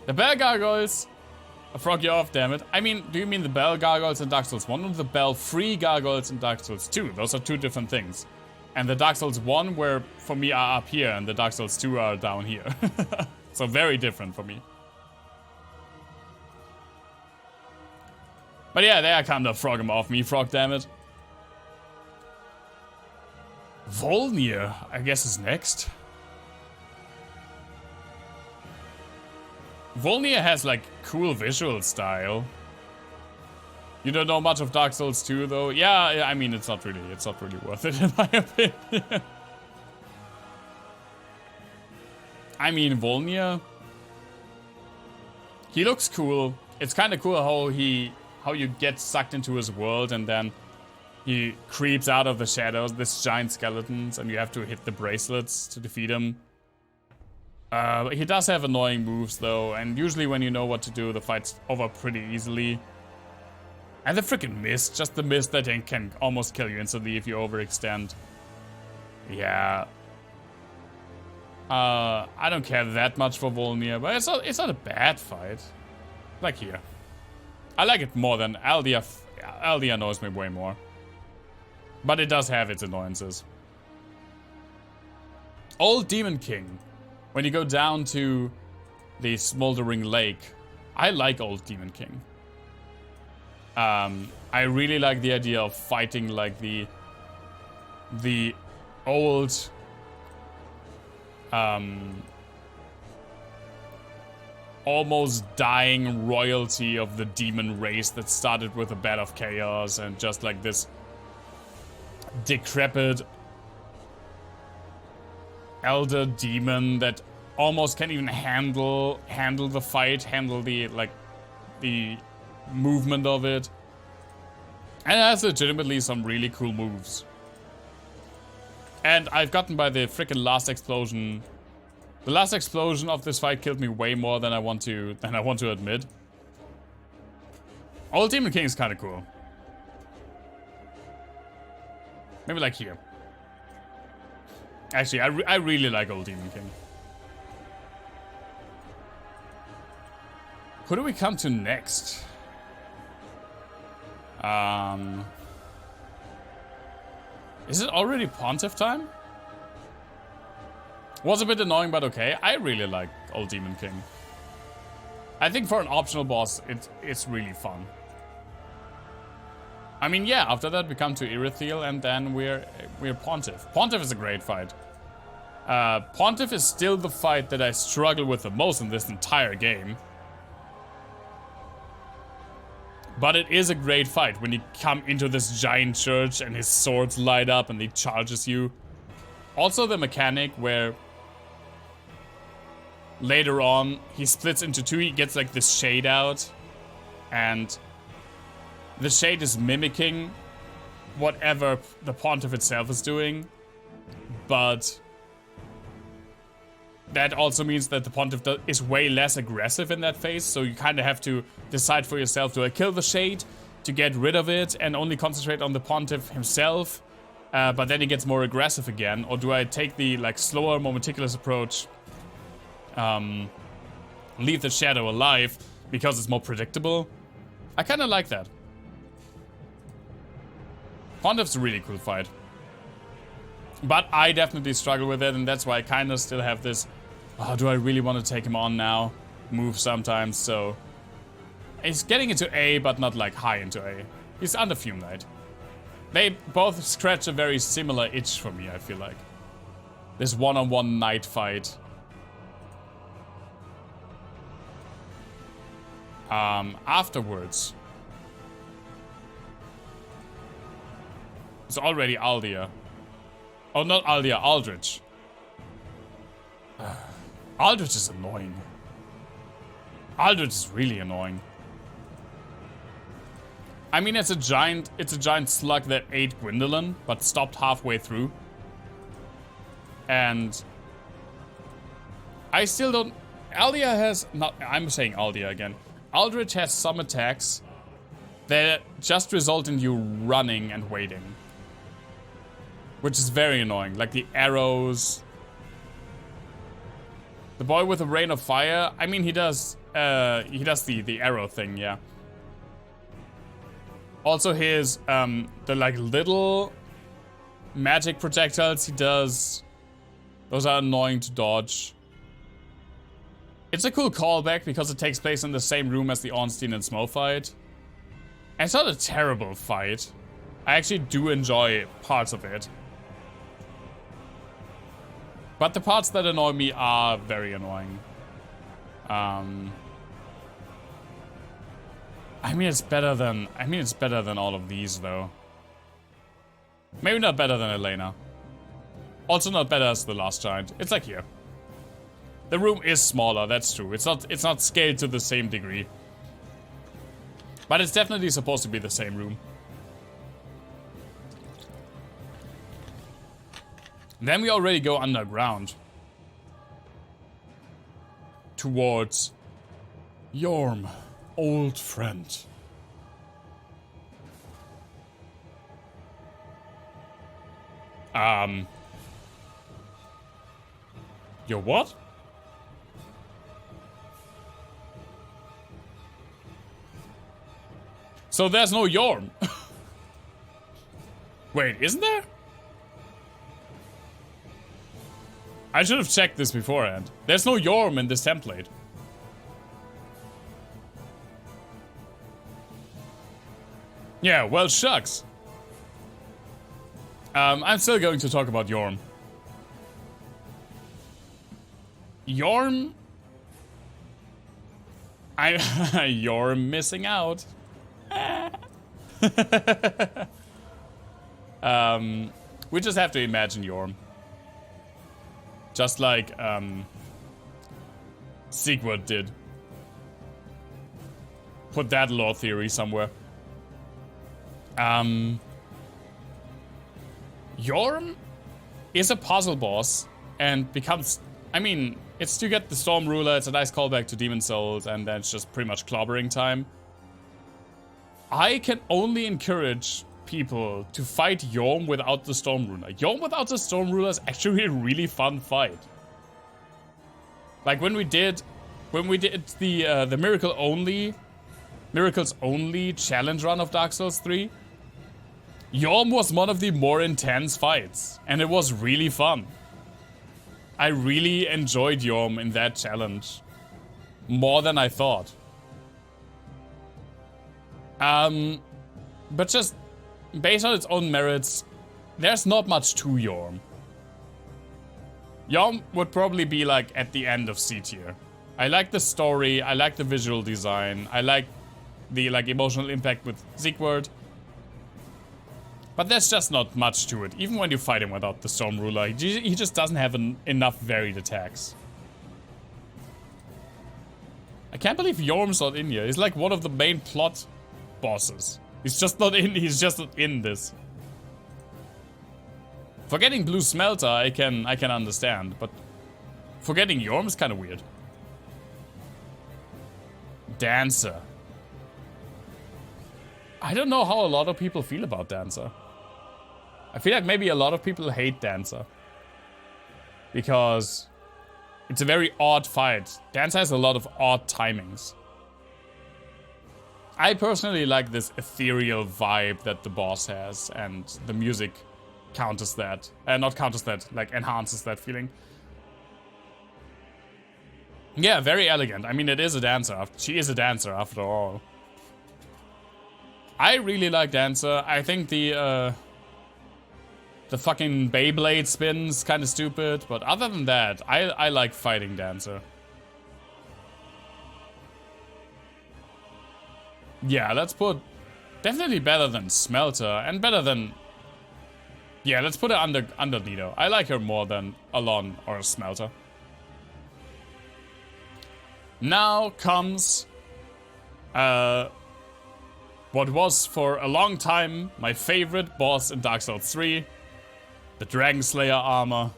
The Bell Gargoyles I'll frog you off, damn it. I mean, do you mean the Bell Gargoyles in Dark Souls 1 or the Bell Free Gargoyles in Dark Souls 2? Those are two different things. And the Dark Souls 1 were, for me, are up here, and the Dark Souls 2 are down here. So very different for me. But yeah, there come to frog him off me, frog, damn it. Volnir, I guess, is next. Volnir has, like, cool visual style. You don't know much of Dark Souls 2, though? Yeah, I mean, it's not really worth it, in my opinion. I mean, Volnir, he looks cool. It's kind of cool how you get sucked into his world, and then he creeps out of the shadows, this giant skeletons, and you have to hit the bracelets to defeat him. He does have annoying moves, though, and usually when you know what to do, the fight's over pretty easily. And the freaking mist, just the mist that can almost kill you instantly if you overextend. Yeah. I don't care that much for Volnir, but it's not a bad fight. Like here. I like it more than Aldia. Aldia annoys me way more. But it does have its annoyances. Old Demon King. When you go down to the smoldering lake, I like Old Demon King. I really like the idea of fighting like the old almost dying royalty of the demon race that started with a bat of chaos and just like this decrepit elder demon that almost can't even handle the fight, handle the movement of it. And it has legitimately some really cool moves. And I've gotten by the freaking last explosion. The last explosion of this fight killed me way more than I want to admit. Old Demon King is kind of cool. Maybe like here. Actually, I really like Old Demon King. Who do we come to next? Is it already Pontiff time? Was a bit annoying, but okay. I really like Old Demon King. I think for an optional boss, it's really fun. I mean, yeah, after that we come to Irithyll, and then we're Pontiff. Pontiff is a great fight. Pontiff is still the fight that I struggle with the most in this entire game. But it is a great fight when you come into this giant church and his swords light up and he charges you. Also the mechanic where later on he splits into two, he gets like this shade out, and the shade is mimicking whatever the Pontiff itself is doing, but that also means that the Pontiff is way less aggressive in that phase, so you kind of have to decide for yourself, do I kill the shade to get rid of it and only concentrate on the Pontiff himself, but then he gets more aggressive again, or do I take the like slower, more meticulous approach, leave the shadow alive because it's more predictable? I kind of like that. Pontiff's a really cool fight. But I definitely struggle with it, and that's why I kind of still have this, oh, do I really want to take him on now? Move sometimes, so he's getting into A, but not like high into A. He's under Fume Knight. They both scratch a very similar itch for me, I feel like. This one-on-one knight fight. Afterwards, it's already Aldia. Oh, not Aldia, Aldrich. Aldrich is annoying. Aldrich is really annoying. I mean, it's a giant slug that ate Gwyndolin, but stopped halfway through. And I still don't... Aldia has... not. I'm saying Aldia again. Aldrich has some attacks that just result in you running and waiting. Which is very annoying. Like the arrows. The boy with a rain of fire. I mean, he does he does the arrow thing, yeah. Also his, the like little magic projectiles he does, those are annoying to dodge. It's a cool callback because it takes place in the same room as the Ornstein and Smough fight. And it's not a terrible fight. I actually do enjoy parts of it. But the parts that annoy me are very annoying. I mean, it's better than all of these, though. Maybe not better than Elena. Also not better as the Last Giant. It's like here. The room is smaller, that's true. It's not scaled to the same degree. But it's definitely supposed to be the same room. Then we already go underground. Towards Yorm, old friend. Your what? So there's no Yorm. Wait, isn't there? I should have checked this beforehand. There's no Yorm in this template. Yeah, well, shucks. I'm still going to talk about Yorm. Yorm? You're missing out. We just have to imagine Yorm. Just like, Sigurd did. Put that lore theory somewhere. Yorm is a puzzle boss and becomes... I mean, it's to get the Storm Ruler, it's a nice callback to Demon Souls, and then it's just pretty much clobbering time. I can only encourage people to fight Yorm without the Storm Ruler. Yorm without the Storm Ruler is actually a really fun fight. Like when we did the Miracles Only challenge run of Dark Souls 3, Yorm was one of the more intense fights, and it was really fun. I really enjoyed Yorm in that challenge. More than I thought. But just based on its own merits, there's not much to Yorm. Yorm would probably be like at the end of C tier. I like the story, I like the visual design, I like the like emotional impact with Sigurd. But there's just not much to it. Even when you fight him without the Storm Ruler, he just doesn't have enough varied attacks. I can't believe Yorm's not in here. He's like one of the main plot bosses. He's just not in this. Forgetting Blue Smelter, I can understand, but forgetting Yorm is kind of weird. Dancer. I don't know how a lot of people feel about Dancer. I feel like maybe a lot of people hate Dancer. Because it's a very odd fight. Dancer has a lot of odd timings. I personally like this ethereal vibe that the boss has, and the music counters that. Not counters that, like enhances that feeling. Yeah, very elegant. I mean, it is a dancer. She is a dancer after all. I really like Dancer. I think the fucking Beyblade spin's kind of stupid, but other than that, I like fighting Dancer. Yeah, let's put... Definitely better than Smelter, and better than... Yeah, let's put her under Nido. I like her more than Alon or Smelter. Now comes... what was for a long time my favorite boss in Dark Souls 3, the Dragon Slayer armor.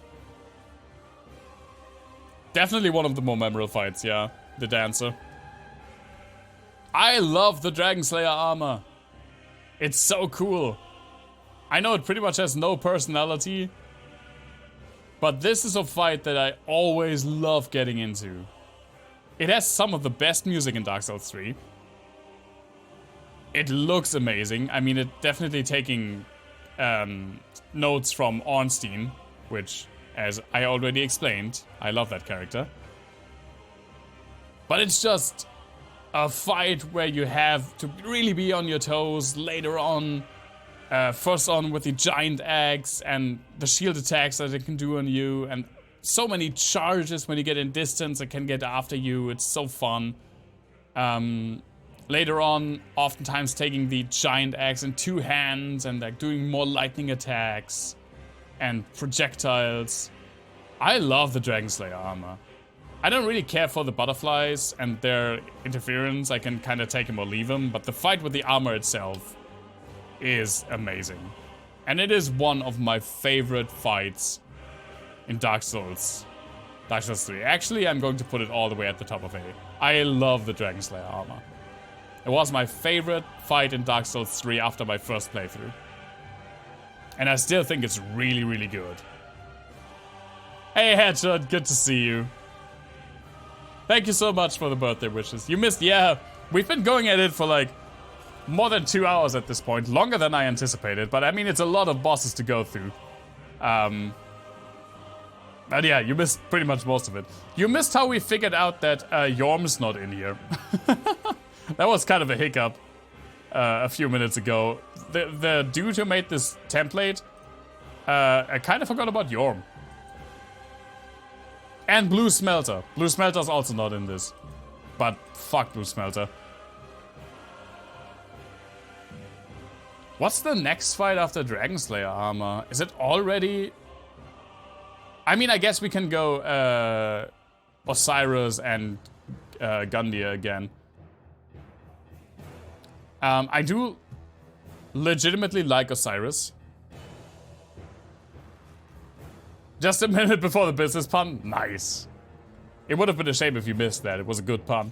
Definitely one of the more memorable fights, yeah, the Dancer. I love the Dragon Slayer armor. It's so cool. I know it pretty much has no personality, but this is a fight that I always love getting into. It has some of the best music in Dark Souls 3. It looks amazing. I mean, it's definitely taking notes from Ornstein, which, as I already explained, I love that character. But it's just a fight where you have to really be on your toes later on. First on with the giant axe and the shield attacks that it can do on you, and so many charges when you get in distance it can get after you. It's so fun. Later on, oftentimes taking the giant axe in two hands and like doing more lightning attacks and projectiles. I love the Dragon Slayer armor. I don't really care for the butterflies and their interference. I can kind of take them or leave them, but the fight with the armor itself is amazing. And it is one of my favorite fights in Dark Souls 3. Actually, I'm going to put it all the way at the top of A. I love the Dragon Slayer armor. It was my favorite fight in Dark Souls 3 after my first playthrough. And I still think it's really, really good. Hey Headshot, good to see you. Thank you so much for the birthday wishes. You missed, yeah, we've been going at it for like more than 2 hours at this point. Longer than I anticipated, but I mean, it's a lot of bosses to go through. But yeah, you missed pretty much most of it. You missed how we figured out that Yorm's not in here. That was kind of a hiccup a few minutes ago. The dude who made this template, I kind of forgot about Yorm. And Blue Smelter. Blue Smelter's also not in this. But fuck Blue Smelter. What's the next fight after Dragon Slayer armor? Is it already... I mean, I guess we can go Osiris and Gundia again. I do legitimately like Osiris. Just a minute before the business pun? Nice. It would have been a shame if you missed that. It was a good pun.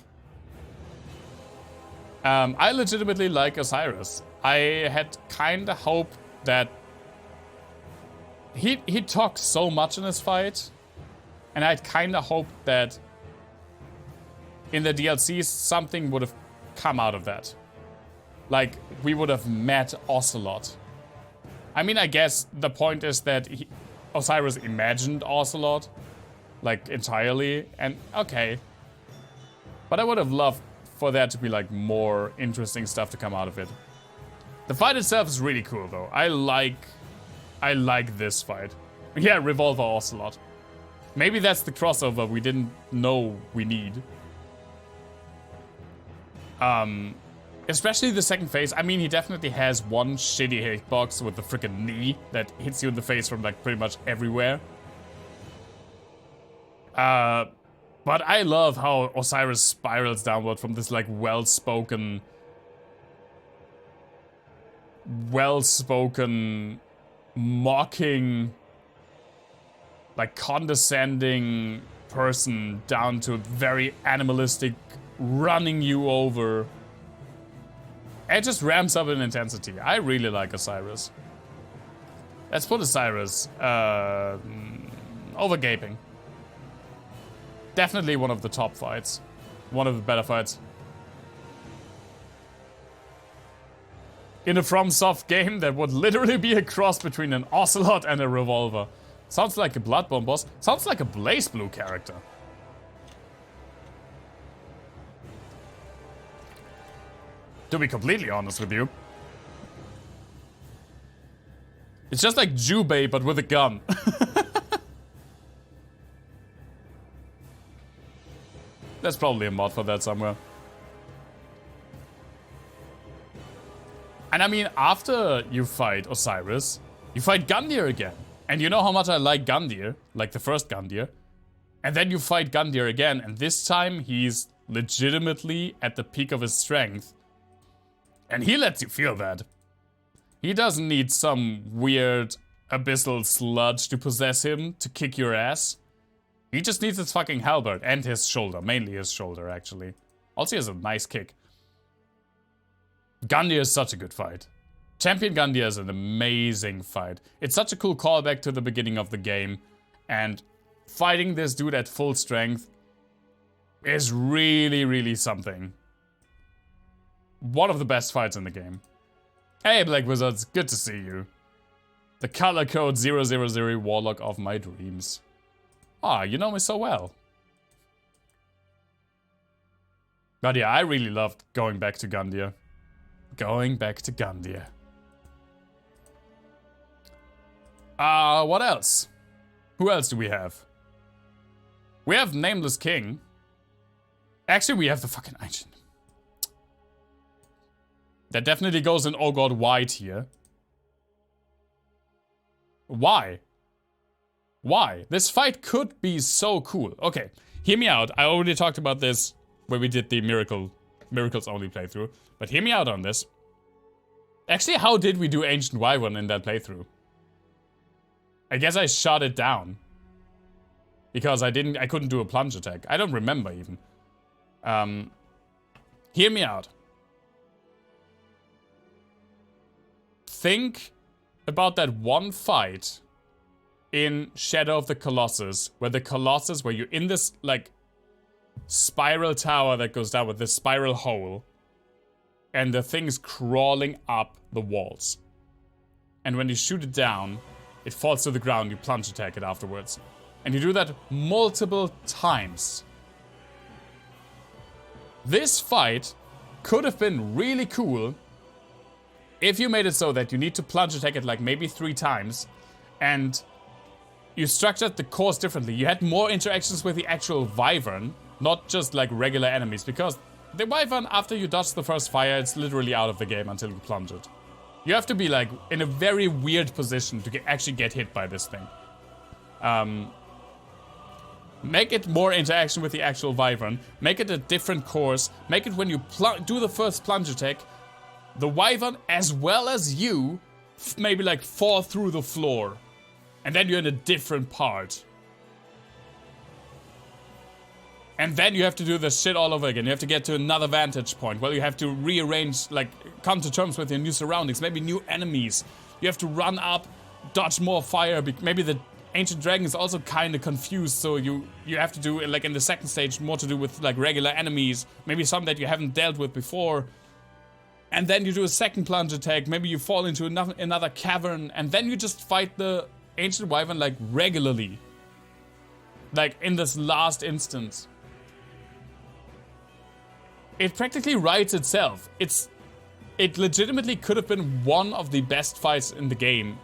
I legitimately like Osiris. I had kinda hoped that he talks so much in this fight, and I'd kinda hoped that in the DLCs something would have come out of that. Like, we would have met Ocelot. I mean, I guess the point is that Osiris imagined Ocelot, like, entirely, and okay. But I would have loved for there to be, like, more interesting stuff to come out of it. The fight itself is really cool, though. I like this fight. Yeah, Revolver Ocelot. Maybe that's the crossover we didn't know we need. Especially the second phase. I mean, he definitely has one shitty hitbox with the freaking knee that hits you in the face from like pretty much everywhere. But I love how Osiris spirals downward from this like well-spoken, mocking, like condescending person down to very animalistic, running you over. It just ramps up in intensity. I really like Osiris. Let's put Osiris over Gaping. Definitely one of the top fights. One of the better fights. In a FromSoft game that would literally be a cross between an Ocelot and a Revolver. Sounds like a Bloodborne boss. Sounds like a Blaze Blue character. To be completely honest with you. It's just like Jubei, but with a gun. There's probably a mod for that somewhere. And I mean, after you fight Osiris, you fight Gundyr again. And you know how much I like Gundyr, like the first Gundyr. And then you fight Gundyr again, and this time he's legitimately at the peak of his strength. And he lets you feel that. He doesn't need some weird abyssal sludge to possess him to kick your ass. He just needs his fucking halberd and his shoulder. Mainly his shoulder, actually. Also, he has a nice kick. Gundyr is such a good fight. Champion Gundyr is an amazing fight. It's such a cool callback to the beginning of the game. And fighting this dude at full strength is really, really something. One of the best fights in the game. Hey, Black Wizards, good to see you. The color code 000 Warlock of my dreams. Ah, you know me so well. But yeah, I really loved going back to Gundia. Going back to Gundia. What else? Who else do we have? We have Nameless King. Actually, we have the fucking Ancient. That definitely goes in Oh God White here. Why? Why? This fight could be so cool. Okay, hear me out. I already talked about this when we did the Miracles only playthrough. But hear me out on this. Actually, how did we do Ancient Wyvern in that playthrough? I guess I shot it down. Because I couldn't do a plunge attack. I don't remember even. Hear me out. Think about that one fight in Shadow of the Colossus, where you're in this, like, spiral tower that goes down with this spiral hole, and the thing's crawling up the walls. And when you shoot it down, it falls to the ground, you plunge attack it afterwards. And you do that multiple times. This fight could have been really cool if you made it so that you need to plunge attack it like maybe 3 times, and you structured the course differently. You had more interactions with the actual Wyvern, not just like regular enemies, because the Wyvern, after you dodge the first fire, it's literally out of the game until you plunge it. You have to be like in a very weird position to actually get hit by this thing. Make it more interaction with the actual Wyvern. Make it a different course. Make it when you do the first plunge attack, the Wyvern as well as you maybe like fall through the floor. And then you're in a different part. And then you have to do this shit all over again. You have to get to another vantage point. Well, you have to rearrange, like, come to terms with your new surroundings. Maybe new enemies. You have to run up, dodge more fire. Maybe the Ancient Dragon is also kind of confused. So you have to do, like, in the second stage, more to do with, like, regular enemies. Maybe some that you haven't dealt with before. And then you do a second plunge attack. Maybe you fall into another cavern. And then you just fight the Ancient Wyvern, like, regularly. Like, in this last instance. It practically writes itself. It legitimately could have been one of the best fights in the game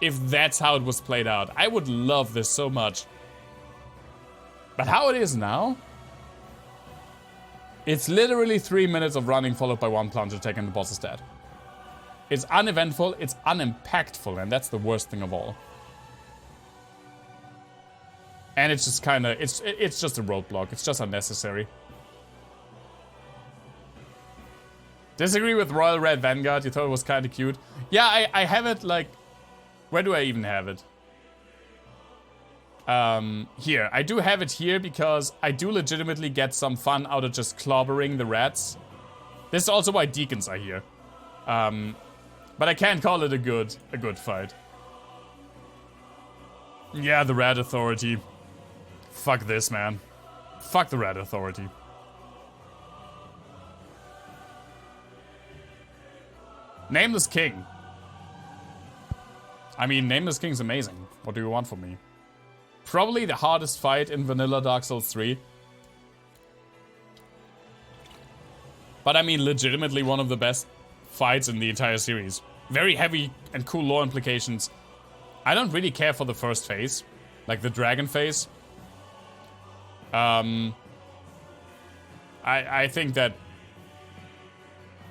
if that's how it was played out. I would love this so much. But how it is now, it's literally 3 minutes of running followed by 1 plunge attack and the boss is dead. It's uneventful, it's unimpactful, and that's the worst thing of all. And it's just kinda, it's just a roadblock, it's just unnecessary. Disagree with Royal Red Vanguard, you thought it was kinda cute. Yeah, I have it, like, where do I even have it? Here. I do have it here because I do legitimately get some fun out of just clobbering the rats. This is also why deacons are here. But I can't call it a good fight. Yeah, the Rat Authority. Fuck this, man. Fuck the Rat Authority. Nameless King. I mean, Nameless King's amazing. What do you want from me? Probably the hardest fight in vanilla Dark Souls 3. But I mean, legitimately one of the best fights in the entire series. Very heavy and cool lore implications. I don't really care for the first phase. Like the dragon phase. I think that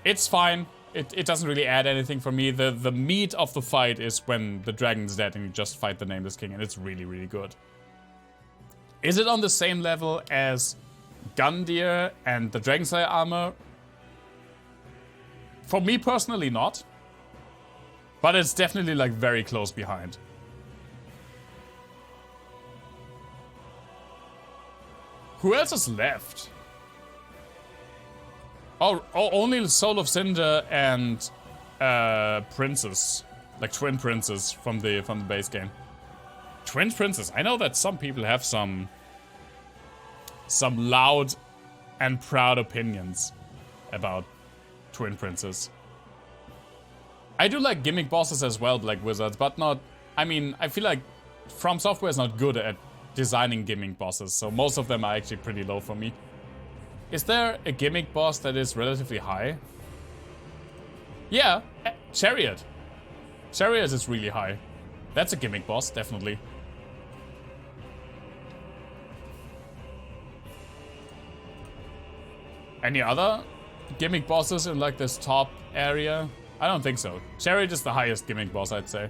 it's fine. It doesn't really add anything for me. The meat of the fight is when the dragon's dead and you just fight the Nameless King, and it's really, really good. Is it on the same level as Gundyr and the Dragonslayer armor? For me personally, not. But it's definitely like very close behind. Who else is left? Oh, only Soul of Cinder and Princess, like twin princes from the base game. Twin princes. I know that some people have some some loud and proud opinions about Twin Princes. I do like gimmick bosses as well, like wizards, but not... I mean, I feel like From Software is not good at designing gimmick bosses, so most of them are actually pretty low for me. Is there a gimmick boss that is relatively high? Yeah, Chariot. Chariot is really high. That's a gimmick boss, definitely. Any other gimmick bosses in like this top area? I don't think so. Chariot is the highest gimmick boss, I'd say.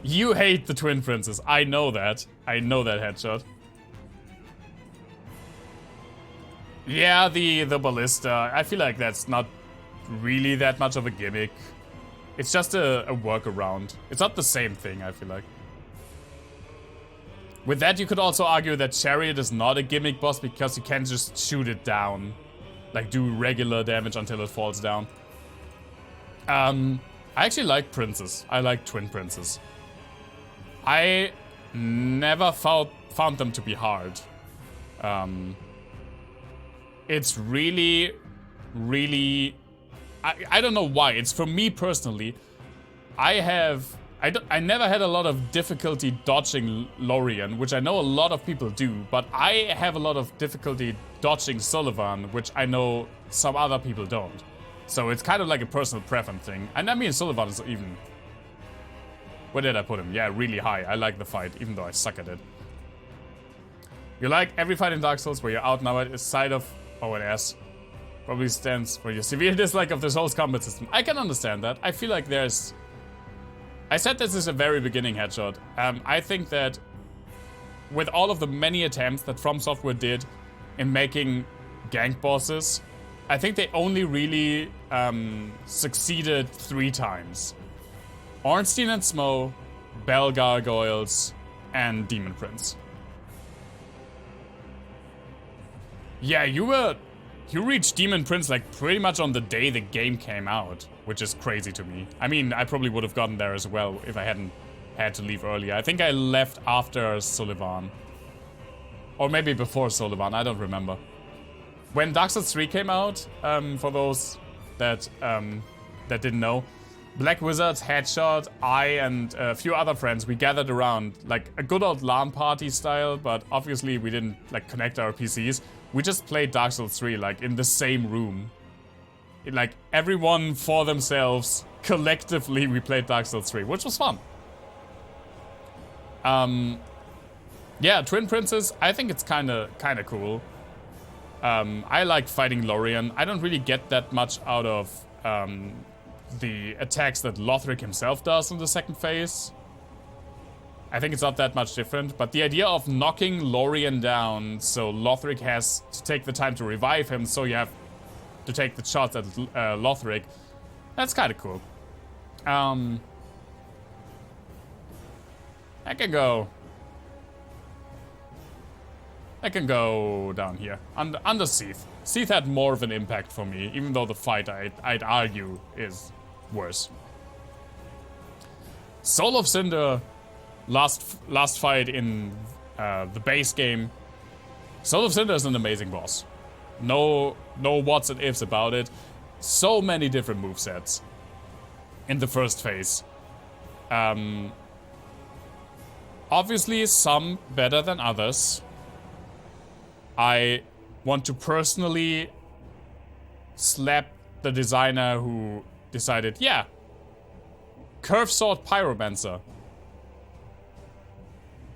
You hate the Twin Princes. I know that. I know that, Headshot. Yeah, the ballista. I feel like that's not really that much of a gimmick. It's just a workaround. It's not the same thing, I feel like. With that, you could also argue that Chariot is not a gimmick boss because you can just shoot it down. Like, do regular damage until it falls down. I actually like Princes. I like Twin Princes. I never found them to be hard. It's really... I don't know why. It's for me personally. I never had a lot of difficulty dodging Lorien, which I know a lot of people do, but I have a lot of difficulty dodging Sullivan, which I know some other people don't. So it's kind of like a personal preference thing. And I mean, Sullivan is even... Where did I put him? Yeah, really high. I like the fight, even though I suck at it. You like every fight in Dark Souls where you're outnumbered is side of ONS. Probably stands for your severe dislike of this whole combat system. I can understand that. I feel like there's... I said this is a very beginning, Headshot. I think that with all of the many attempts that From Software did in making gank bosses, I think they only really succeeded 3 times. Ornstein and Smo, Bell Gargoyles, and Demon Prince. Yeah, you reached Demon Prince like pretty much on the day the game came out, which is crazy to me. I mean, I probably would have gotten there as well if I hadn't had to leave earlier. I think I left after Sullivan. Or maybe before Sullivan, I don't remember. When Dark Souls 3 came out, for those that didn't know, Black Wizards, Headshot, I, and a few other friends, we gathered around, like a good old LAN party style, but obviously we didn't like connect our PCs. We just played Dark Souls 3 like in the same room. Like everyone for themselves, collectively we played Dark Souls 3, which was fun. Yeah, Twin Princes, I think it's kinda cool. I like fighting Lorien. I don't really get that much out of the attacks that Lothric himself does in the second phase. I think it's not that much different, but the idea of knocking Lorien down so Lothric has to take the time to revive him, so you have to take the shots at Lothric, that's kind of cool. I can go down here, under Seath. Seath had more of an impact for me, even though the fight, I'd argue, is worse. Soul of Cinder, last fight in the base game. Soul of Cinder is an amazing boss. No whats and ifs about it. So many different movesets in the first phase. Obviously, some better than others. I want to personally slap the designer who decided, yeah, Curve Sword Pyromancer.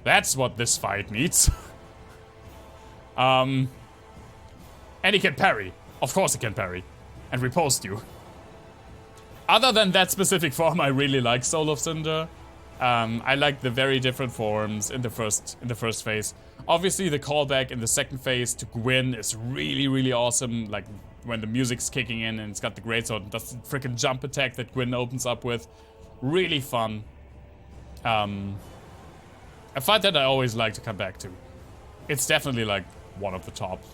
That's what this fight needs. And he can parry. Of course he can parry. And riposte you. Other than that specific form, I really like Soul of Cinder. I like the very different forms in the first phase. Obviously, the callback in the second phase to Gwyn is really, really awesome. Like, when the music's kicking in and it's got the greatsword and does the freaking jump attack that Gwyn opens up with. Really fun. A fight that I always like to come back to. It's definitely, like, one of the tops.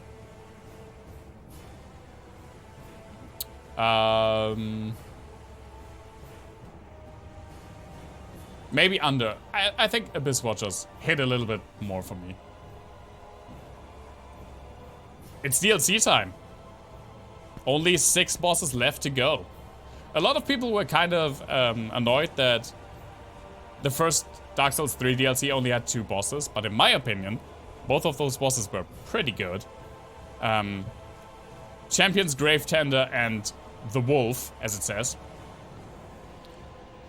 Maybe under. I think Abyss Watchers hit a little bit more for me. It's DLC time. Only 6 bosses left to go. A lot of people were kind of annoyed that the first Dark Souls 3 DLC only had 2 bosses, but in my opinion, both of those bosses were pretty good. Champion's Grave Tender and the Wolf, as it says,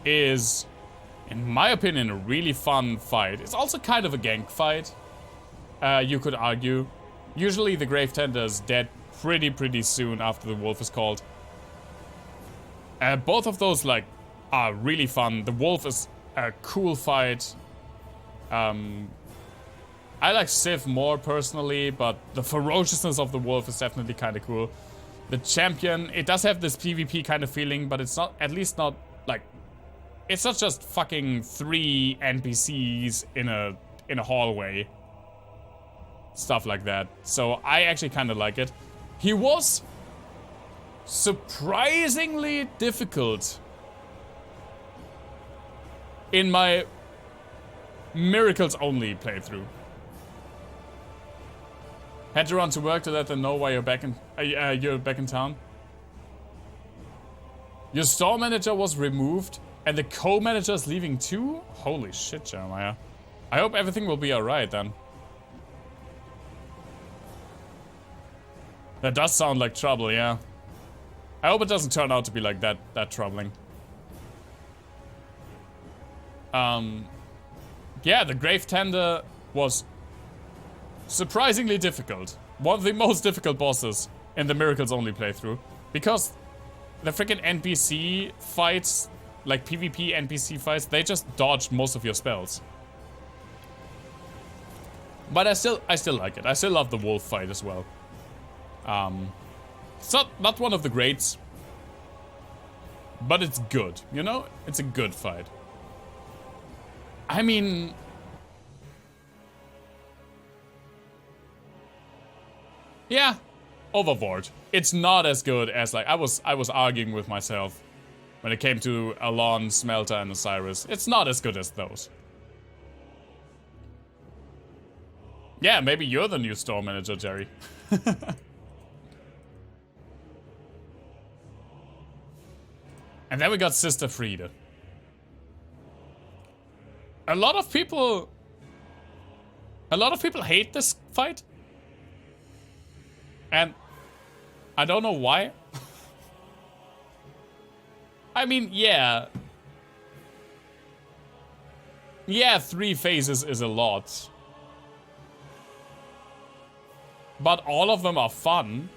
is, in my opinion, a really fun fight. It's also kind of a gank fight, you could argue. Usually the Grave Tender is dead pretty soon after the Wolf is called. Both of those, like, are really fun. The Wolf is a cool fight. I like Civ more personally, but the ferociousness of the Wolf is definitely kind of cool. The Champion, it does have this PvP kind of feeling, but it's not, at least not, like, it's not just fucking 3 NPCs in a hallway. Stuff like that. So I actually kind of like it. He was surprisingly difficult in my Miracles Only playthrough. Had to run to work to let them know why you're back in town. Your store manager was removed and the co-manager is leaving too? Holy shit, Jeremiah. I hope everything will be alright then. That does sound like trouble, yeah. I hope it doesn't turn out to be like that troubling. Yeah, the Grave Tender was surprisingly difficult. One of the most difficult bosses in the Miracles Only playthrough. Because the freaking NPC fights, like PvP NPC fights, they just dodged most of your spells. But I still like it. I still love the wolf fight as well. It's not one of the greats, but it's good, you know? It's a good fight. I mean, yeah, overboard. It's not as good as, like, I was arguing with myself when it came to Alon, Smelter, and Osiris. It's not as good as those. Yeah, maybe you're the new store manager, Jerry. And then we got Sister Friede. A lot of people hate this fight. And I don't know why. I mean, yeah. Yeah, 3 phases is a lot. But all of them are fun.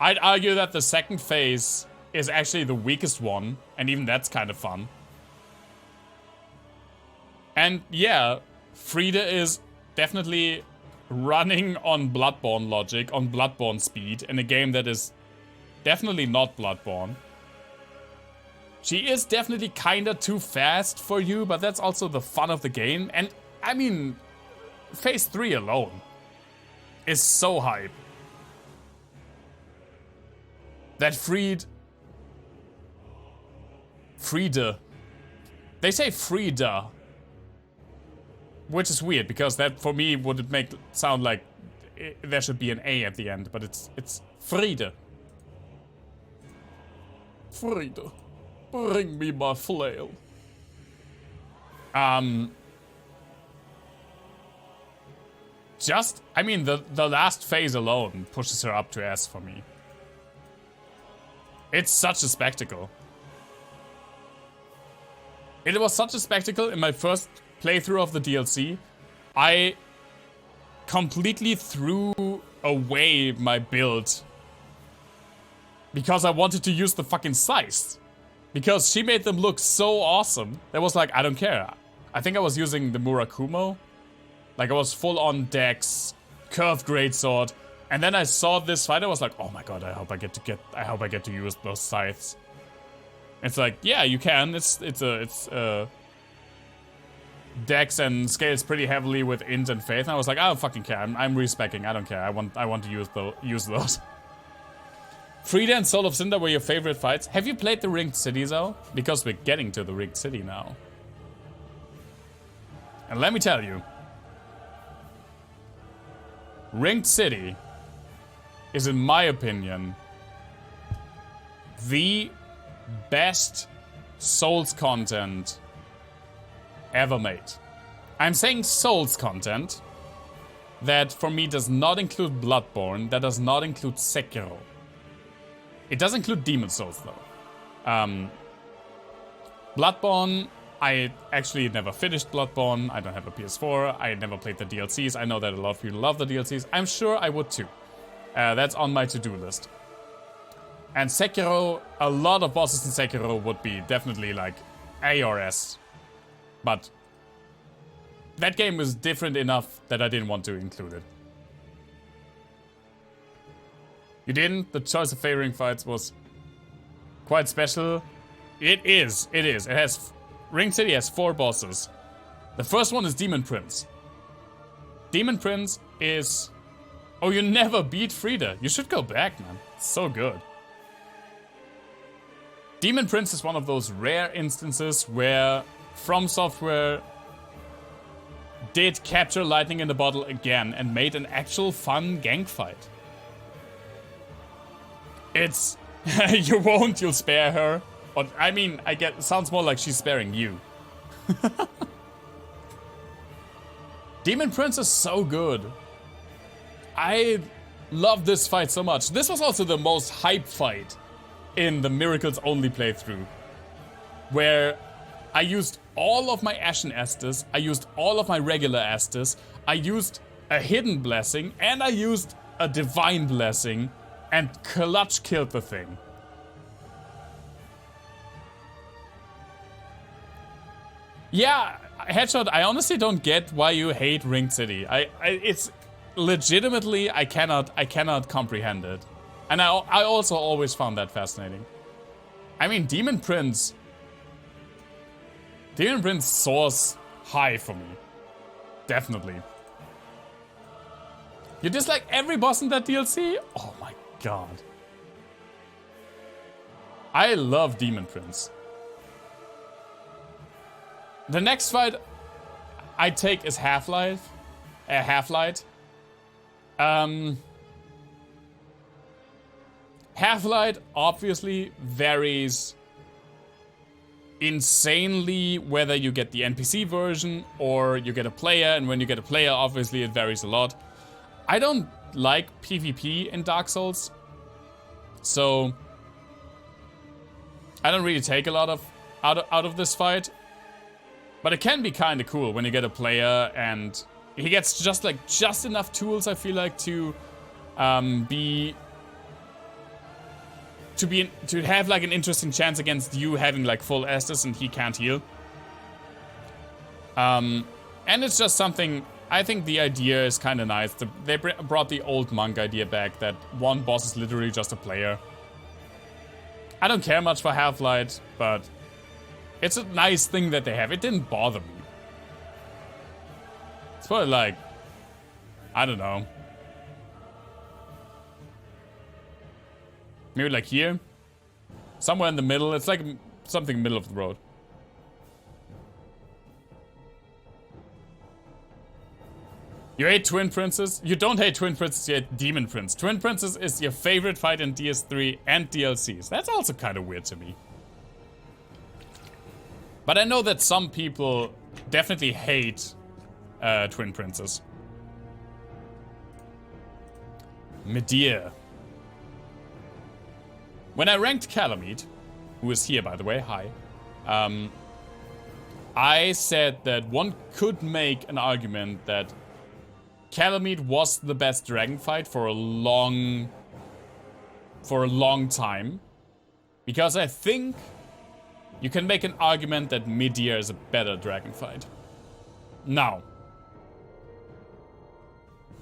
I'd argue that the second phase is actually the weakest one, and even that's kind of fun. And yeah, Friede is definitely running on Bloodborne logic, on Bloodborne speed, in a game that is definitely not Bloodborne. She is definitely kinda too fast for you, but that's also the fun of the game. And I mean, phase 3 alone is so hype. That Friede. They say Friede. Which is weird, because that for me would make sound like there should be an A at the end, but it's Friede. Friede, bring me my flail. I mean, the last phase alone pushes her up to S for me. It's such a spectacle. It was such a spectacle in my first playthrough of the DLC. I completely threw away my build because I wanted to use the fucking scythe. Because she made them look so awesome. That was like, I don't care. I think I was using the Murakumo. Like, I was full on dex, curved greatsword. And then I saw this fight, I was like, oh my god, I hope I get to use those scythes. It's like, yeah, you can. It's dex and scales pretty heavily with int and faith. And I was like, I don't fucking care. I'm respecking. I don't care. I want to use those. Friede and Soul of Cinder were your favorite fights. Have you played the Ringed City though? Because we're getting to the Ringed City now. And let me tell you, Ringed City is, in my opinion, the best Souls content ever made. I'm saying Souls content. That for me does not include Bloodborne, that does not include Sekiro. It does include Demon Souls though. Bloodborne, I actually never finished Bloodborne. I don't have a PS4. I never played the DLCs. I know that a lot of people love the DLCs. I'm sure I would too. That's on my to-do list. And Sekiro, a lot of bosses in Sekiro would be definitely like A or S. But that game was different enough that I didn't want to include it. You didn't? The choice of favoring fights was quite special. It is. It has... Ringed City has 4 bosses. The first one is Demon Prince. Demon Prince is... Oh, you never beat Frida. You should go back, man. It's so good. Demon Prince is one of those rare instances where From Software did capture lightning in the bottle again and made an actual fun gang fight. It's... you won't, you'll spare her. But I mean, it sounds more like she's sparing you. Demon Prince is so good. I love this fight so much. This was also the most hype fight in the Miracles Only playthrough, where I used all of my Ashen Estus, I used all of my regular Estus, I used a Hidden Blessing, and I used a Divine Blessing, and clutch killed the thing. Yeah, Headshot, I honestly don't get why you hate Ringed City. It's legitimately, I cannot comprehend it. And I also always found that fascinating. I mean, Demon Prince soars high for me. Definitely. You dislike every boss in that DLC? Oh my god. I love Demon Prince. The next fight I take is Half-Light. Half-Light obviously varies insanely whether you get the NPC version or you get a player, and when you get a player, obviously it varies a lot. I don't like PvP in Dark Souls, so I don't really take a lot of out of this fight. But it can be kind of cool when you get a player and he gets just enough tools, I feel like, to have like an interesting chance against you having like full Estus and he can't heal. And it's just something, I think the idea is kind of nice. They brought the old monk idea back that one boss is literally just a player. I don't care much for Half-Light, but it's a nice thing that they have. It didn't bother me. It's probably like, I don't know. Maybe like here? Somewhere in the middle. It's like something middle of the road. You hate Twin Princes? You don't hate Twin Princes, you hate Demon Prince. Twin Princes is your favorite fight in DS3 and DLCs. That's also kind of weird to me. But I know that some people definitely hate Twin Princes. Medea. When I ranked Calamity, who is here by the way, hi, I said that one could make an argument that Calamity was the best dragon fight for a long time. Because I think you can make an argument that Medea is a better dragon fight. Now,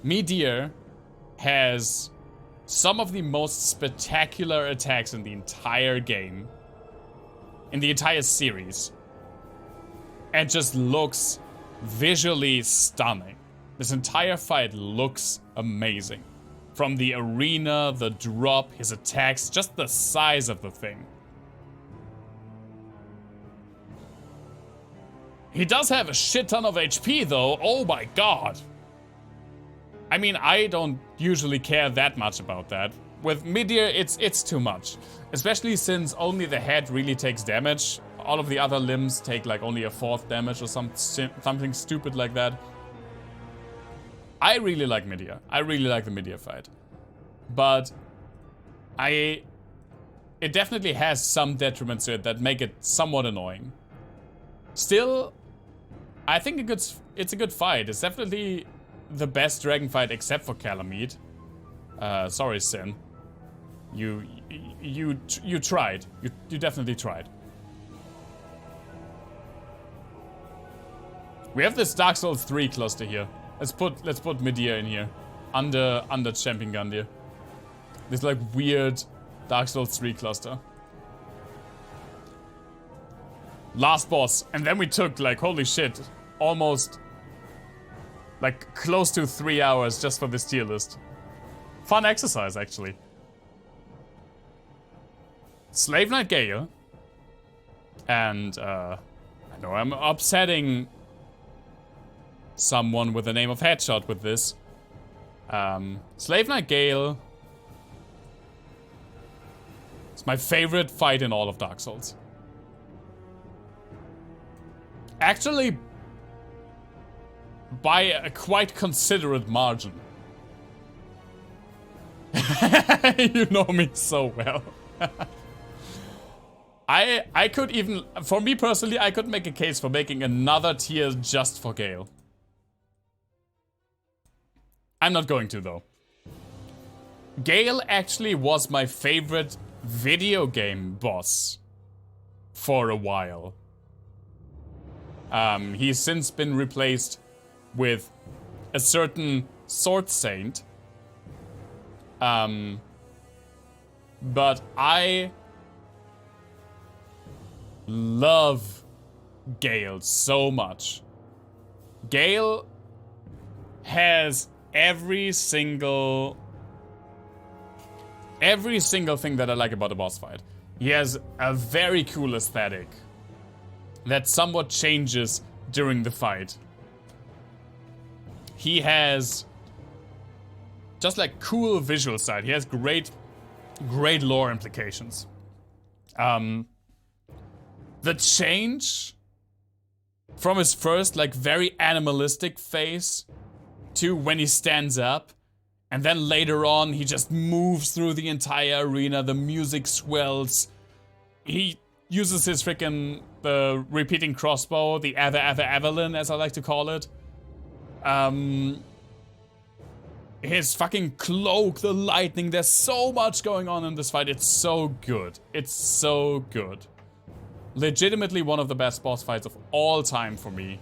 Medea has some of the most spectacular attacks in the entire game, in the entire series, and just looks visually stunning. This entire fight looks amazing. From the arena, the drop, his attacks, just the size of the thing. He does have a shit ton of HP though, oh my god. I mean, I don't usually care that much about that. With Midir, it's too much. Especially since only the head really takes damage. All of the other limbs take like only a fourth damage or something stupid like that. I really like Midir. I really like the Midir fight. But it definitely has some detriments to it that make it somewhat annoying. Still, I think it's a good fight. It's definitely the best dragon fight except for Calamity. Sorry, Sin. You tried. You definitely tried. We have this Dark Souls 3 cluster here. Let's put Midir in here. Under Champion Gundyr. This like weird Dark Souls 3 cluster. Last boss. And then we took like, holy shit, almost like close to 3 hours just for this tier list. Fun exercise, actually. Slave Knight Gale. And I know I'm upsetting someone with the name of Headshot with this. Slave Knight Gale. It's my favorite fight in all of Dark Souls. Actually, by a quite considerate margin. You know me so well. I could even, for me personally, I could make a case for making another tier just for Gale. I'm not going to, though. Gale actually was my favorite video game boss for a while. He's since been replaced with a certain Sword Saint. But I love Gale so much. Gale has every single thing that I like about a boss fight. He has a very cool aesthetic that somewhat changes during the fight. He has just like cool visual side. He has great lore implications. The change from his first like very animalistic phase to when he stands up, and then later on he just moves through the entire arena, the music swells. He uses his freaking the repeating crossbow, the Evelyn as I like to call it. His fucking cloak, the lightning, there's so much going on in this fight. It's so good. It's so good. Legitimately one of the best boss fights of all time for me.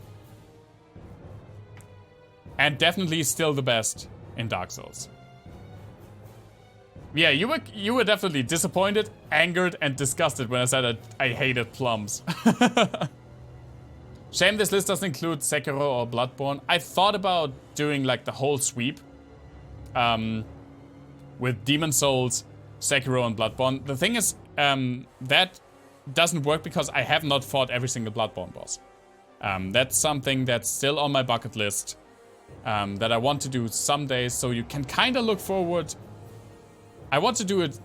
And definitely still the best in Dark Souls. Yeah, you were definitely disappointed, angered, and disgusted when I said I hated plums. Shame this list doesn't include Sekiro or Bloodborne. I thought about doing like the whole sweep. With Demon Souls, Sekiro, and Bloodborne. The thing is, that doesn't work because I have not fought every single Bloodborne boss. That's something that's still on my bucket list. That I want to do someday, so you can kind of look forward. I want to do it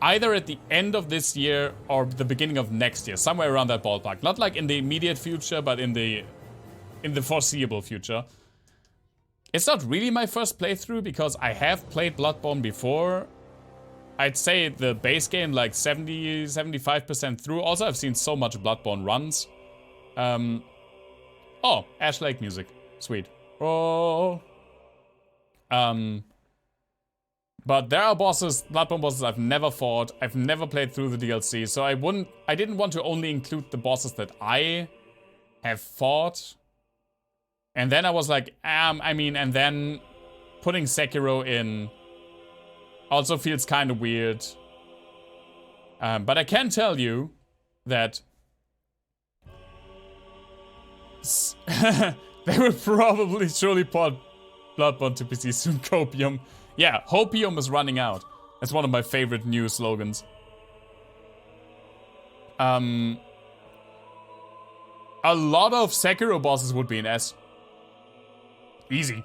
either at the end of this year or the beginning of next year, somewhere around that ballpark. Not like in the immediate future, but in the foreseeable future. It's not really my first playthrough because I have played Bloodborne before. I'd say the base game like 70-75% through. Also, I've seen so much Bloodborne runs. Oh, Ash Lake music. Sweet. Oh. But there are bosses, Bloodborne bosses I've never fought. I've never played through the DLC, so I didn't want to only include the bosses that I have fought. And then I was like, and then putting Sekiro in also feels kind of weird. But I can tell you that they will probably surely port Bloodborne to PC soon. Copium. Yeah, Hopium is running out. That's one of my favorite new slogans. A lot of Sekiro bosses would be in S. Easy.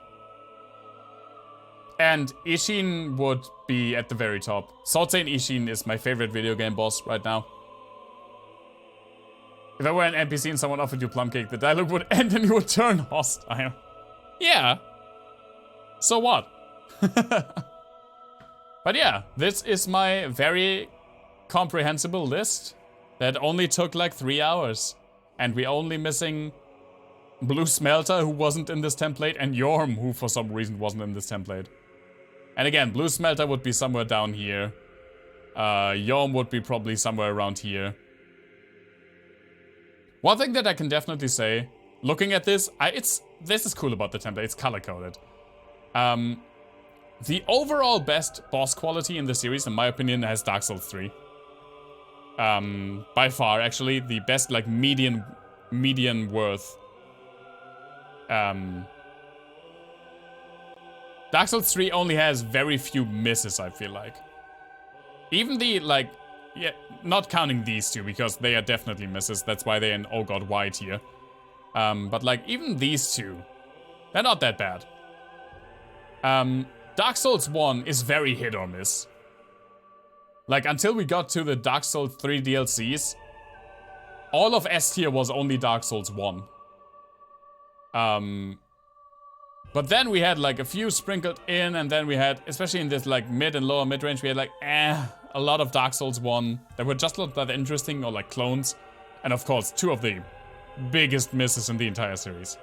And Ishin would be at the very top. Swordsane Ishin is my favorite video game boss right now. If I were an NPC and someone offered you plum cake, the dialogue would end and you would turn hostile. Yeah. So what? But yeah, this is my very comprehensible list that only took like 3 hours. And we're only missing Blue Smelter, who wasn't in this template, and Yorm, who for some reason wasn't in this template. And again, Blue Smelter would be somewhere down here. Yorm would be probably somewhere around here. One thing that I can definitely say, looking at this, this is cool about the template, it's color-coded. The overall best boss quality in the series, in my opinion, has Dark Souls 3. By far, actually, the best, like, median worth. Dark Souls 3 only has very few misses, I feel like. Even the, like, yeah, not counting these two, because they are definitely misses. That's why they're in Oh God Why tier. But, like, even these two, they're not that bad. Dark Souls 1 is very hit or miss. Like, until we got to the Dark Souls 3 DLCs, all of S tier was only Dark Souls 1. But then we had like a few sprinkled in, and then we had, especially in this like mid and lower mid range, we had like a lot of Dark Souls 1 that were just not that interesting, or like clones. And of course, 2 of the biggest misses in the entire series.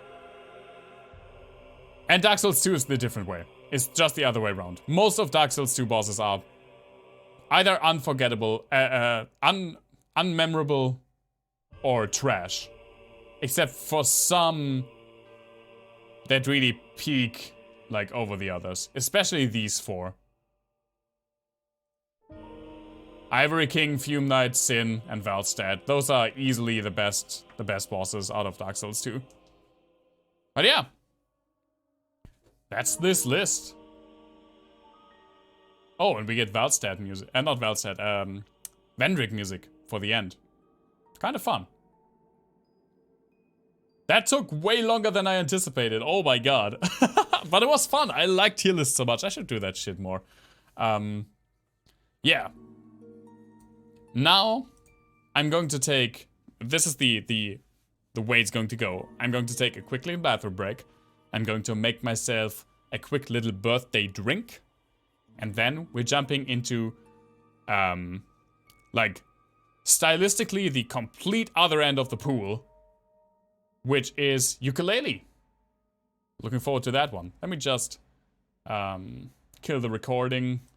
And Dark Souls 2 is the different way. It's just the other way around. Most of Dark Souls 2 bosses are either unforgettable, unmemorable, or trash. Except for some that really peak like over the others. Especially these 4. Ivory King, Fume Knight, Sin, and Valstad. Those are easily the best bosses out of Dark Souls 2. But yeah. That's this list. Oh, and we get Valstad music. Not Valstad, Vendrick music for the end. Kind of fun. That took way longer than I anticipated. Oh my god. But it was fun. I like tier lists so much. I should do that shit more. Yeah. Now, I'm going to take... This is the way it's going to go. I'm going to take a quick little bathroom break. I'm going to make myself a quick little birthday drink. And then we're jumping into, like, stylistically the complete other end of the pool. Which is ukulele. Looking forward to that one. Let me just kill the recording